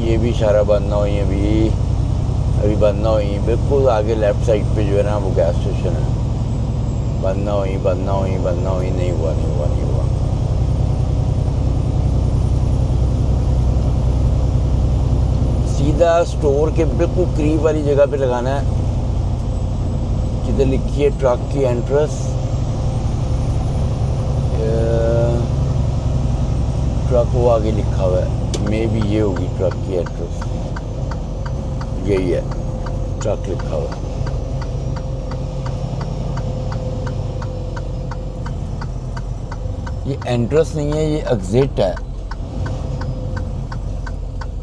ये भी इशारा बंद ना हो, ये भी अभी बंद ना हुई, बिल्कुल आगे लेफ़्ट साइड पे जो है ना वो गैस स्टेशन है। बंद ना हुई, नहीं हुआ। सीधा स्टोर के बिल्कुल करीब वाली जगह पे लगाना है, जिधर लिखी है ट्रक की एंट्रेंस। ट्रक वो आगे लिखा हुआ है, मे भी ये होगी ट्रक की एंट्रेंस, यही है, ट्रक लिखा हुआ है। ये एंट्रेंस नहीं है, ये एग्जिट है,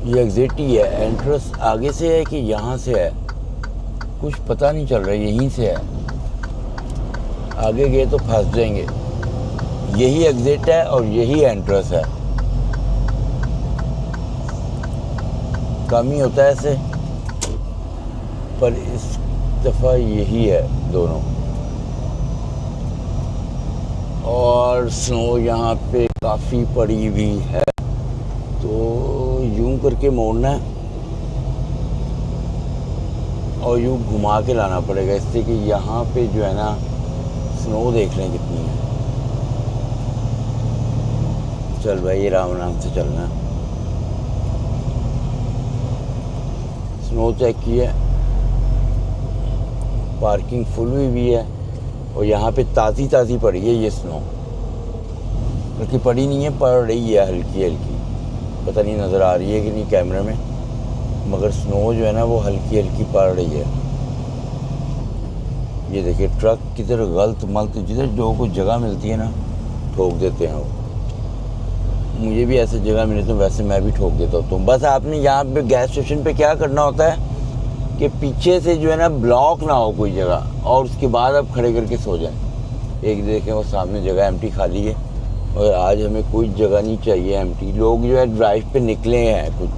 ये एग्जिट ही है। एंट्रेंस आगे से है कि यहाँ से है, कुछ पता नहीं चल रहा, यहीं से है। आगे गए तो फंस जाएंगे। यही एग्जिट है और यही एंट्रेंस है। कम ही होता है ऐसे, पर इस दफ़ा यही है दोनों। और स्नो यहाँ पे काफ़ी पड़ी हुई है, तो यूं करके मोड़ना है और यूं घुमा के लाना पड़ेगा, इससे कि यहाँ पे जो है ना स्नो देख लें कितनी है। चल भाई, आराम आराम से चलना है। स्नो चेक की है, पार्किंग फुल हुई भी है और यहाँ पे ताज़ी ताज़ी पड़ी है ये स्नो, बल्कि पड़ी नहीं है, पड़ रही है हल्की हल्की, पता नहीं नज़र आ रही है कि नहीं कैमरे में, मगर स्नो जो है ना वो हल्की हल्की पड़ रही है। ये देखिए ट्रक किधर गलत मलत, जिधर जो कुछ जगह मिलती है ना ठोक देते हैं वो। मुझे भी ऐसे जगह मिले तो वैसे मैं भी ठोक देता हूँ। तो बस आपने यहाँ पे गैस स्टेशन पे क्या करना होता है कि पीछे से जो है ना ब्लॉक ना हो कोई जगह, और उसके बाद आप खड़े करके सो जाएं। एक देखें वो सामने जगह एम्प्टी खाली है, और आज हमें कोई जगह नहीं चाहिए एम्प्टी। लोग जो है ड्राइव पे निकले हैं कुछ,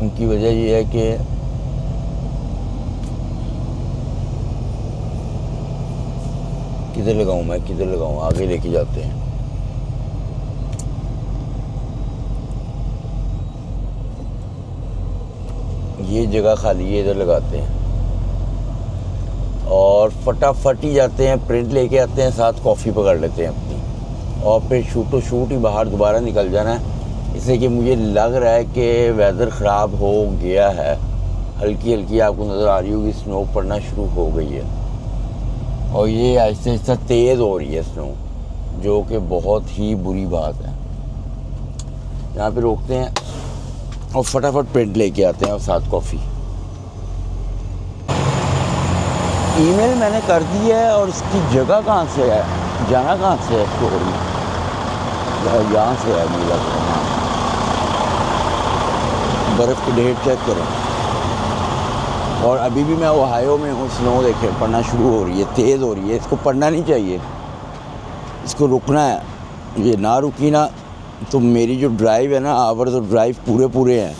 उनकी वजह ये है कि किधर लगाऊं मैं, किधर लगाऊं, आगे लेके जाते हैं। ये जगह खाली है, इधर लगाते हैं और फटाफट ही जाते हैं, प्रिंट लेके आते हैं, साथ कॉफ़ी पकड़ लेते हैं अपनी, और फिर शूट ही बाहर दोबारा निकल जाना है। इसलिए कि मुझे लग रहा है कि वेदर ख़राब हो गया है, हल्की हल्की आपको नज़र आ रही होगी स्नो पड़ना शुरू हो गई है, और ये आहिस्ता आहिस्ता तेज़ हो रही है स्नो, जो कि बहुत ही बुरी बात है। यहाँ पे रोकते हैं और फटाफट प्रिंट लेके आते हैं और साथ कॉफ़ी। ईमेल मैंने कर दी है, और इसकी जगह कहाँ से है, जाना कहाँ से है स्टोर में, यहाँ से है मुझे लगता है। हाँ, बर्फ़ की डेट चेक करें। और अभी भी मैं ओहायो में हूँ, स्नो देखें पड़ना शुरू हो रही है, तेज़ हो रही है। इसको पड़ना नहीं चाहिए, इसको रुकना है। ये ना रुकी ना तो मेरी जो ड्राइव है ना, आवर्स ऑफ ड्राइव पूरे हैं,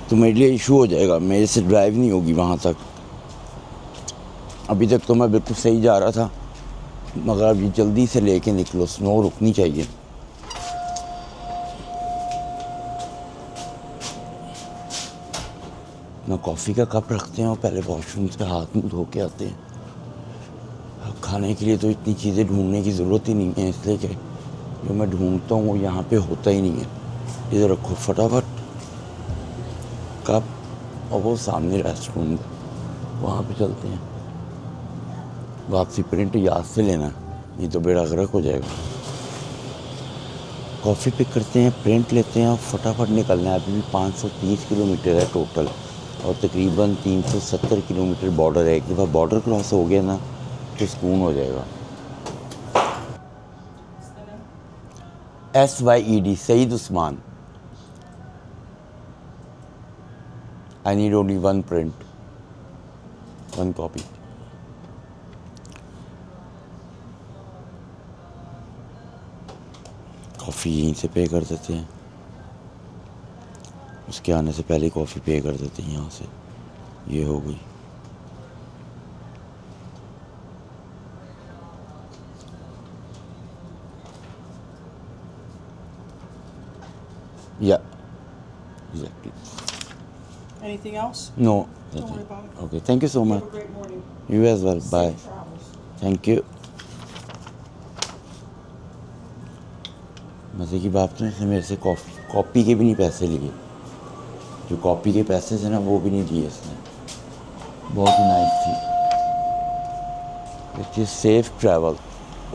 तो मेरे लिए इशू हो जाएगा, मेरे से ड्राइव नहीं होगी वहाँ तक। अभी तक तो मैं बिल्कुल सही जा रहा था, मगर अभी जल्दी से लेके निकलो, स्नो रुकनी चाहिए। ना कॉफ़ी का कप रखते हैं और पहले वॉशरूम से हाथ मुँह धो के आते हैं। खाने के लिए तो इतनी चीज़ें ढूंढने की ज़रूरत ही नहीं है, इसलिए कि जो मैं ढूंढता हूँ वो यहाँ पे होता ही नहीं है। इधर रखो फटाफट कप, और वो सामने रेस्टोरेंट, वहाँ पे चलते हैं। वापसी प्रिंट याद से लेना, ये तो बेड़ा गर्क हो जाएगा। कॉफ़ी पिक करते हैं, प्रिंट लेते हैं और फटाफट निकलना है। अभी भी 530 किलोमीटर है टोटल, और तकरीबन 370 किलोमीटर बॉर्डर है। एक दफ़ा बॉर्डर क्रॉस हो गया ना तो सुकून हो जाएगा। SYED, Syed Usman. I need only one print, one copy. Coffee यहीं से पे कर देते हैं, उसके आने से पहले कॉफ़ी पे कर देते हैं यहाँ से। ये हो गई। Yeah, exactly. Anything else? No, Don't that's worry it. about it. Okay, thank you so You much. have a great morning. You as well. Bye. Safe travels. Thank you. मज़े की बात तो इसने मेरे से कॉपी के भी नहीं पैसे लिए। जो कॉपी के पैसे थे ना वो भी नहीं दिए इसने। बहुत ही नाइस थी। It is safe travel.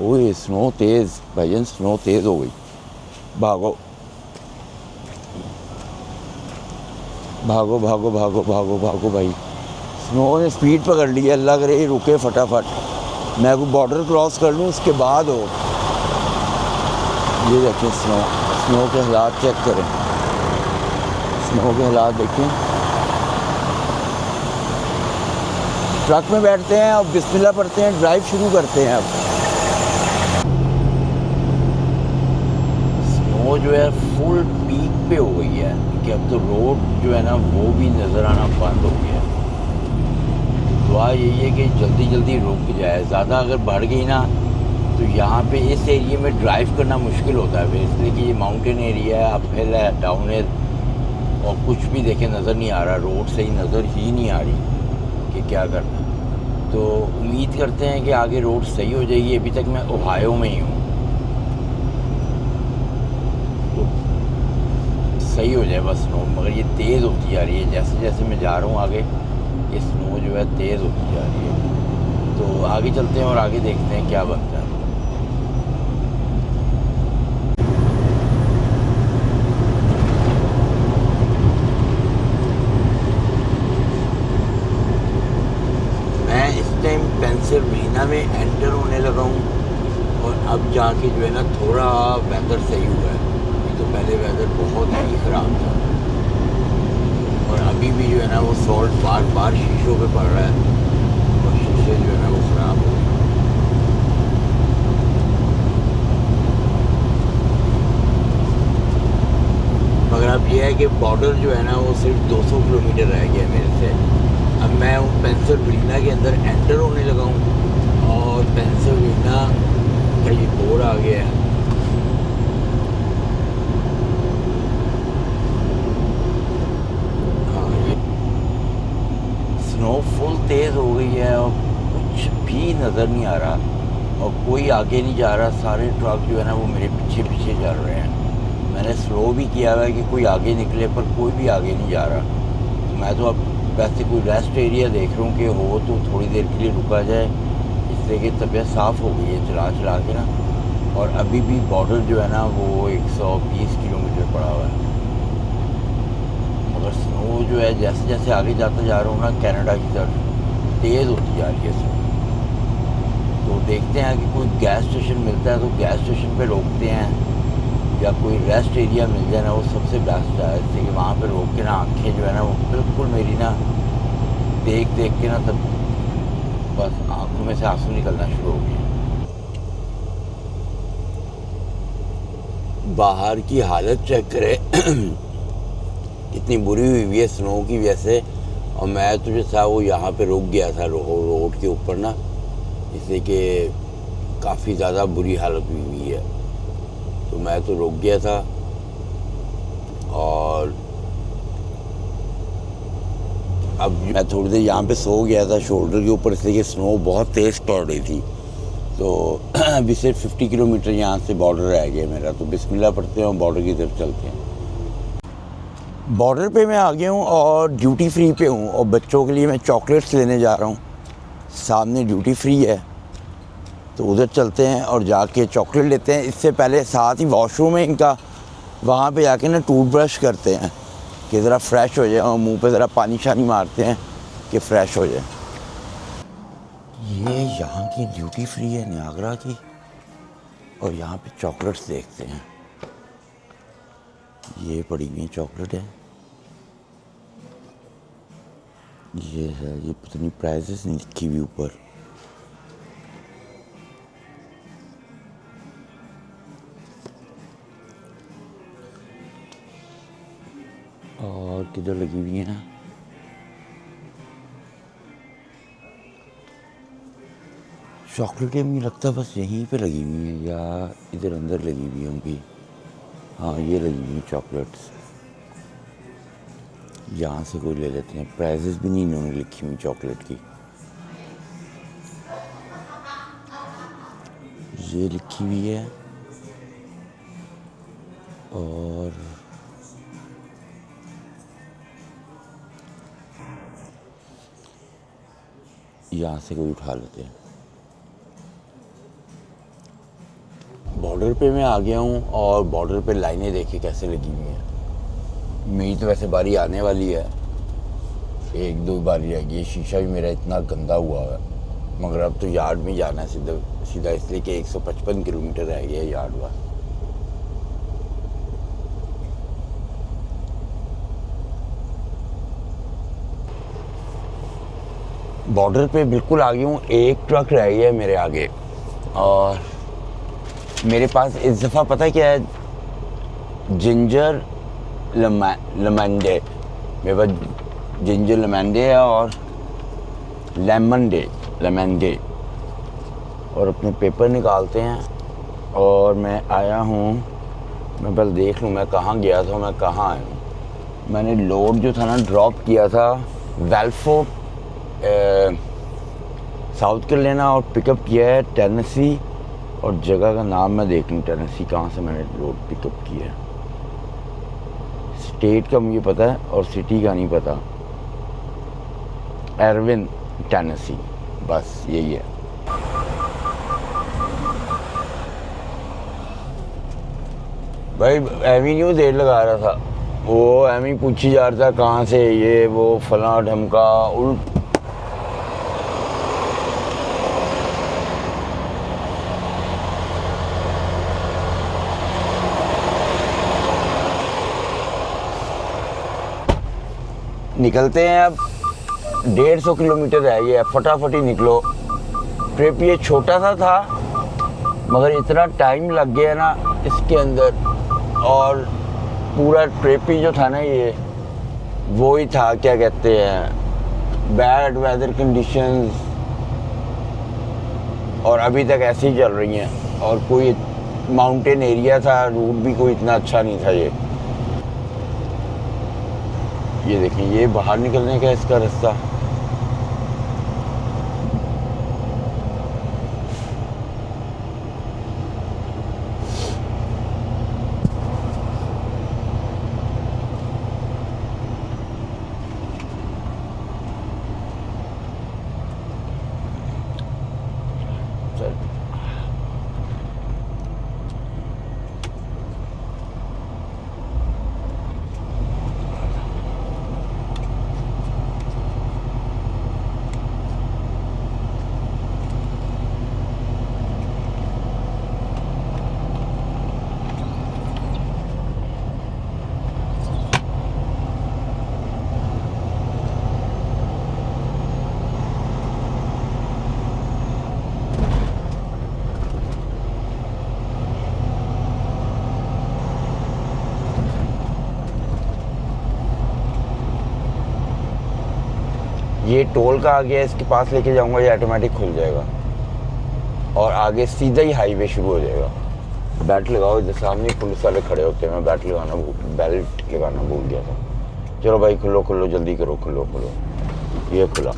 ओए स्नो तेज़ भाईजान, स्नो तेज़ हो गई। भागो भागो भागो भागो भागो भागो भाई। स्नो ने स्पीड पकड़ ली है, अल्लाह करे रुके फटाफट। मैं को बॉर्डर क्रॉस कर लूँ उसके बाद हो। ये देखें स्नो, स्नो के हालात चेक करें, स्नो के हालात देखें। ट्रक में बैठते हैं और बिस्मिल्लाह पढ़ते हैं, ड्राइव शुरू करते हैं। अब स्नो जो है फुल पीक पे हो गई है कि अब तो रोड जो है ना वो भी नज़र आना बंद हो गया है। दुआ यही है कि जल्दी जल्दी रुक जाए। ज़्यादा अगर बढ़ गई ना तो यहाँ पे इस एरिया में ड्राइव करना मुश्किल होता है फिर, इसलिए कि ये माउंटेन एरिया है, अपहिल है, डाउन है, और कुछ भी देखे नज़र नहीं आ रहा, रोड सही नज़र ही नहीं आ रही कि क्या करना है। तो उम्मीद करते हैं कि आगे रोड सही हो जाएगी। अभी तक मैं ओहायो में ही हूँ, तो सही हो जाए बस स्नो। मगर ये तेज़ होती जा रही है, जैसे जैसे मैं जा रहा हूँ आगे ये स्नो जो है तेज़ होती जा रही है। तो आगे चलते हैं और आगे देखते हैं क्या बनता है। मैं इस टाइम पेंसिल्वेनिया में एंटर होने लगा हूँ और अब जाके जो है ना थोड़ा वेदर सही हुआ है। नहीं तो पहले वेदर बहुत ही ख़राब था और अभी भी जो है ना वो सॉल्ट बार बार शीशों पे पड़ रहा है और शीशे जो है ना वो ख़राब हो गए। मगर अब ये है कि बॉर्डर जो है ना वो सिर्फ 200 किलोमीटर रह गया मेरे से। अब मैं हूँ पेंसिल्वेनिया के अंदर एंटर होने लगा हूँ और पेंसिल्वेनिया का ये बोर्ड आ गया है। स्नो फुल तेज़ हो गई है और कुछ भी नज़र नहीं आ रहा और कोई आगे नहीं जा रहा। सारे ट्रक जो है ना वो मेरे पीछे पीछे चल रहे हैं। मैंने स्लो भी किया हुआ है कि कोई आगे निकले, पर कोई भी आगे नहीं जा रहा। तो मैं तो अब वैसे कोई रेस्ट एरिया देख रहा हूँ कि हो तो थोड़ी देर के लिए रुका जाए, इसलिए कि तबीयत साफ़ हो गई है चला चला के ना। और अभी भी बॉर्डर जो है ना वो 120 किलोमीटर पड़ा हुआ है। मगर स्नो जो है जैसे जैसे आगे जाता जा रहा हूँ ना कनाडा की तरफ तेज़ होती जा रही है स्नो। तो देखते हैं कि कोई गैस स्टेशन मिलता है तो गैस स्टेशन पे रोकते हैं, या कोई रेस्ट एरिया मिल जाए ना वो सबसे बेस्ट है। जैसे कि वहाँ पे रोक के ना आँखें जो है ना वो बिल्कुल मेरी ना देख देख के ना तब बस आँखों में से आंसू निकलना शुरू हो गए। बाहर की हालत चेक करें इतनी बुरी हुई है स्नो की वजह से। और मैं तो जो था वो यहाँ पे रुक गया था रोड के ऊपर ना, इसलिए कि काफ़ी ज़्यादा बुरी हालत हुई है। तो मैं तो रुक गया था और अब मैं थोड़ी देर यहाँ पे सो गया था शोल्डर के ऊपर, इसलिए कि स्नो बहुत तेज़ पड़ रही थी। तो अभी सिर्फ 50 किलोमीटर यहाँ से बॉर्डर रह गया मेरा। तो बिस्मिल्लाह पढ़ते हैं और बॉर्डर की तरफ चलते हैं। बॉर्डर पे मैं आ गया हूँ और ड्यूटी फ्री पे हूँ और बच्चों के लिए मैं चॉकलेट्स लेने जा रहा हूँ। सामने ड्यूटी फ्री है तो उधर चलते हैं और जाके चॉकलेट लेते हैं। इससे पहले साथ ही वॉशरूम है इनका, वहाँ पे जाके ना टूथब्रश करते हैं कि ज़रा फ्रेश हो जाए और मुंह पे ज़रा पानी शानी मारते हैं कि फ़्रेश हो जाए। ये यहाँ की ड्यूटी फ्री है नियाग्रा की और यहाँ पे चॉकलेट्स देखते हैं। ये पड़ी हुई चॉकलेट है, ये है, ये पता नहीं प्राइसेस नहीं लिखी हुई ऊपर। और किधर लगी हुई है ना, चॉकलेटें मुझे लगता है बस यहीं पे लगी हुई हैं या इधर अंदर लगी हुई होंगी। हाँ ये लगी हुई चॉकलेट्स, यहाँ से कोई ले लेते हैं। प्राइसेस भी नहीं इन्होंने लिखी हुई चॉकलेट की। ये लिखी हुई है और यहाँ से कोई उठा लेते हैं। बॉर्डर पे मैं आ गया हूँ और बॉर्डर पे लाइनें देखिए कैसे लगी हुई हैं। मेरी तो वैसे बारी आने वाली है, 1-2 बारी रह गई। शीशा भी मेरा इतना गंदा हुआ है, मगर अब तो यार्ड में जाना है सीधा इसलिए कि 155 किलोमीटर रह गया यार्ड वाला। बॉर्डर पे बिल्कुल आ गया हूँ, एक ट्रक रह गया है मेरे आगे और मेरे पास इस दफ़ा पता है क्या है, जिंजर लेमंडे मेरे पास जिंजर लेमंडे है और लेमंडे और अपने पेपर निकालते हैं। और मैं आया हूँ, मैं पहले देख लूँ मैं कहाँ गया था, मैं कहाँ आया हूँ। मैंने लोड जो था ना ड्रॉप किया था वेल्फो साउथ कैरोलिना और पिकअप किया है टेनेसी। और जगह का नाम मैं देख लूँ, टेनेसी कहाँ से मैंने लोड पिकअप किया है। स्टेट का मुझे पता है और सिटी का नहीं पता। एरविन टेनेसी, बस यही है। भाई एवेन्यू देर लगा रहा था, वो एमी पूछी जा रहा था कहाँ से, ये वो फला ढमका उल्ट। निकलते हैं अब, 150 किलोमीटर रह गया, फटाफट ही निकलो। ट्रिप ये छोटा सा था मगर इतना टाइम लग गया ना इसके अंदर, और पूरा ट्रिप ही जो था ना ये वो ही था, क्या कहते हैं, बैड वेदर कंडीशंस, और अभी तक ऐसे ही चल रही हैं। और कोई माउंटेन एरिया था, रूट भी कोई इतना अच्छा नहीं था। ये देखिए, ये बाहर निकलने का इसका रास्ता। ये टोल का आ गया, इसके पास लेके जाऊंगा, ये ऑटोमेटिक खुल जाएगा और आगे सीधा ही हाईवे शुरू हो जाएगा। बेल्ट लगाओ, इधर सामने पुलिस वाले खड़े होते हैं, मैं बेल्ट लगाना भूल गया था। चलो भाई खुलो जल्दी करो, खुलो। ये खुला।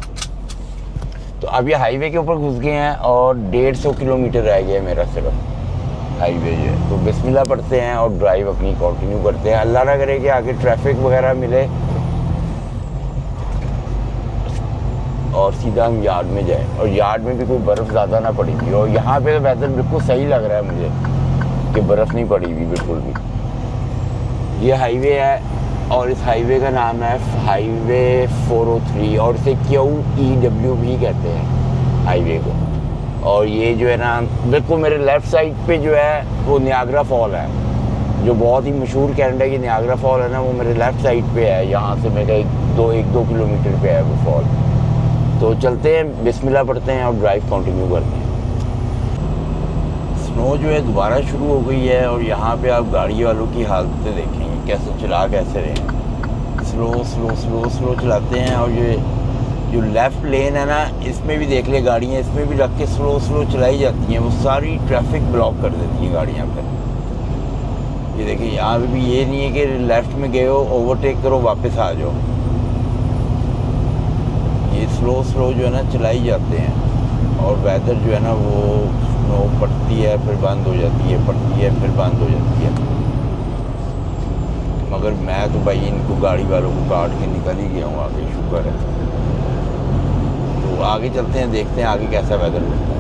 तो अब ये हाईवे के ऊपर घुस गए हैं और 150 किलोमीटर रह गया है मेरा सिर्फ हाईवे जो है। तो बिस्मिल्लाह पढ़ते हैं और ड्राइव अपनी कंटिन्यू करते हैं। अल्लाह ना करे कि आगे ट्रैफिक वगैरह मिले और सीधा हम यार्ड में जाएं, और यार्ड में भी कोई बर्फ़ ज़्यादा ना पड़ी हुई। और यहाँ पे तो वेदर बिल्कुल सही लग रहा है मुझे कि बर्फ़ नहीं पड़ी हुई बिल्कुल भी। ये हाईवे है और इस हाईवे का नाम है हाईवे 403 और इसे QEW भी कहते हैं हाईवे को। और ये जो है ना बिल्कुल मेरे लेफ़्ट साइड पे जो है वो नियाग्रा फॉल है, जो बहुत ही मशहूर कनाडा की नियाग्रा फॉल है ना, वो मेरे लेफ़्ट साइड पे है। यहाँ से मेरे 1-2 किलोमीटर पे है वो फॉल। तो चलते हैं, बिस्मिल्लाह पढ़ते हैं और ड्राइव कंटिन्यू करते हैं। स्नो जो है दोबारा शुरू हो गई है और यहाँ पे आप गाड़ी वालों की हालतें देखेंगे कैसे चला कैसे रहे हैं। स्लो चलाते हैं। और ये जो लेफ़्ट लेन है ना, इसमें भी देख ले गाड़ियाँ इसमें भी रख के स्लो चलाई जाती हैं, वो सारी ट्रैफिक ब्लॉक कर देती हैं गाड़ियाँ पर। ये देखिए, यहाँ पे भी ये नहीं है कि लेफ़्ट में गए हो ओवरटेक करो वापस आ जाओ। ये स्लो जो है ना चलाई जाते हैं। और वेदर जो है ना वो स्नो पड़ती है फिर बंद हो जाती है, पड़ती है फिर बंद हो जाती है। मगर मैं तो भाई इनको गाड़ी वालों को काट के निकल ही गया हूँ आगे, शुक्र है। तो आगे चलते हैं, देखते हैं आगे कैसा वेदर होता है।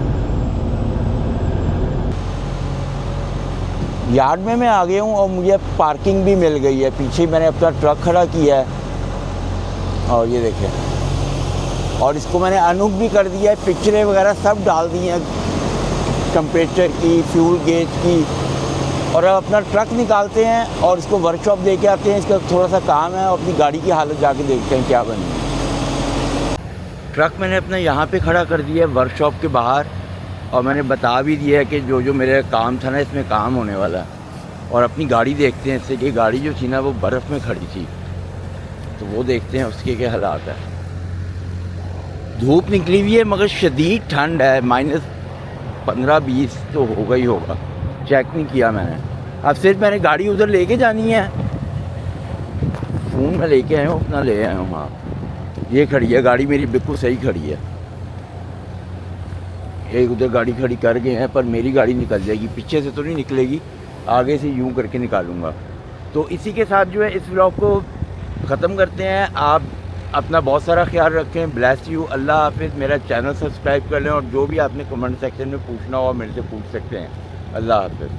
यार्ड में मैं आ गया हूँ और मुझे पार्किंग भी मिल गई है। पीछे मैंने अपना ट्रक खड़ा किया है और ये देखें, और इसको मैंने अनहुक भी कर दिया है, पिक्चरें वगैरह सब डाल दी हैं, टेम्परेचर की, फ्यूल गेज की। और अब अपना ट्रक निकालते हैं और इसको वर्कशॉप दे के आते हैं। इसका थोड़ा सा काम है और अपनी गाड़ी की हालत जाके देखते हैं क्या बनी है। ट्रक मैंने अपना यहाँ पे खड़ा कर दिया है वर्कशॉप के बाहर, और मैंने बता भी दिया है कि जो जो मेरा काम था ना इसमें काम होने वाला है। और अपनी गाड़ी देखते हैं, इससे कि गाड़ी जो थी ना वो बर्फ़ में खड़ी थी, तो वो देखते हैं उसके क्या हालात है। धूप निकली हुई है मगर शदीद ठंड है, -15-20 तो होगा ही होगा। चेक नहीं किया मैंने। अब सिर्फ मैंने गाड़ी उधर लेके जानी है, फ़ोन में लेके आया हूँ, अपना ले आया हूँ। हाँ, ये खड़ी है गाड़ी मेरी, बिल्कुल सही खड़ी है। एक उधर गाड़ी खड़ी कर गए हैं, पर मेरी गाड़ी निकल जाएगी, पीछे से तो नहीं निकलेगी, आगे से यूं करके निकालूंगा। तो इसी के साथ जो है इस व्लॉग को ख़त्म करते हैं। आप अपना बहुत सारा ख्याल रखें। ब्लेस यू, अल्लाह हाफिज़। मेरा चैनल सब्सक्राइब कर लें और जो भी आपने कमेंट सेक्शन में पूछना हो मेरे से पूछ सकते हैं। अल्लाह हाफिज़।